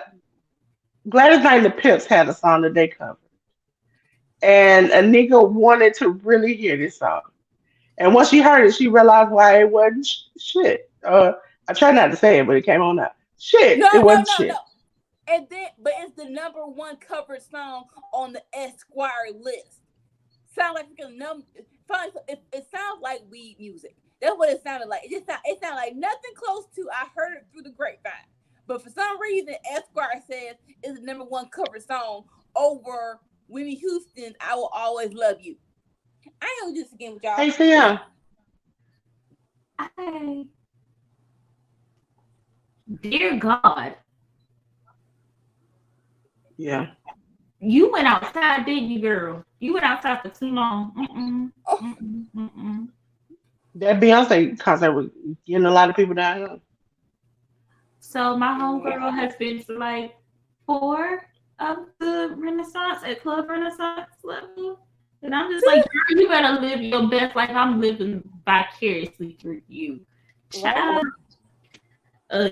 Gladys Knight and the Pips had a song that they covered, and a nigga wanted to really hear this song. And once she heard it, she realized why it wasn't shit. I try not to say it, but it came on out. Shit, it wasn't No. shit. And then, but it's the number one covered song on the Esquire list. Sound like a it sounds like weed music. That's what it sounded like. It sounded like nothing close to I heard it through the grapevine. But for some reason, Esquire says it's the #1 cover song over Whitney Houston's "I Will Always Love You." I ain't gonna do this again with y'all. Hey, Sam. Dear God. Yeah. You went outside, didn't you, girl? You went outside for too long. That Beyonce concert was getting a lot of people down here. So my homegirl has been to like 4 of the Renaissance at Club Renaissance level. And I'm just like, girl, you better live your best life. I'm living vicariously through you. Child,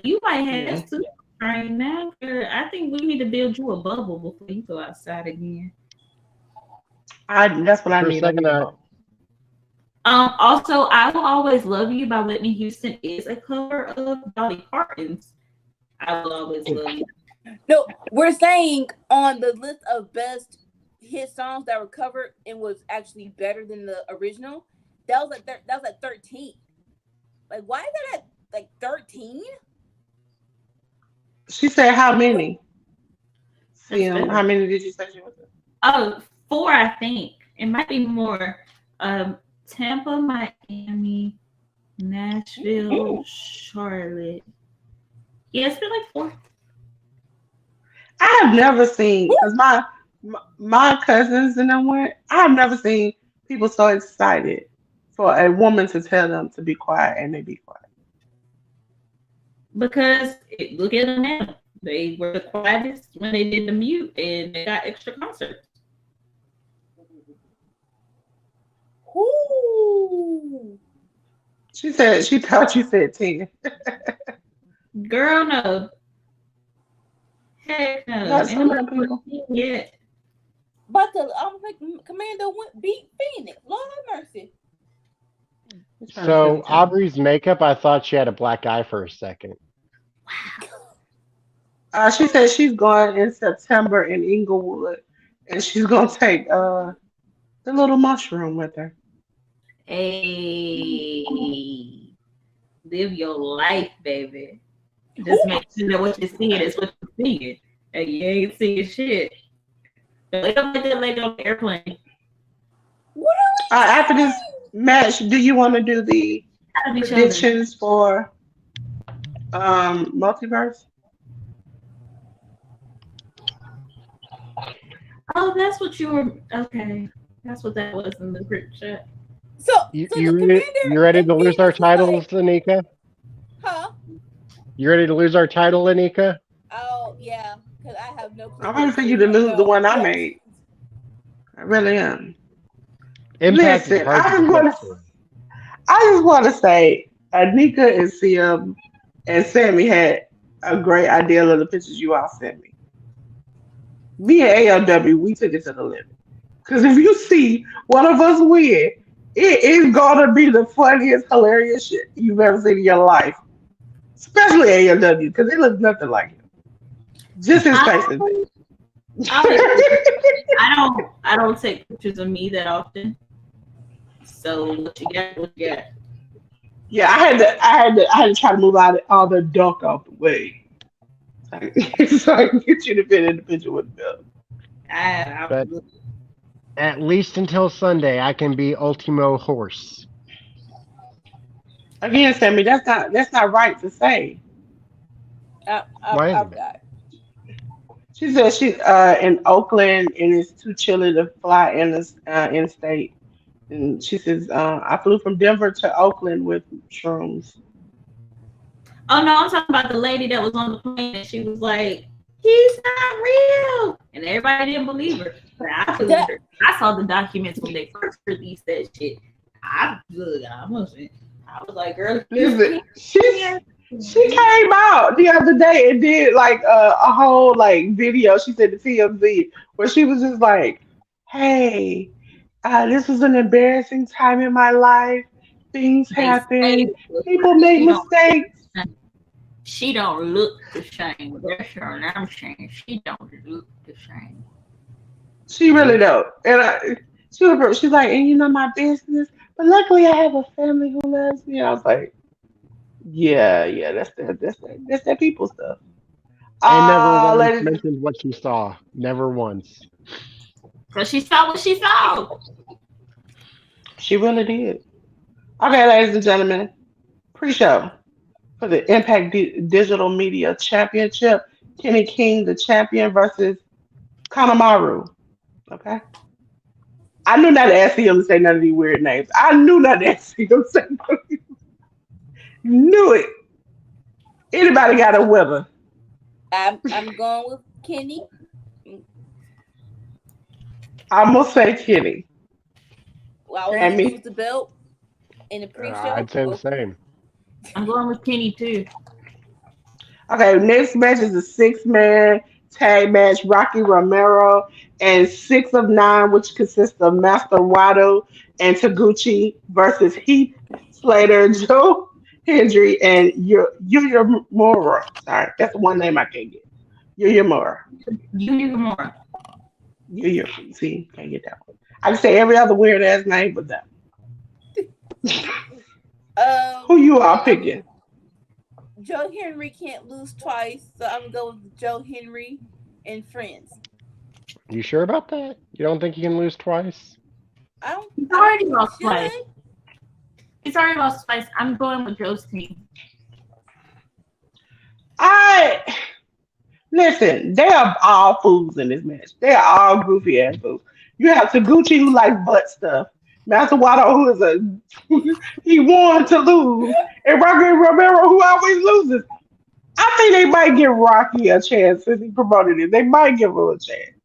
you might have to right now. Girl. I think we need to build you a bubble before you go outside again. That's what I For a need. second, Also, "I Will Always Love You" by Whitney Houston is a cover of Dolly Parton's "I Will Always Love You." No, we're saying on the list of best hit songs that were covered and was actually better than the original. That was at 13. Like, why is that at like 13? She said how many? Sam, how many did you say she was? Oh, 4, I think. It might be more. Tampa, Miami, Nashville, Charlotte. Yeah, it's been like 4. I have never seen, because my cousins and them went. I have never seen people so excited for a woman to tell them to be quiet, and they be quiet. Because look at them now. They were the quietest when they did the mute, and they got extra concerts. Ooh. She said she thought you said 10. Girl, no. Heck no. That's some of the people. Yeah. But I'm like, Commando beat Phoenix. Lord have mercy. So Aubrey's makeup, I thought she had a black eye for a second. She said she's going in September in Inglewood, and she's gonna take the little mushroom with her. Hey, live your life, baby. Just make sure that what you're seeing is what you're seeing. And you ain't seeing shit. Don't let that lady on the airplane. What After this match, do you want to do the predictions for Multiverse? Oh, that's what you were. Okay, that's what that was in the group chat. So You the ready to lose our titles, Anika? Huh? You ready to lose our title, Anika? Oh yeah, because I have no clue. I'm ready for you to lose the one I made. I really am. Impact Listen, is hard to predict. I just want to say, Anika and CM and Sammy had a great idea of the pictures you all sent me. Me and ALW, we took it to the limit. Because if you see one of us win, it is going to be the funniest, hilarious shit you've ever seen in your life. Especially ALW, because it looks nothing like him. Just his face is I don't take pictures of me that often. So what you got? Yeah, I had to try to move all the dunk out the way. So I can get you to fit in the picture with Bill. But at least until Sunday, I can be Ultimo Horse. Again, Sammy, that's not right to say. Why isn't it? She said she's in Oakland and it's too chilly to fly in state. And she says, I flew from Denver to Oakland with shrooms. Oh no, I'm talking about the lady that was on the plane and she was like, "He's not real," and everybody didn't believe her. But I believed her. I saw the documents when they first released that shit. I was like, "Girl, listen, she came out the other day and did like a whole like video. She said to TMZ where she was just like, "Hey, this was an embarrassing time in my life. Things happen. People make mistakes." She don't look the same. That's what I'm saying. She don't look the same. She really don't. And she's like, and you know my business, but luckily I have a family who loves me. I was like, yeah, that's that people stuff. And never once ladies, mentioned what she saw. Never once. Because she saw what she saw. she really did. Okay, ladies and gentlemen, pre-show for the Impact Digital Media Championship. Kenny King, the champion, versus Kanemaru. Okay. I knew not to ask him to say none of these weird names. I knew not to ask him to say none of these. Knew it. Anybody got a winner? I'm going with Kenny. I'm gonna say Kenny. Well, I was And gonna me. lose the belt in the pre-show. I'd say the same. I'm going with Kenny too. Okay, next match is a six-man tag match. Rocky Romero and 6 of 9, which consists of Master Wato and Taguchi versus Heath Slater, Joe Hendry, and Yuya Mura. Sorry, that's one name I can't get. Yuya Mura. You more. Yuya. See, can't get that one. I can say every other weird ass name but that. Who you are picking? Joe Henry can't lose twice, so I'm gonna go with Joe Henry and friends. You sure about that? You don't think you can lose twice? He's I already don't lost think he twice. should. He's already lost twice. I'm going with Joe's team. I listen. They are all fools in this match. They are all goofy ass fools. You have Taguchi who likes butt stuff. Master Wato who is a he won to lose, and Rocky Romero who always loses. I think they might give Rocky a chance since he promoted it. They might give him a chance.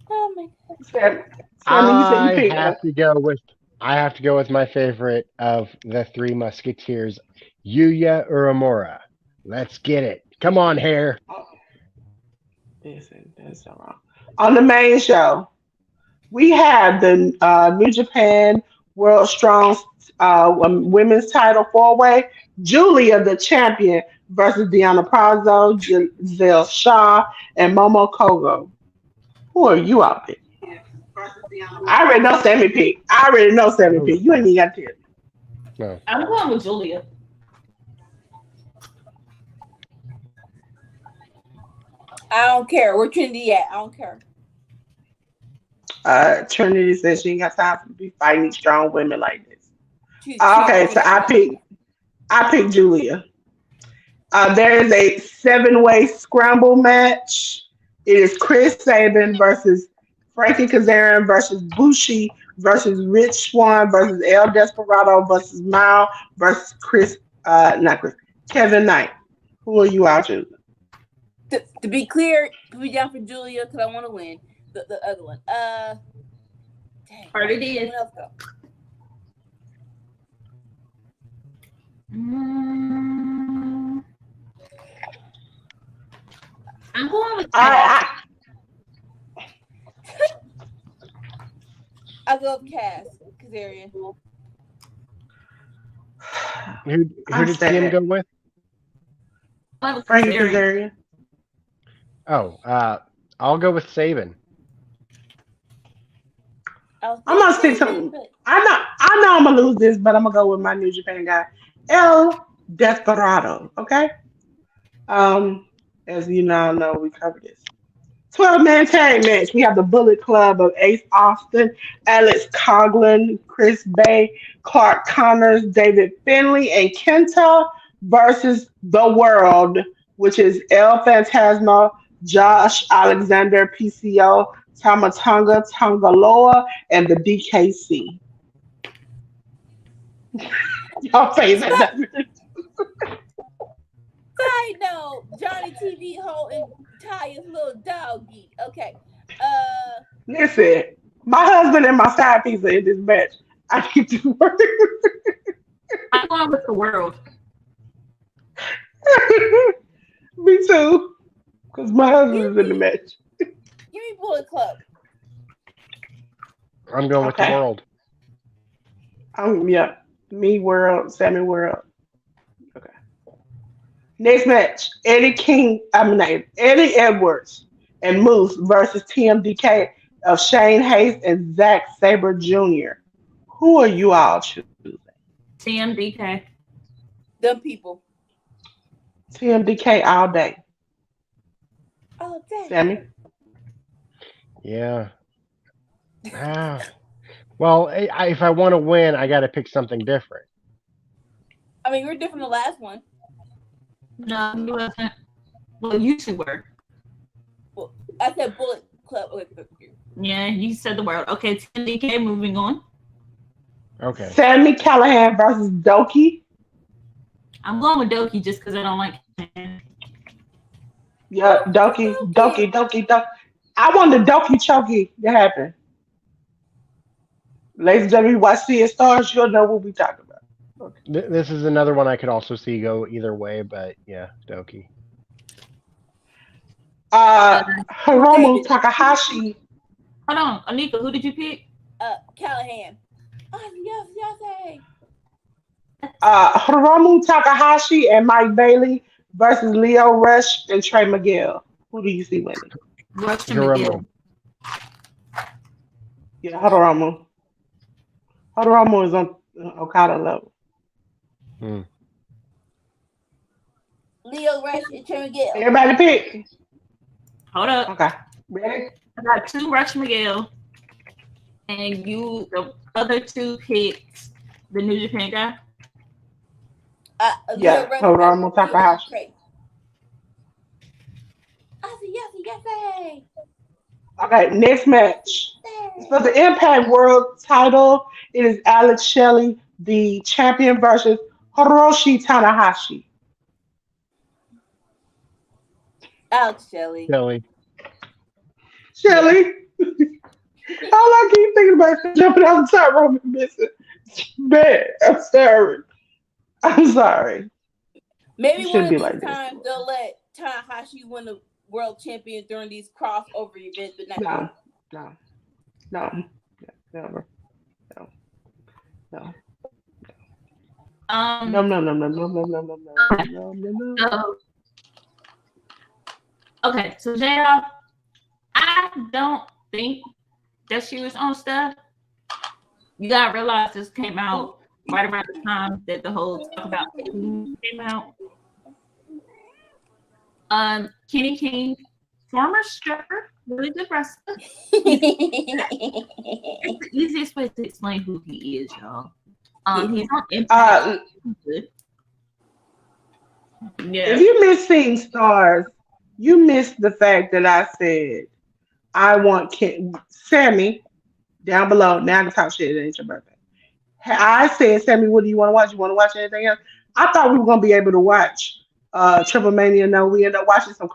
Oh my god. Sammy, you said you I picked have to go with my favorite of the three Musketeers, Yuya Uemura. Let's get it. Come on, hair. Listen, that's so wrong. On the main show, we have the New Japan World Strong Women's Title 4-way. Julia, the champion, versus Deanna Prazo, Giselle Shaw, and Momo Kogo. Who are you out there? I already know Sammy P. You ain't even got to tell me. No. I'm going with Julia. I don't care. Where Trinity at? I don't care. Trinity says she ain't got time to be fighting these strong women like this. She's Okay, so I picked Julia. There is a 7-way scramble match. It is Chris Sabin versus Frankie Kazarian versus Bushi versus Rich Swann versus El Desperado versus Mao versus Kevin Knight. Who are you out choosing? To be clear, put me down for Julia because I want to win. The other one. Dang. Part it is. What else go? I'm going with I'll go with Cass Kazarian. Who did Sam go with? Frankie Kazarian. Oh, I'll go with Sabin. I'm gonna stick something. I know I'm gonna lose this, but I'm gonna go with my New Japan guy, El Desperado. Okay. As you now know, we covered this. 12-man tag match. We have the Bullet Club of Ace Austin, Alex Coughlin, Chris Bay, Clark Connors, David Finley, and Kenta versus The World, which is El Phantasma, Josh Alexander, PCO, Tamatonga, Tongaloa, and the DKC. Y'all face that. Side note, Johnny TV holding Taya's little doggy. Okay. Listen, my husband and my side piece are in this match. I need to work. I'm going with The World. Me too. Because my husband is in the match. Give me Bullet Club. I'm going with The World. Yeah. Me World, Sammy World. Okay. Next match, Eddie Edwards and Moose versus TMDK of Shane Hayes and Zack Sabre Jr. Who are you all choosing? TMDK. Them people. TMDK all day. Oh, dang. Sammy. Yeah. Well, if I want to win, I got to pick something different. I mean, you're different from the last one. No, you wasn't. Well, you two were. Well, I said Bullet Club. Yeah, you said the word. Okay, TNDK, moving on. Okay. Sammy Callahan versus Doki. I'm going with Doki just because I don't like him. Yeah, Doki. I want the Doki Choki to happen. Ladies and gentlemen, watch CS Stars, you'll know what we talking about. Okay. This is another one I could also see go either way, but yeah, Doki. Hiromu Takahashi. Hold on, Anika, who did you pick? Callahan. Oh, yes. Hiromu Takahashi and Mike Bailey versus Leo Rush and Trey Miguel. Who do you see winning? Rush Hiromu. Yeah, Hiromu. Hiromu is on Okada level. Leo Rush and Trey Miguel. Everybody pick. Hold up. Okay. Ready? I got 2 Rush Miguel, and you, the other 2 picks, the New Japan guy. Yeah, Hiromu Takahashi. Yes. Okay, next match. For the Impact World title, it is Alex Shelley, the champion, versus Hiroshi Tanahashi. Alex Shelley. Billy. Shelley. All I keep thinking about is jumping out the top rope and missing. Bad. I'm sorry. Maybe It one shouldn't of be these like times they'll let Tanahashi win the world champion during these crossover events, but not No. Never. No. So, okay, so JR, I don't think that she was on stuff. You gotta realize this came out right around the time that the whole talk about came out. Kenny King, former stripper, really good wrestler. It's the easiest way to explain who he is, y'all. He's on Impact. Yeah. If you miss seeing stars, you missed the fact that I said I want Sammy down below. Now I can talk shit. It ain't your birthday. I said, Sammy, what do you want to watch? You want to watch anything else? I thought we were gonna be able to watch Triple Mania. No, we ended up watching some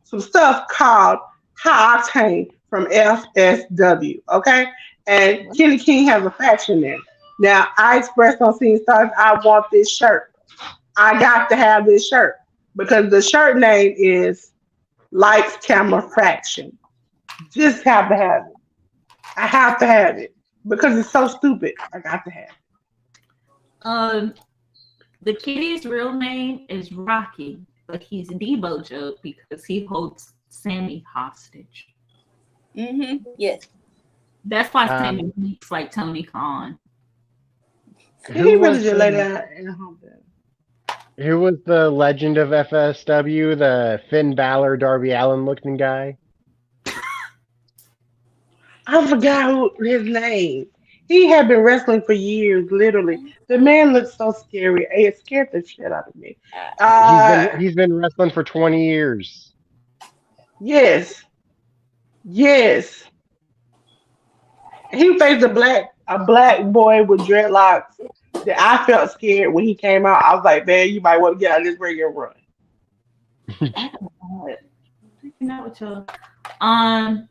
some stuff called High Octane from FSW. Okay, and Kenny King has a faction there. Now I expressed on Seeing Stars, I want this shirt. I got to have this shirt because the shirt name is Lights Camera Fraction. Just have to have it. I have to have it because it's so stupid. I got to have it. The kitty's real name is Rocky, but he's Debo joke because he holds Sammy hostage. Yes. That's why Sammy looks like Tony Khan. He really just lay down in the home bed. Who was the legend of FSW? The Finn Balor, Darby Allin looking guy? I forgot his name. He had been wrestling for years, literally. The man looked so scary. It scared the shit out of me. He's been wrestling for 20 years. Yes. He faced a black boy with dreadlocks that I felt scared when he came out. I was like, man, you might want to get out of this ring and run.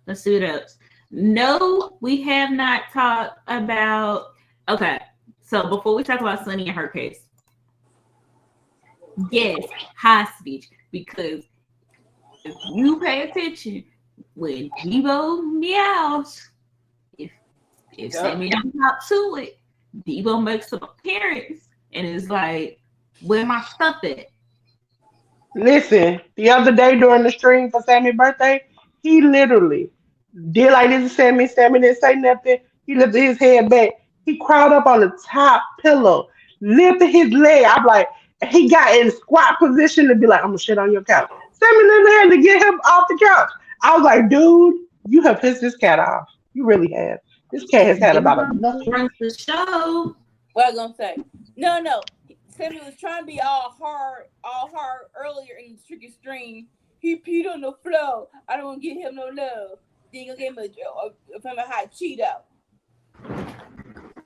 The suit ups. No, we have not talked about. Okay, so before we talk about Sunny and her case, yes, hostage, because if you pay attention, when Debo meows, if Sammy don't talk to it, Debo makes an appearance and is like, where my stuff at? Listen, the other day during the stream for Sammy's birthday, he literally did like this to Sammy. Sammy didn't say nothing. He lifted his head back. He crawled up on the top pillow, lifted his leg. I'm like, he got in squat position to be like, I'm gonna shit on your couch. Sammy literally had to get him off the couch. I was like, dude, you have pissed this cat off. You really have. This cat has had about enough. Runs the show. What I was gonna say? No. Sammy was trying to be all hard earlier in the tricky stream. He peed on the floor. I don't want to give him no love. Then you gonna give him a hot Cheeto.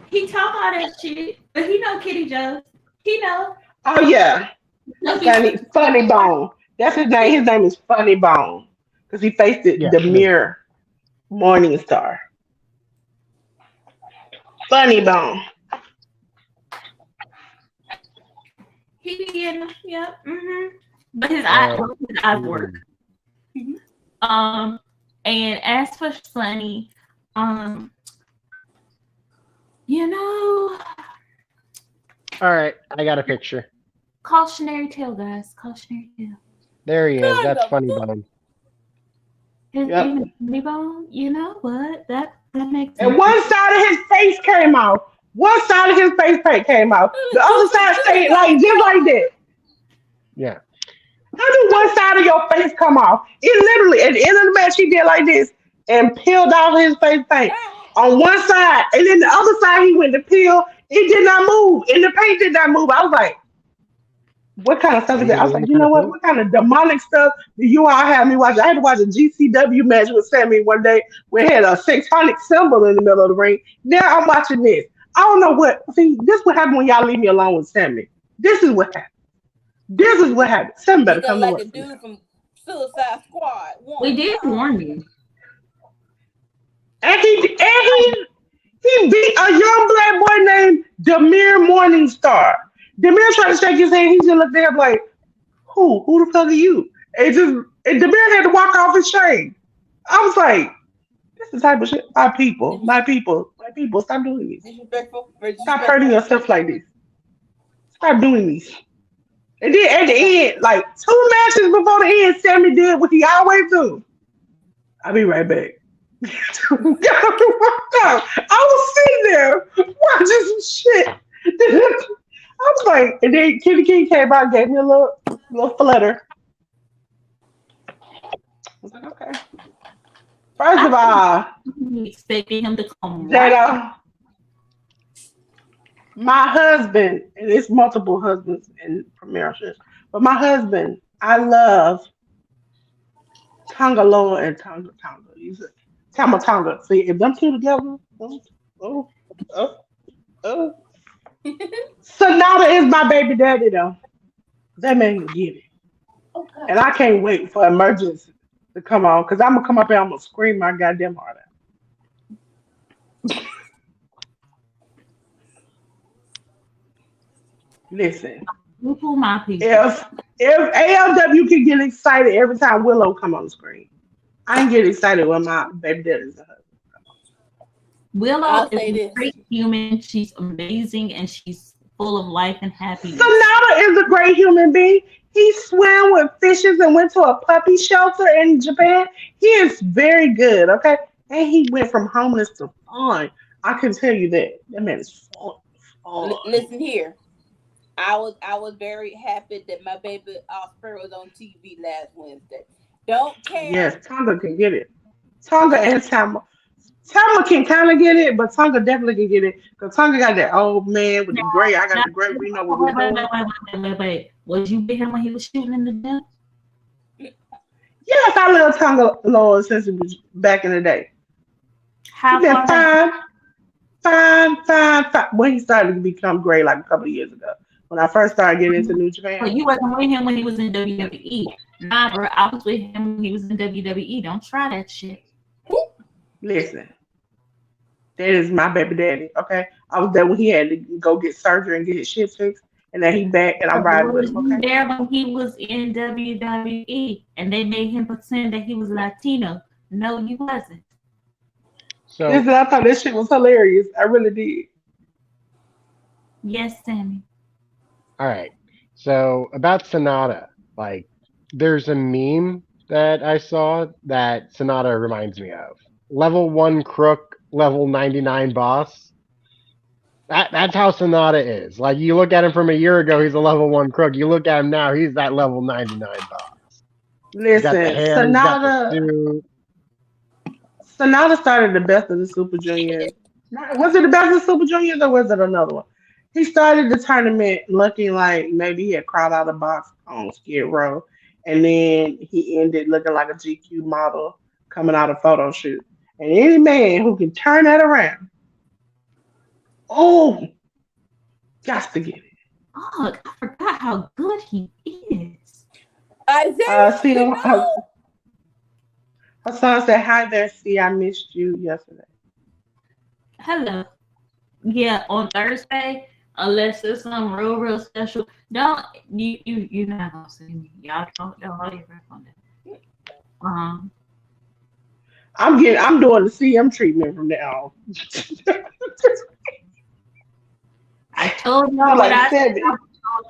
He talk all that shit, but he know Kitty Joe. He know. Oh yeah, Funny Bone. That's his name. His name is Funny Bone because he faced it. Yeah. The Mirror Morningstar. Funny Bone. He be getting, yeah. But his eyes work. And as for Sunny, you know. All right, I got a picture. Cautionary tale, guys. Cautionary tale. There he is. That's Funny Bone. His Yep. name is Funny Bone. You know what? That makes sense. And one side of his face came out. One side of his face paint came out. The other side stayed like just like that. Yeah. How did one side of your face come off? It literally at the end of the match he did like this and peeled off his face paint on one side, and then the other side he went to peel. It did not move, and the paint did not move. I was like, "What kind of stuff is that?" I was like, "You know what? What kind of demonic stuff do you all have me watch?" I had to watch a GCW match with Sammy one day where it had a satanic symbol in the middle of the ring. Now I'm watching this. I don't know what. See, this is what happened when y'all leave me alone with Sammy. This is what happened. This is what happened. Sammy better come to like work. a dude from Suicide Squad. We did warn you. And he beat a young black boy named Demir Morningstar. Demir tried to shake his hand. He just looked there like, who? Who the fuck are you? And Demir had to walk off his chain. I was like, this is the type of shit. My people, stop doing this. Disrespectful. Stop hurting yourself like this. Stop doing this. And then at the end, like 2 matches before the end, Sammy did what he always do. I'll be right back. I was sitting there watching some shit. I was like, and then Kitty King came out and gave me a little flutter. I was like, okay. First of all, Expecting him to come. Jada, my husband, and it's multiple husbands in premierships, but my husband, I love Tonga Loa and Tonga. He's a Tonga. See, if them two together, Sonata is my baby daddy, though. That man can get it. Okay. And I can't wait for Emergence to come on, because I'm going to come up here, I'm going to scream my goddamn heart out. Listen, My people. if ALW can get excited every time Willow come on the screen, I can get excited when my baby daddy's a husband. Willow is a great human. She's amazing and she's full of life and happiness. Sonata is a great human being. He swam with fishes and went to a puppy shelter in Japan. He is very good, okay? And he went from homeless to fun. I can tell you that. That man is fun. Listen here. I was very happy that my baby Osprey was on TV last Wednesday. Don't care. Yes, Tonga can get it. Tonga and Tama. Tama can kind of get it, but Tonga definitely can get it. Because Tonga got that old man with the gray. I got the gray. We know what we're doing. Wait. Was you with him when he was shooting in the gym? Yes, I love Tonga Lord since it was back in the day. How He's been far? fine. When he started to become gray like a couple of years ago. When I first started getting into New Japan. Well, you wasn't with him when he was in WWE. Nah, bro, I was with him when he was in WWE. Don't try that shit. Listen, that is my baby daddy, okay? I was there when he had to go get surgery and get his shit fixed, and then he back, and I'm riding with him, okay? There when he was in WWE, and they made him pretend that he was Latino. No, he wasn't. So Listen, I thought this shit was hilarious. I really did. Yes, Sammy. all right. So about Sonata, like there's a meme that I saw that Sonata reminds me of. Level 1 crook, level 99 boss. That's how Sonata is. Like you look at him from a year ago, he's a level 1 crook. You look at him now, he's that level 99 boss. He's got the Listen, hair. He's got the suit. Sonata started the best of the Super Juniors. Was it the best of the Super Juniors or was it another one? He started the tournament looking like maybe he had crawled out of the box on Skid Row, and then he ended looking like a GQ model coming out of photo shoot. And any man who can turn that around, oh, got to get it. Oh, I forgot how good he is. Isaiah, See, you know, her son said, "Hi there, see, I missed you yesterday." Hello. Yeah, on Thursday, unless it's some real special. Don't you're not gonna see me. Y'all don't hold your breath on that. I'm doing the CM treatment from now on. I told y'all I'm what like I said I 7. was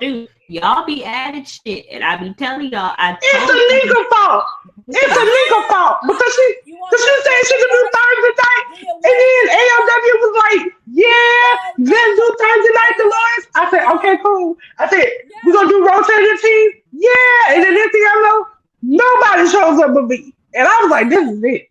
gonna do. Y'all be adding shit, and I be telling y'all. It's a nigga fault. It's a nigga fault because she said she could do Thursday night, and then ALW was like, "Yeah, let's do Thursday night, Dolores." I said, "Okay, cool." I said, "We're gonna do rotating teams." Yeah, and then next thing I know, nobody shows up but me, and I was like, "This is it.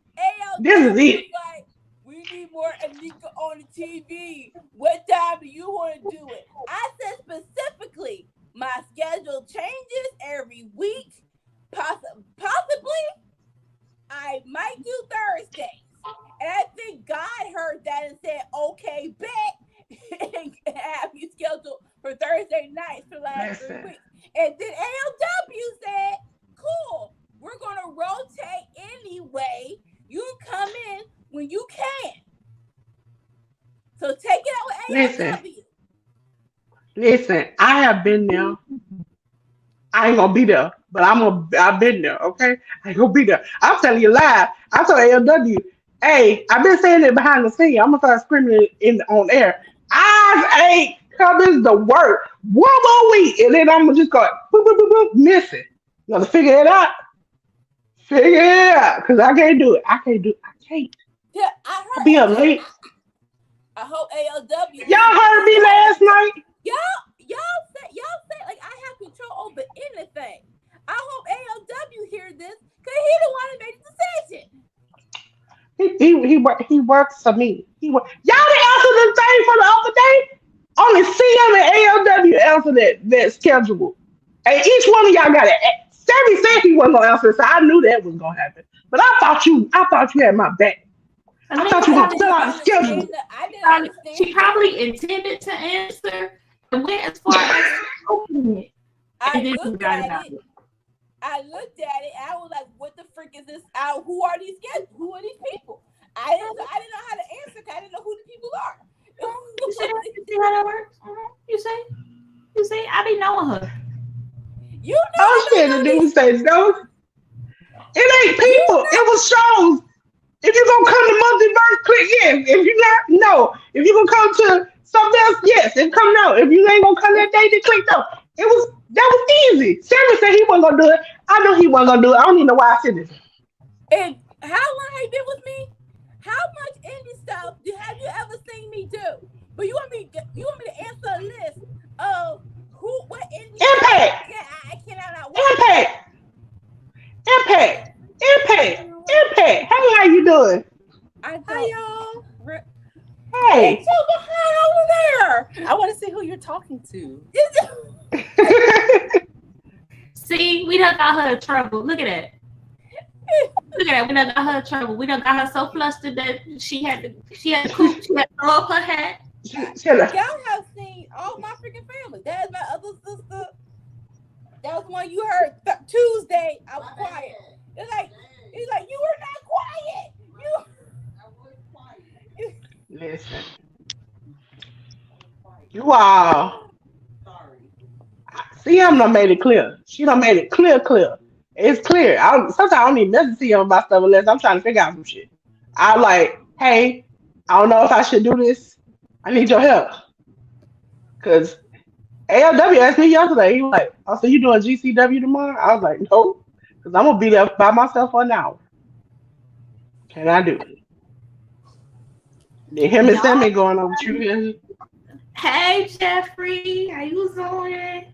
This is it." Like, we need more Anika on the TV. What time do you want to do it? I said specifically, my schedule changes every week. Possibly, I might do Thursdays. And I think God heard that and said, okay, bet. And have you scheduled for Thursday nights for the last 3 weeks. And then ALW said, cool, we're going to rotate anyway. You come in when you can. So take it out with ALW. Listen, I have been there. I ain't gonna be there, but I've been there, okay? I ain't gonna be there. I'm telling you live. I told ALW, hey, I've been saying it behind the scene. I'm gonna start screaming it on air. Eyes ain't coming to work. One more week, and then I'm gonna just go boop, boop, boop, boop, missing. You gotta figure it out. Figure it out. Cause I can't do it. I can't. Yeah, I heard. I'll be up late. I hope ALW. Y'all heard me last night? Y'all say like I have control over anything. I hope ALW hear this because he the one that made the decision. He works for me. Y'all didn't answer the thing for the other day. Only CM and ALW answered that schedule. And each one of y'all got it. Sammy said he wasn't gonna answer, so I knew that was gonna happen. But I thought you had my back. I thought you were gonna fill out the schedule. She probably intended to answer and went as far as opening it. I looked at it. I was like, "What the frick is this? Who are these guys? Who are these people?" I didn't know how to answer. I didn't know who the people are. You see how that works? You see, I be knowing her. You know, I said the dude said no. It ain't people. It was shows. If you're gonna come to multiverse, click yes. If you're not, no. If you're gonna come to something else, yes. And come no. If you ain't gonna come that day, then click no. That was easy. Sammy said he wasn't gonna do it. I know he wasn't gonna do it. I don't even know why I said this. And how long have you been with me? How much indie stuff have you ever seen me do? But you want me to answer a list of what indie Impact. I cannot Impact. Hey, how you doing? Hi y'all. Hey. So behind over there. I want to see who you're talking to. See, we done got her in trouble. Look at that. Look at that. We done got her in trouble. We done got her so flustered that she had to throw up her hat. Y'all have seen all my freaking family. That is my other sister. That was one you heard Tuesday. I was quiet. It's like you were not quiet. Listen. Wow. CM done made it clear. She done made it clear. It's clear. Sometimes I don't even message CM about stuff unless I'm trying to figure out some shit. I'm like, hey, I don't know if I should do this. I need your help. Because ALW asked me yesterday. He was like, oh, so you doing GCW tomorrow? I was like, no. Because I'm going to be there by myself for an hour. Can I do it? Then him and Sammy going on with you. Hey, Jeffrey. How you doing?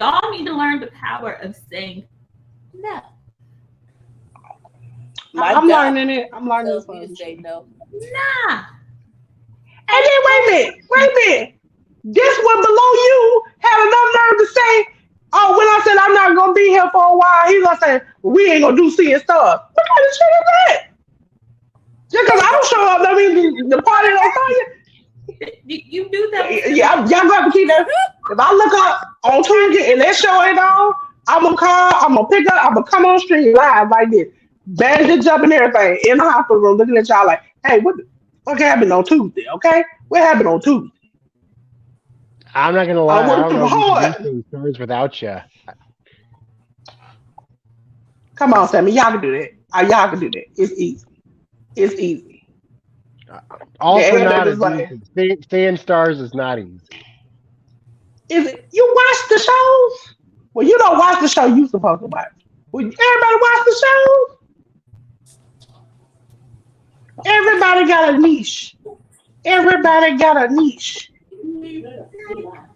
Y'all need to learn the power of saying No. I'm learning it. I'm learning tells this me one. to say no. Nah. And then wait a minute. This one below you had enough nerve to say, "Oh, when I said I'm not gonna be here for a while, he's gonna say we ain't gonna do seeing stuff." What kind of shit is that? Just because I don't show up, that means the party don't start yet. You do that. Yeah, y'all got to keep that. If I look up on Tuesday and that show ain't on, I'm gonna call, I'm gonna pick up, I'm gonna come on stream live like this, bandage up and everything in the hospital room, looking at y'all like, "Hey, what the fuck happened on Tuesday? Okay, what happened on Tuesday?" I'm not gonna lie. I work don't from know if we hard. can do these stories without you. Come on, Sammy, y'all can do that. Y'all can do that. It's easy. It's easy. Also, Yeah, not that as is like, easy. Seeing stars is not easy. is it? You watch the shows? Well, you don't watch the show you supposed to watch. Well, everybody watch the shows. Everybody got a niche. Everybody got a niche.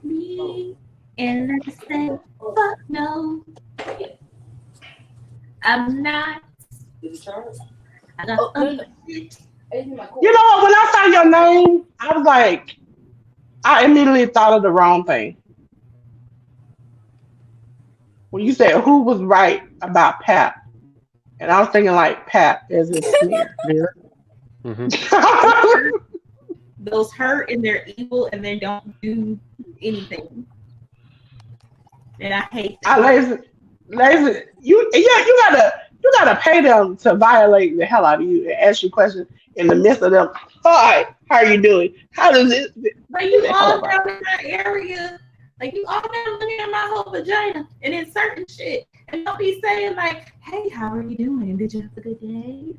Me and let's say fuck no. I'm not. I got Oh, no, no. You know what? When I saw your name, I was like, I immediately thought of the wrong thing. When you said who was right about Pap, and I was thinking like Pap as a smear. Yeah. Mm-hmm. those hurt and they're evil and they don't do anything. And I hate that. Lazy. You gotta pay them to violate the hell out of you and ask you questions in the midst of them. Hi, how are you doing? How does it? But you all down in that area, like you all down looking at my whole vagina and it's certain shit. And don't be saying like, "Hey, how are you doing? Did you have a good day?"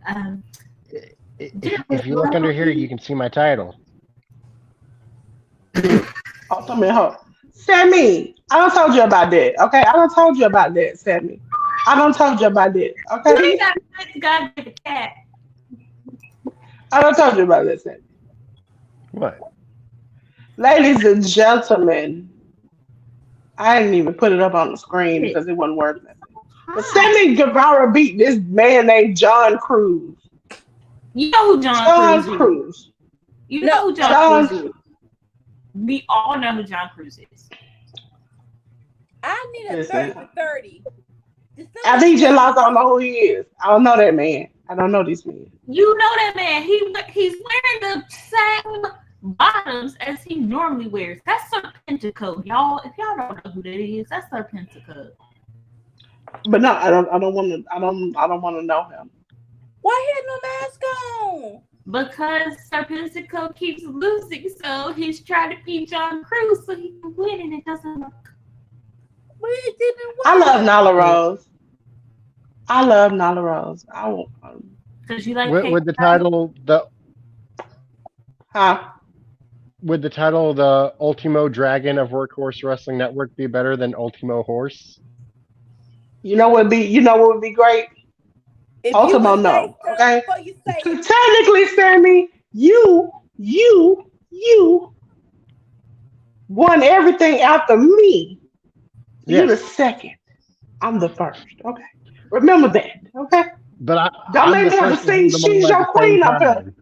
If you look under here, you can see my title. Oh, come here, hold. Sammy, I don't told you about that. Okay, I don't told you about that, Sammy. I don't told you about that. Okay, You got the cat. I don't told you about that, Sammy. What? Ladies and gentlemen, I didn't even put it up on the screen because it wasn't worth it. But Sammy Guevara beat this man named John Cruz. You know who John Cruz is. You know who John Cruz is. We all know who John Cruz is. I need a 30 for 30. I think you lost. I don't know who he is. I don't know that man. I don't know this man. You know that man. He's wearing the same bottoms as he normally wears. That's Serpentico, y'all. If y'all don't know who that is, that's Serpentico. But no, I don't want to know him. Why he had no mask on? Because Serpentico keeps losing, so he's trying to beat John Cruz so he can win, and it doesn't work. But it didn't work. I love Nala Rose. I won't. Because you like With the title, would the title the Ultimo Dragon of Workhorse Wrestling Network be better than Ultimo Horse? You know what would be great? If Ultimo, you no. Okay. You say Technically, Sammy, you won everything after me. You're the second. I'm the first. Okay. Remember that. Okay. But don't make me have to sing "She's Your Queen" up here.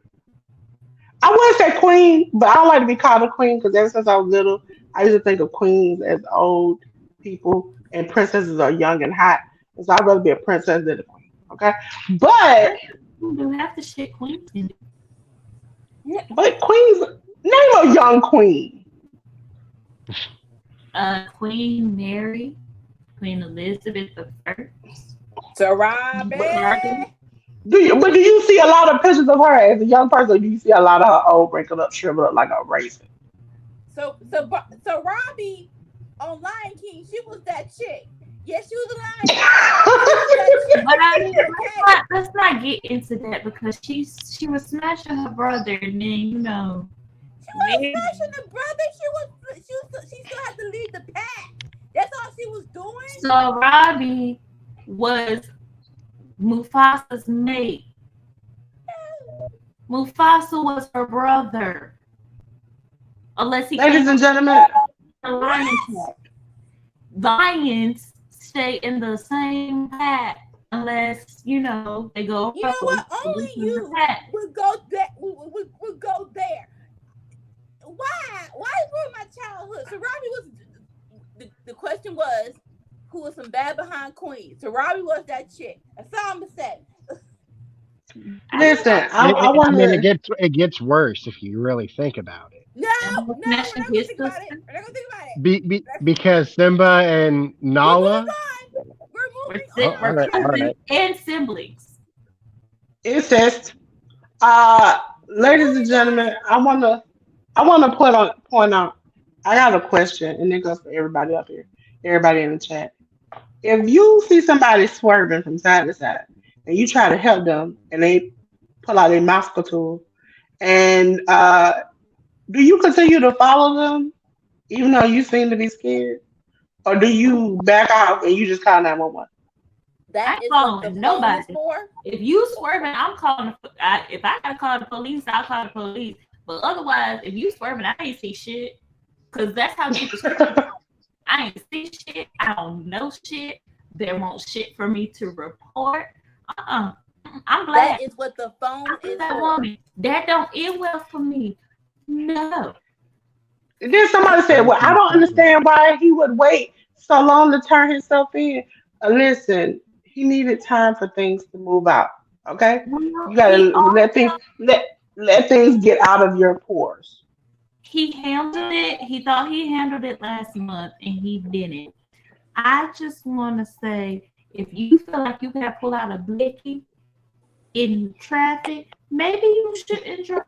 I wouldn't say queen, but I don't like to be called a queen because ever since I was little, I used to think of queens as old people and princesses are young and hot. So I'd rather be a princess than a queen. Okay. But you do have to shit queens in it. But queens, name a young queen. Queen Mary, Queen Elizabeth I. Sarabi. Do you see a lot of pictures of her as a young person? Or do you see a lot of her old, wrinkled up, shriveled up like a raisin? So Robbie on Lion King, she was that chick. Yes, she was a lion. But I mean, let's not get into that because she was smashing her brother, and then she was smashing the brother. She still had to lead the pack. That's all she was doing. So Robbie was Mufasa's mate. Mufasa was her brother. Unless he ladies and gentlemen, Lions stay in the same pack unless they go. You know what? Only you would go there. Would go there. Why? Why ruin my childhood? So Robbie was. The question was, who was some bad behind queen? So Robbie was that chick. That's all I'm gonna say. Listen, I want mean, to. it gets worse if you really think about it. No, we're not gonna think about it. We're not gonna think about it. Because Simba and Nala. We're moving on. All right. And siblings. Incest. Ladies and gentlemen, I wanna point out. I got a question, and it goes for everybody up here, everybody in the chat. If you see somebody swerving from side to side, and you try to help them, and they pull out a mouse tool, and do you continue to follow them, even though you seem to be scared, or do you back out and you just call 911? That is what the nobody. Is for. If you swerving, I'm calling. If I gotta call the police, I'll call the police. But otherwise, if you swerving, I ain't see shit. Cause that's how people swerve. I ain't see shit. I don't know shit. There won't shit for me to report. I'm glad. That is what the phone is that for. Woman. That don't end well for me. No. Then somebody said, "Well, I don't understand why he would wait so long to turn himself in." Listen, he needed time for things to move out. Okay, you gotta let things get out of your pores. He handled it. He thought he handled it last month, and he didn't. I just want to say, if you feel like you gotta pull out a blicky in traffic, maybe you shouldn't drive.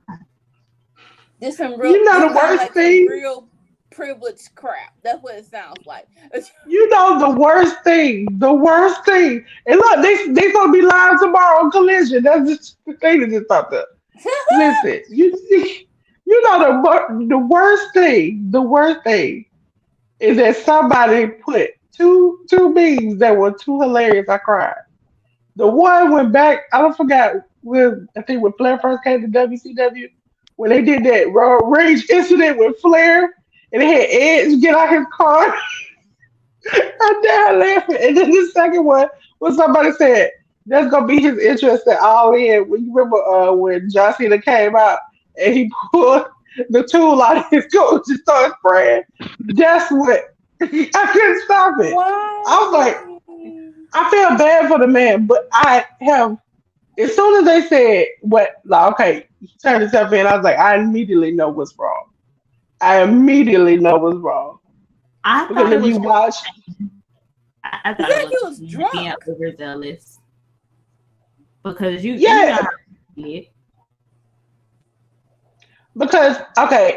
This some real, the worst thing. Real privileged crap. That's what it sounds like. The worst thing. The worst thing. And look, they gonna be live tomorrow on Collision. That's just the thing that just popped up. Listen, the worst thing. The worst thing is that somebody put two memes that were too hilarious. I cried. The one went back. I don't forget when Flair first came to WCW when they did that road rage incident with Flair and they had Edge get out his car. I died laughing. And then the second one was somebody said that's gonna be his interest at All In. When you remember when John Cena came out and he pulled the tool out of his coat and started spraying. That's what I couldn't stop it. Why? I was like, I feel bad for the man, but I have. As soon as they said okay, he turned himself in, I was like, I immediately know what's wrong. I Because if you watch, I thought it was drunk. Being overzealous. Because you Because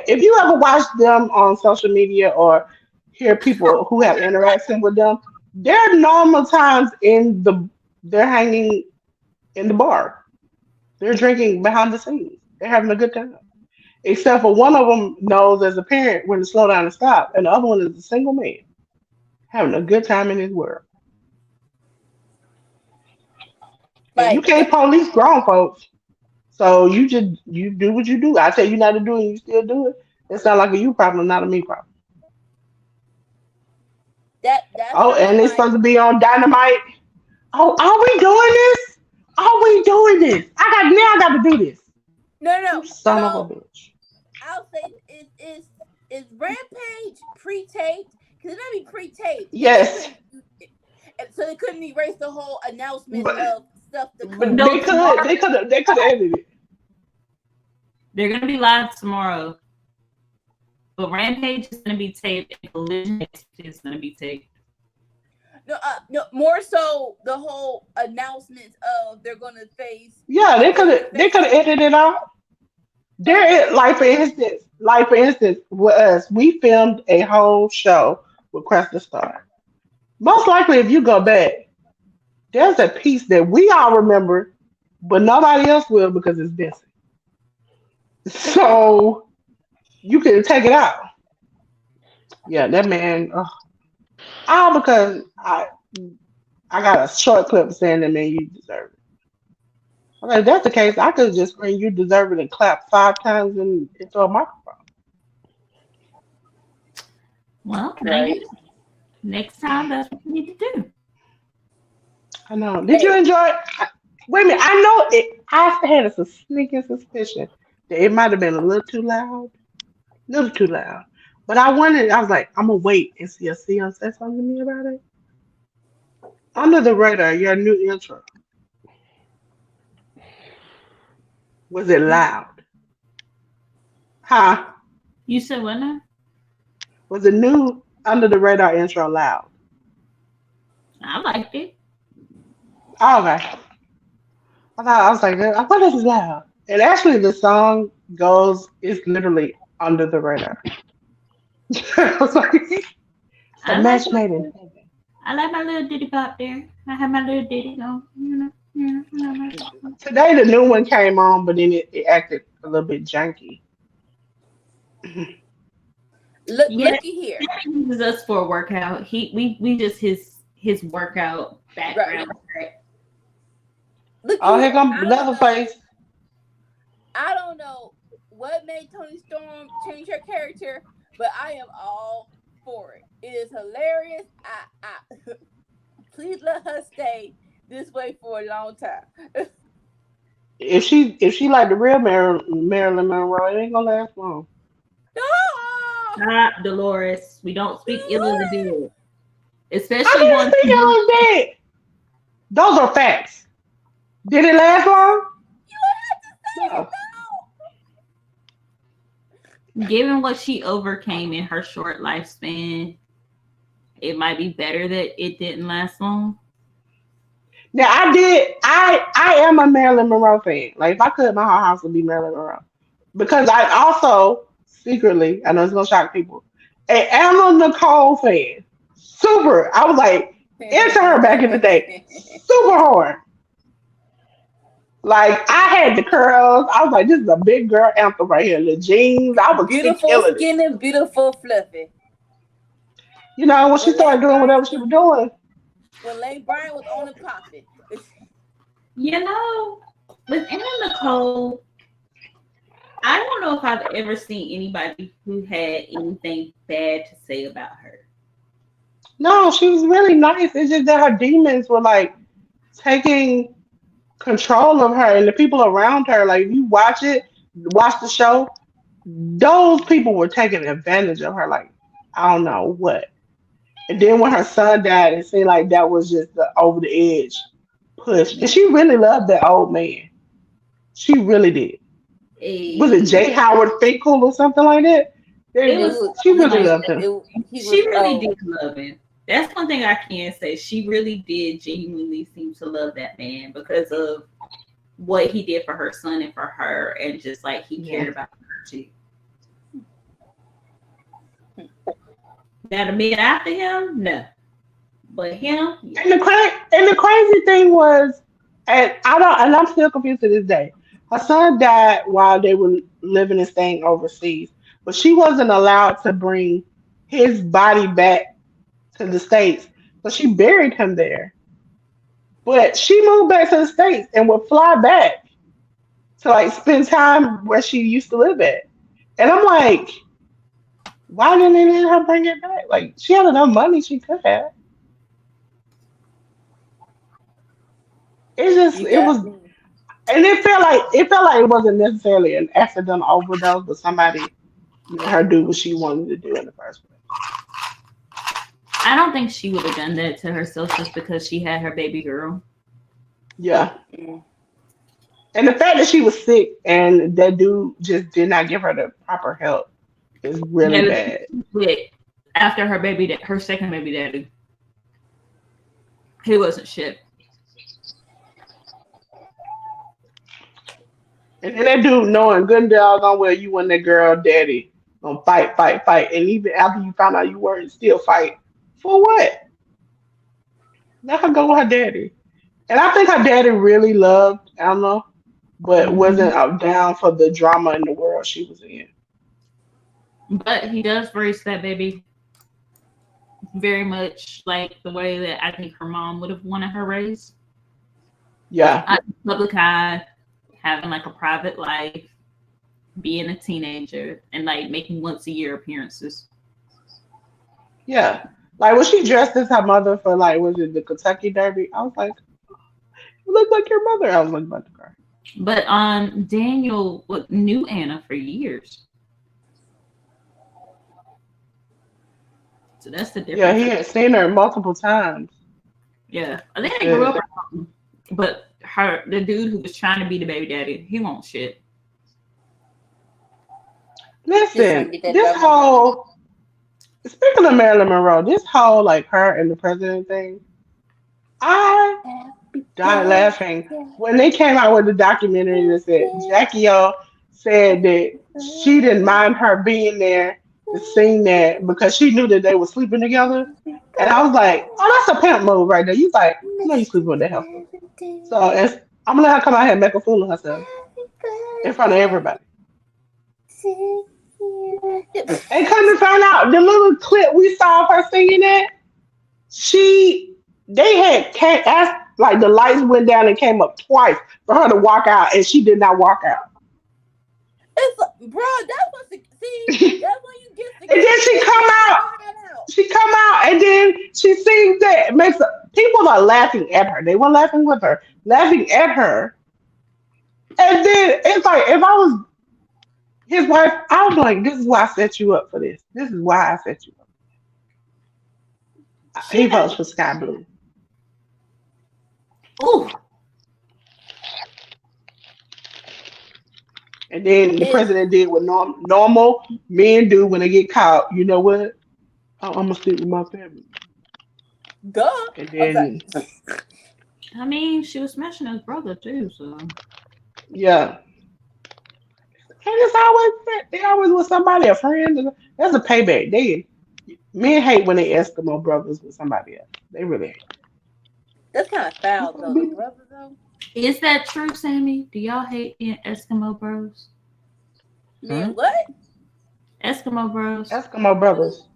if you ever watch them on social media or hear people who have interaction with them, their normal times they're hanging in the bar. They're drinking behind the scenes. They're having a good time. Except for one of them knows as a parent when to slow down and stop, and the other one is a single man having a good time in his world. And you can't police grown folks. So you do what you do. I tell you not to do it, and you still do it. It's not like a you problem, not a me problem. And it's supposed to be on Dynamite. Oh, are we doing this? I got to do this. No. Son of a bitch. I'll say is Rampage pre-taped? Because it might be pre-taped. Yes. So they couldn't erase the whole announcement of stuff. But they could have edited it. They're gonna be live tomorrow, but Rampage is gonna be taped, and Collision is gonna be taped. No, more so the whole announcements of they're gonna face. Yeah, they could have edited it out. Like for instance, with us, we filmed a whole show with Cresta Star. Most likely, if you go back, there's a piece that we all remember, but nobody else will because it's missing. So you can take it out. Yeah, that man. Because I got a short clip saying that man you deserve it. Okay, if that's the case, I could just scream you deserve it and clap 5 times into a microphone. Well, maybe next time that's what you need to do. I know. Did you Hey, enjoy it? Wait a minute. I know it. I had a sneaking suspicion that it might have been a little too loud. A little too loud. But I wanted, I was like, I'm going to wait and see if Sion says something to me about it. Under the radar, your new intro. Was it loud? Huh? You said what now? Was the new Under the Radar intro loud? I liked it. Oh, okay. I was like, I thought it was loud. And actually, the song goes, it's literally Under the Radar. I was like, it's a I like match made in heaven. I like my little ditty pop there. I have my little ditty going. Today, the new one came on, but then it acted a little bit janky. Yeah, looky here. he uses us for a workout. We just his workout background. Right. Looky Oh, here here. comes Leatherface. I don't know what made Tony Storm change her character, but I am all for it. It is hilarious. I please let her stay this way for a long time. If she like the real Marilyn Monroe, it ain't gonna last long. No! Not Dolores. We don't speak ill of the dead. I Especially didn't one think it was dead. Those are facts. Did it last long? No. given what she overcame in her short lifespan, it might be better that it didn't last long. Now I am a Marilyn Monroe fan. Like if I could, my whole house would be Marilyn Monroe. Because I also secretly, I know it's gonna shock people, a Anna Nicole fan. Super. I was like into her back in the day. Super hard. Like I had the curls. I was like, this is a big girl anthem right here. The jeans. I was Beautiful, killing it. skinny, beautiful, fluffy. You know, when she When started Lane doing whatever Bryant she was doing. when Lane Bryant was on the popping. You know, with Anna Nicole, I don't know if I've ever seen anybody who had anything bad to say about her. No, she was really nice. It's just that her demons were like taking control of her and the people around her. Like if you watch the show, those people were taking advantage of her. Like I don't know what. And then when her son died, it seemed like that was just the over the edge push. And she really loved that old man. She really did. Was it Eh, J. Howard Finkel or something like that? It It was was She really like loved him. he was she really did love him. That's one thing I can say. She really did genuinely seem to love that man because of what he did for her son and for her, and just like he Yeah. cared about her too. Now the men after him, no, but him, yeah. And the crazy thing was, and I'm still confused to this day. Her son died while they were living and staying overseas, but she wasn't allowed to bring his body back to the States. So she buried him there. But she moved back to the States and would fly back to like spend time where she used to live at. And I'm like, why didn't they let her bring it back? Like she had enough money she could have. You It was got me. and it felt like it wasn't necessarily an accidental overdose, but somebody let her do what she wanted to do in the first place. I don't think she would have done that to herself just because she had her baby girl. Yeah. Mm. And the fact that she was sick and that dude just did not give her the proper help is really Yeah, bad. but after her baby, her second baby daddy, he wasn't shit. And then that dude knowing good and doggone well you wasn't that girl daddy gonna fight, fight, fight. And even after you found out you weren't, still fight. For what? Let her go with her daddy. And I think her daddy really loved Emma, but Mhm. wasn't down for the drama in the world she was in. But he does raise that baby very much like the way that I think her mom would have wanted her raised. Yeah. Public eye, having like a private life, being a teenager, and like making once a year appearances. Yeah. Like when she dressed as her mother for like was it the Kentucky Derby? I was like, look like your mother. I was looking about the car. But Daniel knew Anna for years. So that's the difference. Yeah, he had seen her multiple times. Yeah. I think they grew up or something. But the dude who was trying to be the baby daddy, he won't shit. Listen, this whole speaking of Marilyn Monroe, this whole like her and the president thing, I died laughing when they came out with the documentary that said Jackie O said that she didn't mind her being there to sing that because she knew that they were sleeping together. And I was like, oh, that's a pimp move right there. You like, I know you sleeping with that heifer. So I'm gonna let her come out here and make a fool of herself in front of everybody. And come to find out, the little clip we saw of her singing that, they had asked, like the lights went down and came up twice for her to walk out, and she did not walk out. It's bro, that's what see, that's when you get the and then she come out. She come out and then she sings that people are laughing at her. They weren't laughing with her, laughing at her. And then it's like if I was his wife, I was like, this is why I set you up for this. This is why I set you up. He votes for Sky Blue. Ooh. And then the president did what normal men do when they get caught. You know what? I'm gonna sleep with my family. Duh. And then, I mean, she was smashing his brother too, so yeah. And they always with somebody, a friend. That's a payback. Men hate when they Eskimo brothers with somebody else. They really hate. That's kind of foul, though. The brother, though. Is that true, Sammy? Do y'all hate being Eskimo bros? Man, what? Eskimo bros. Eskimo brothers.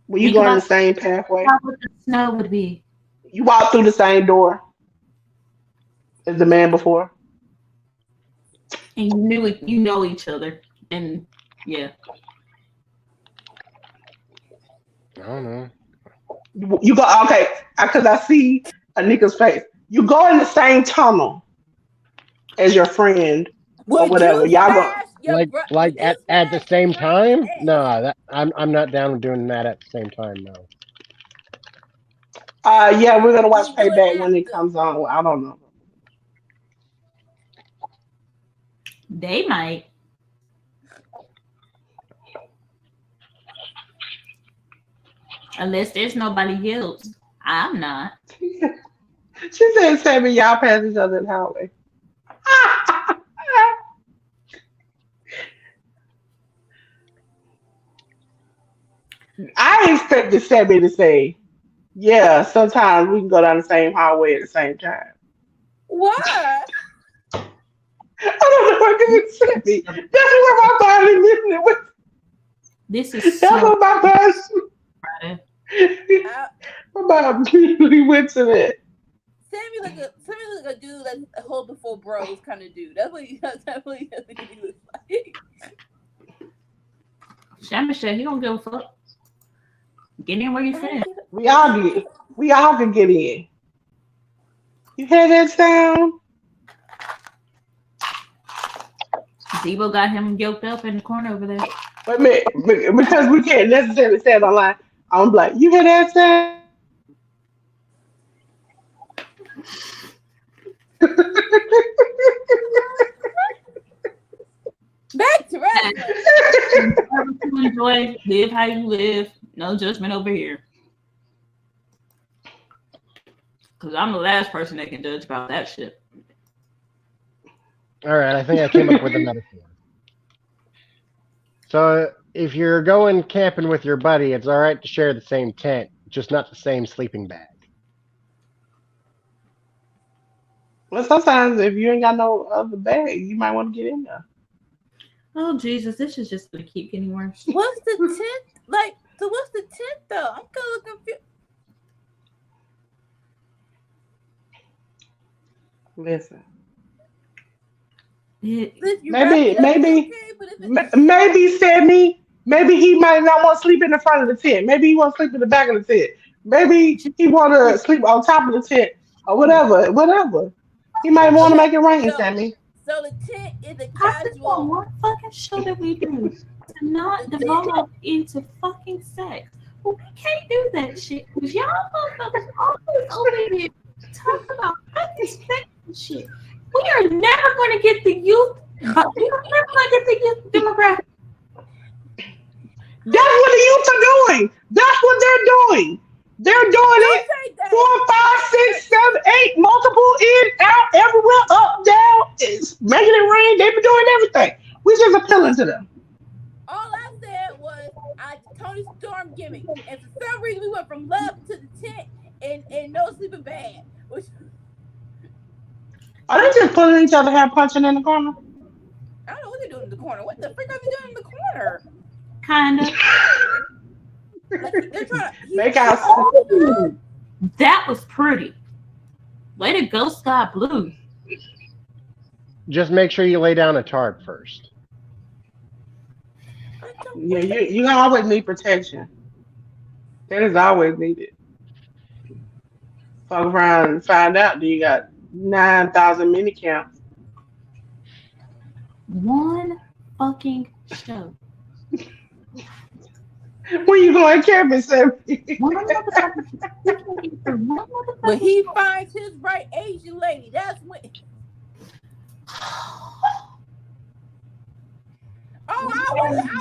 When you go in the same pathway, how would the snow would be? You walk through the same door as the man before, and you know each other, and yeah. I don't know. You go okay because I see Anika's face. You go in the same tunnel as your friend or whatever. Y'all go like at the same time. No, I'm not down with doing that at the same time. No. Yeah, we're gonna watch Payback when it comes on. I don't know. They might. Unless there's nobody else. I'm not. She said, Sammy, y'all pass each other in the hallway. I expected Sammy to say, yeah, sometimes we can go down the same hallway at the same time. Why? I don't know what to say. That's what my body listening with. This is That's what my body. My body really went to that. Sammy like a dude that's a hold before bros kind of dude. That's what he looks like. Sammy said he don't give a fuck. Get in where you fit. We all can get in. You hear that sound? Debo got him yoked up in the corner over there. Wait a minute, because we can't necessarily say it online. I'm like, you hear that sound? Back to wrestling. You enjoy, live how you live. No judgment over here. Because I'm the last person that can judge about that shit. All right, I think I came up with a metaphor. So if you're going camping with your buddy, it's all right to share the same tent, just not the same sleeping bag. Well, sometimes if you ain't got no other bag, you might want to get in there. Oh Jesus, this is just gonna keep getting worse. What's the tent like? So what's the tent though? I'm kind of confused. Listen. Maybe Sammy. Maybe he might not want to sleep in the front of the tent. Maybe he want to sleep in the back of the tent. Maybe he want to sleep on top of the tent or whatever. He might want to make it rain, Sammy. So the tent is a I just want casual. one fucking show that we do to not devolve into fucking sex. Well, we can't do that shit because y'all motherfuckers always over here talk about fucking sex and shit. We are never going to get the youth, but we are never going to get the youth demographic. That's what the youth are doing. That's what they're doing. They're doing it. Say that. 4, 5, 6, 7, 8, multiple in, out, everywhere, up, down. It's making it rain. They've been doing everything. We just appealing to them. All I said was Tony Storm gimmick, and for some reason we went from love to the tent and no sleeping bag. Which Are they just pulling each other hair, punching in the corner? I don't know what they're doing in the corner. What the frick are they doing in the corner? Kind of. Like, they're trying to Make out. That was pretty. Way to go, Sky Blue. Just make sure you lay down a tarp first. Yeah, you always need protection. That is always needed. Fuck around and find out that you got 9,000 mini camps. One fucking show. Where you going camping, Sam? One motherfucking when he finds his right Asian lady, that's when.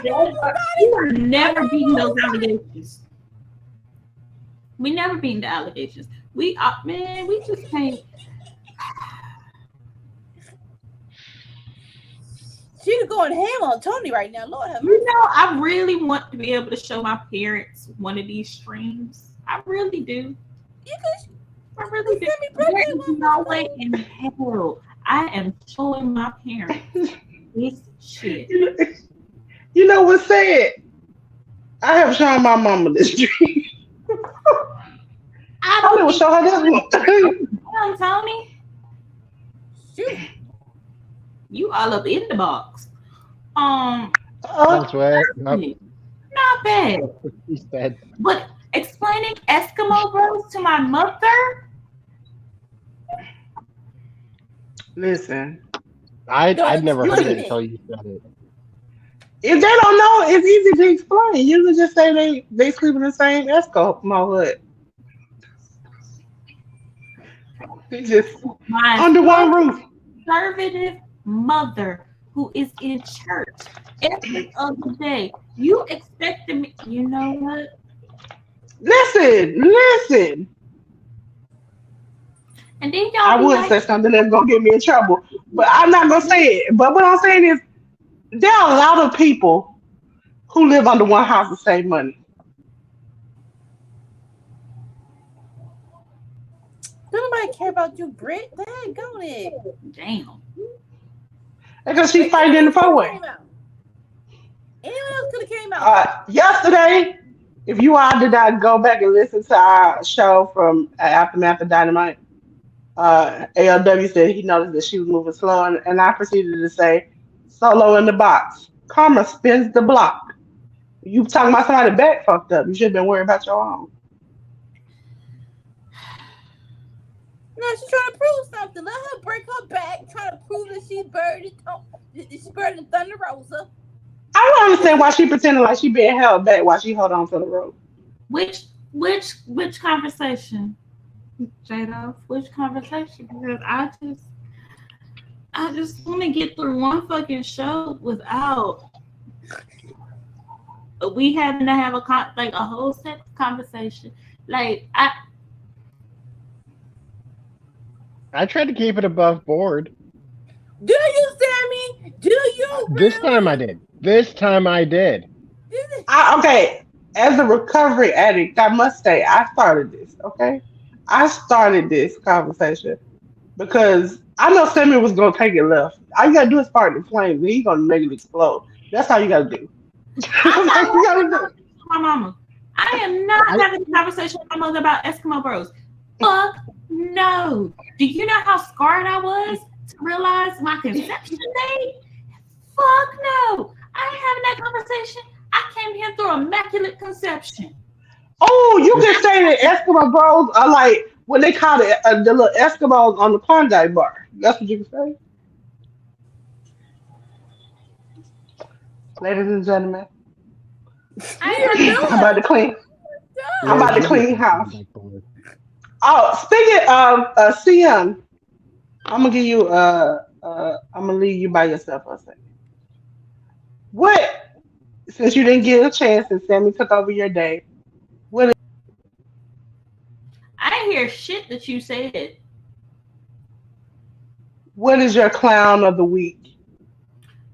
We are never beating those allegations. We never beating the allegations. We just can't. She's going ham on Tony right now. Lord have mercy. You know, I really want to be able to show my parents one of these streams. I really do. You could I really do. send me There birthday is one. no way in hell I am showing my parents this shit. You know what's sad? I have shown my mama this dream. I I don't will show her this one. know, Tony. Shoot. You all up in the box. That's what Not bad. he said. But explaining Eskimo Bros to my mother? Listen, I'd never heard explain it it. until you said it. if they don't know, it's easy to explain. You can just say they sleep in the same Eskimo hood. They just My under one roof. conservative mother who is in church every other day. You expected me, you know what? Listen. And then y'all I be would like, say something that's gonna get me in trouble, but I'm not gonna say it. But what I'm saying is, there are a lot of people who live under one house and save money. Don't nobody care about you, Britt. Dang, go it. damn. Because she's fighting in the four-way. Anyone else could have came out. Yesterday, if you all did not go back and listen to our show from Aftermath of Dynamite, ALW said he noticed that she was moving slow, and I proceeded to say, solo in the box. Karma spins the block. You talking about somebody back fucked up. You should have been worried about your own. No, she's trying to prove something. Let her break her back, trying to prove that she's buried in Thunder Rosa. I don't understand why she pretending like she being held back while she hold on to the rope. Which conversation? Jada, which conversation? Because I just want to get through one fucking show without we having to have a whole sex conversation. Like I tried to keep it above board. Do you, Sammy? Do you? This time I did. Okay, as a recovery addict, I must say I started this. Okay, I started this conversation because I know Sammy was gonna take it left. All you gotta do is spark the flames, and he's gonna make it explode. That's all you gotta do. That's all you gotta do. my mama. I am not having a conversation with my mother about Eskimo Bros. Fuck no. Do you know how scarred I was to realize my conception date? Fuck no. I ain't having that conversation. I came here through immaculate conception. Oh, you can say that Eskimo Bros are like What they call it, the little Eskimos on the Klondike bar. That's what you can say, ladies and gentlemen. I We are ain't I'm about to done. clean. I'm Done. about to Legit clean house. like board. Oh, speaking of CM, I'm gonna give you I'm gonna leave you by yourself for a second. What? Since you didn't get a chance and Sammy took over your day, what I didn't hear shit that you said. what is your clown of the week?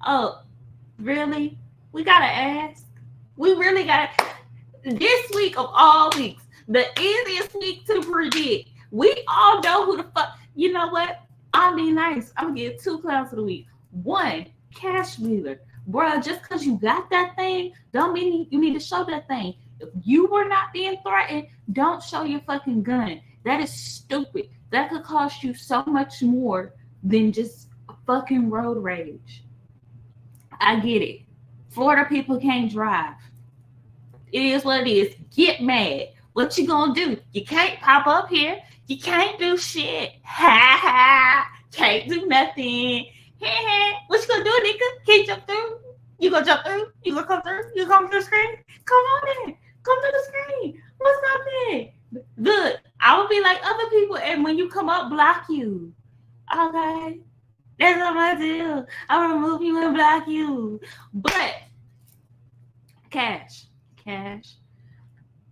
Oh, really? We gotta ask. We really gotta. This week of all weeks, the easiest week to predict. We all know who the fuck. You know what? I'll be nice. I'm gonna give two clowns of the week. One, Cash Wheeler. Bruh, just because you got that thing, don't mean you need to show that thing. If you were not being threatened, don't show your fucking gun. That is stupid. That could cost you so much more than just fucking road rage. I get it. Florida people can't drive. It is what it is. Get mad. What you gonna do? You can't pop up here. You can't do shit. Ha ha. Can't do nothing. Ha ha. What you gonna do, nigga? Can't jump through? You gonna jump through? You gonna come through? You come through the screen? Come on in. Come through the screen. What's up there? Good. I will be like other people, and when you come up, block you. Okay. That's what I do. I'll remove you and block you. But Cash,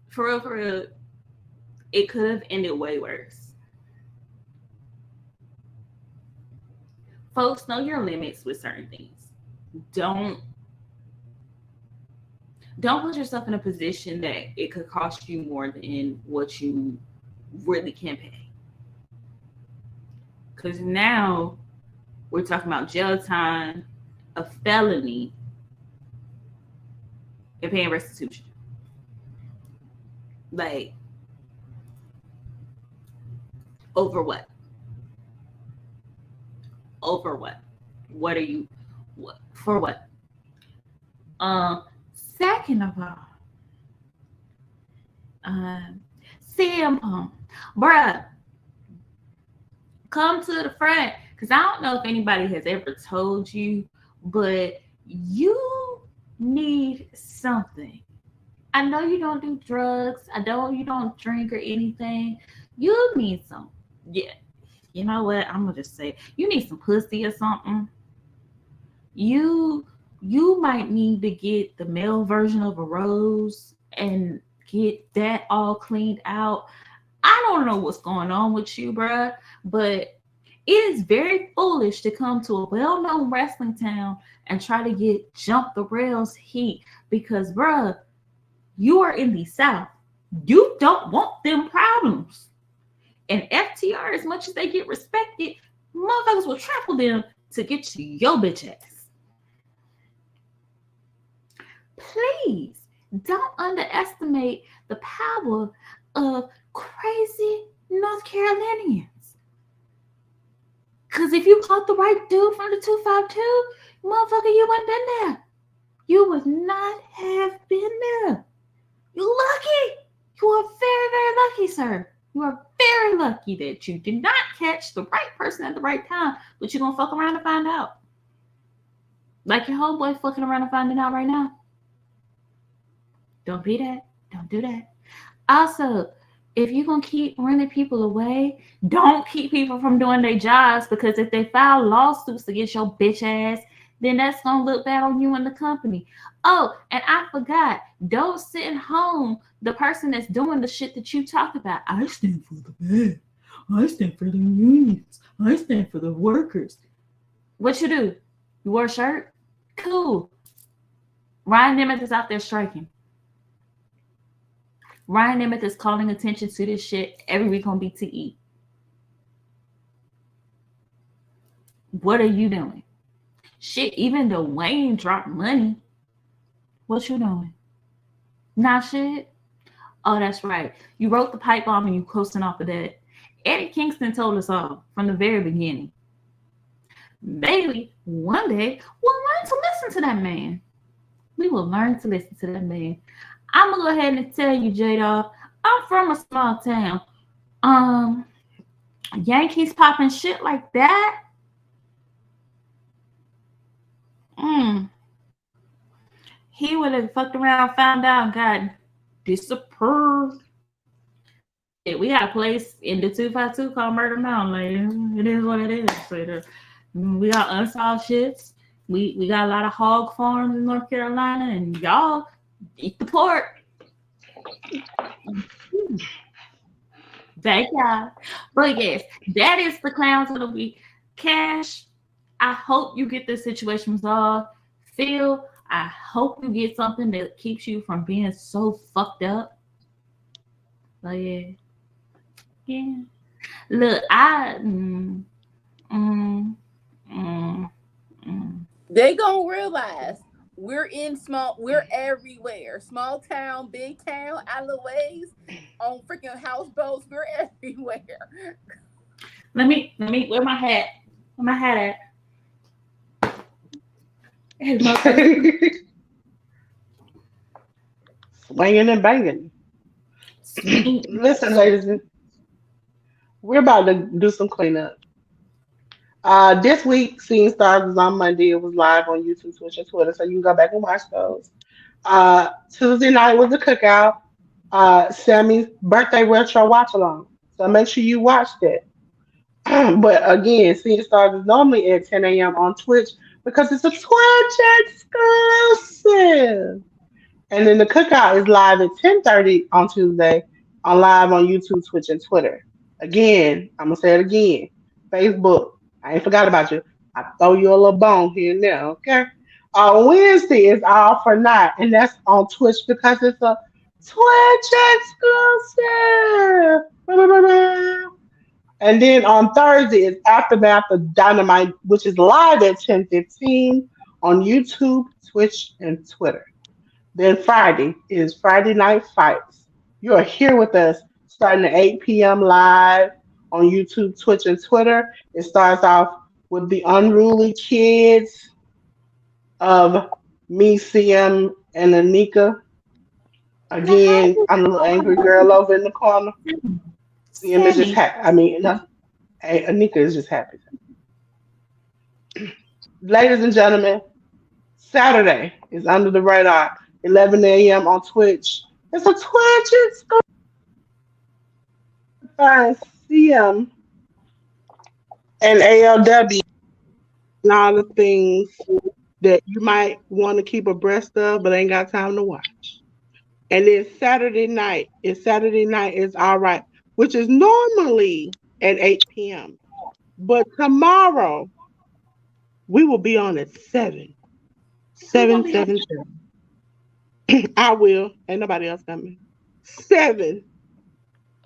for real, it could have ended way worse. Folks, know your limits with certain things. Don't put yourself in a position that it could cost you more than what you really can pay. Because now we're talking about jail time, a felony, and paying restitution. Like, over what? Over what? What are you? What for? What? Second of all, CM Punk, bruh, come to the front. Because I don't know if anybody has ever told you, but you need something. I know you don't do drugs. I know you don't drink or anything. You need some. Yeah. You know what? I'm going to just say, you need some pussy or something. You might need to get the male version of a rose and get that all cleaned out. I don't know what's going on with you, bruh, but it is very foolish to come to a well-known wrestling town and try to get jump the rails heat because, bruh, you are in the South. You don't want them problems. And FTR, as much as they get respected, motherfuckers will trample them to get to your bitch ass. Please don't underestimate the power of crazy North Carolinians. Because if you caught the right dude from the 252, motherfucker, you wouldn't been there. You would not have been there. You're lucky. You are very, very lucky, sir. You are very lucky that you did not catch the right person at the right time, but you're going to fuck around and find out. Like your homeboy fucking around and finding out right now. Don't be that. Don't do that. Also, if you're going to keep running people away, don't keep people from doing their jobs, because if they file lawsuits against your bitch ass, then that's going to look bad on you and the company. Oh, and I forgot, don't send home the person that's doing the shit that you talk about. I stand for the bad. I stand for the unions. I stand for the workers. What you do? You wore a shirt? Cool. Ryan Nemeth is out there striking. Ryan Nemeth is calling attention to this shit every week on BTE. What are you doing? Shit, even though Wayne dropped money, what you doing? Nah, shit. Oh, that's right. You wrote the pipe bomb and you coasting off of that. Eddie Kingston told us all from the very beginning. Maybe one day we'll learn to listen to that man. We will learn to listen to that man. I'm going to go ahead and tell you, J-Dog, I'm from a small town. Yankees popping shit like that. He would have fucked around, found out, and got disapproved. Yeah, we got a place in the 252 called Murder Mountain. Like, it is what it is. So we got unsolved shits. We got a lot of hog farms in North Carolina, and y'all eat the pork. Thank y'all. But yes, that is the clowns of the week. Cash, I hope you get this situation resolved. Phil, I hope you get something that keeps you from being so fucked up. So yeah. Look, They gonna realize we're everywhere. Small town, big town, alleyways, on freaking houseboats, we're everywhere. Let me where my hat? Where my hat at? Swinging and banging. Listen, ladies, we're about to do some cleanup. This week, Seeing Stars was on Monday. It was live on YouTube, Twitch, and Twitter, so you can go back and watch those. Tuesday night was a cookout. Sammy's birthday retro watch along. So make sure you watched it. But again, Seeing Stars is normally at 10 a.m. on Twitch because it's a Twitch exclusive. And then the cookout is live at 10:30 on Tuesday on live on YouTube, Twitch, and Twitter. Again, I'm gonna say it again. Facebook. I ain't forgot about you. I throw you a little bone here and there, okay? Wednesday is All for Night, and that's on Twitch because it's a Twitch exclusive. And then on Thursday is Aftermath of Dynamite, which is live at 10:15 on YouTube, Twitch, and Twitter. Then Friday is Friday Night Fights. You are here with us starting at 8 p.m. live on YouTube, Twitch, and Twitter. It starts off with the Unruly Kids of me, CM, and Anika. Again, I'm the little angry girl over in the corner. CM is just happy. Anika is just happy. Ladies and gentlemen, Saturday is Under the Radar, 11 a.m. on Twitch. It's a Twitch. It's going to find CM and ALW and all the things that you might want to keep abreast of, but ain't got time to watch. And then Saturday night is All Right, which is normally at 8 p.m. But tomorrow we will be on at 7. 7. I will. Ain't nobody else coming. 7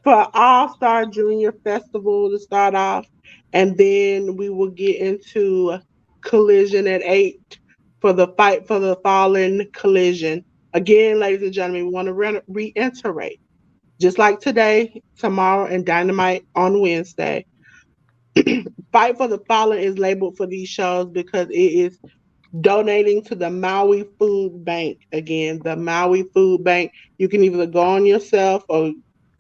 for All Star Junior Festival to start off. And then we will get into Collision at 8 for the Fight for the Fallen Collision. Again, ladies and gentlemen, we want to reiterate, just like today, tomorrow, and Dynamite on Wednesday, Fight for the Fallen is labeled for these shows because it is donating to the Maui Food Bank. Again, the Maui Food Bank. You can either go on yourself or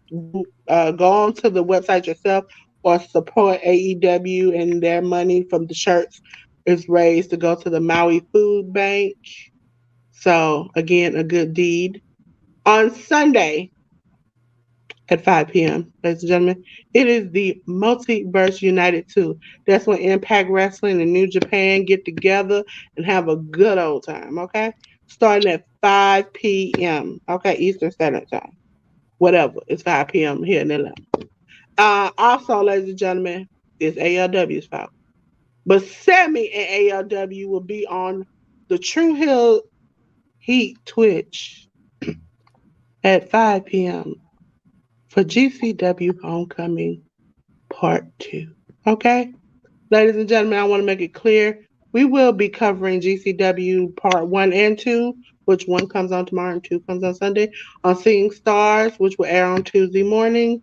go on to the website yourself or support AEW, and their money from the shirts is raised to go to the Maui Food Bank. So, again, a good deed. On Sunday at 5 p.m., ladies and gentlemen, it is the Multiverse United 2. That's when Impact Wrestling and New Japan get together and have a good old time, okay? Starting at 5 p.m., okay, Eastern Standard Time. Whatever, it's 5 p.m. here in Atlanta. Also, ladies and gentlemen, it's ALW's fault. But Sammy and ALW will be on the True Hill Heat Twitch at 5 p.m. for GCW Homecoming Part 2. Okay? Ladies and gentlemen, I want to make it clear. We will be covering GCW Part 1 and 2, which 1 comes on tomorrow and 2 comes on Sunday, on Seeing Stars, which will air on Tuesday morning.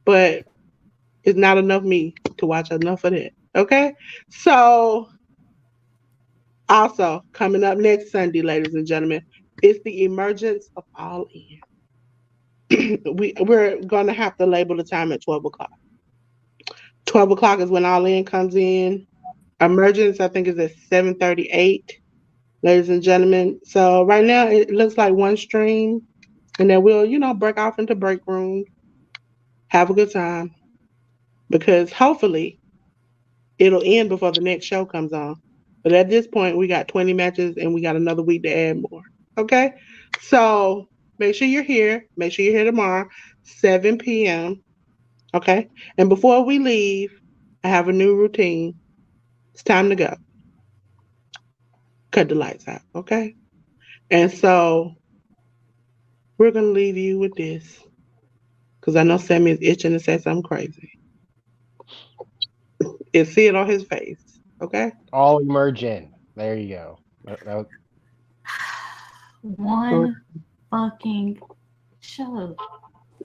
But it's not enough me to watch enough of that. Okay? So, also, coming up next Sunday, ladies and gentlemen, it's the emergence of All In. we're gonna have to label the time at 12 o'clock. 12 o'clock is when All In comes in. Emergence, I think, is at 7:38, ladies and gentlemen. So right now it looks like one stream, and then we'll, break off into break room, have a good time, because hopefully it'll end before the next show comes on. But at this point, we got 20 matches and we got another week to add more. Okay? So make sure you're here. Make sure you're here tomorrow, 7 p.m. Okay? And before we leave, I have a new routine. It's time to go. Cut the lights out. Okay? And so we're going to leave you with this, because I know Sammy is itching to say something crazy. See it on his face. Okay? All emerge in. There you go. One fucking show.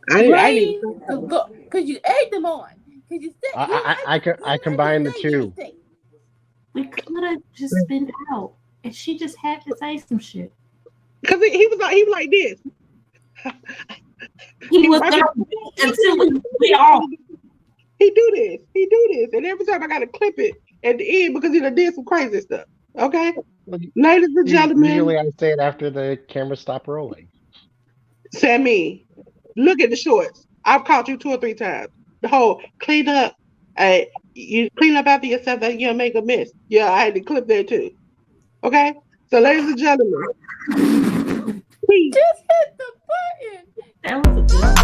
Because you egged them on. Because you said I combined the two. We could have just been out, and she just had to say some shit. Because he was like this. He was gonna until we all. He do this, and every time I gotta clip it at the end because he done did some crazy stuff. Okay, ladies and gentlemen. Usually I say it after the camera stop rolling. Sammy, look at the shorts. I've caught you 2 or 3 times. The whole clean up. You clean up after yourself that you don't make a mess. Yeah, I had to clip that too. Okay, so ladies and gentlemen, please. Just hit the button. That was a good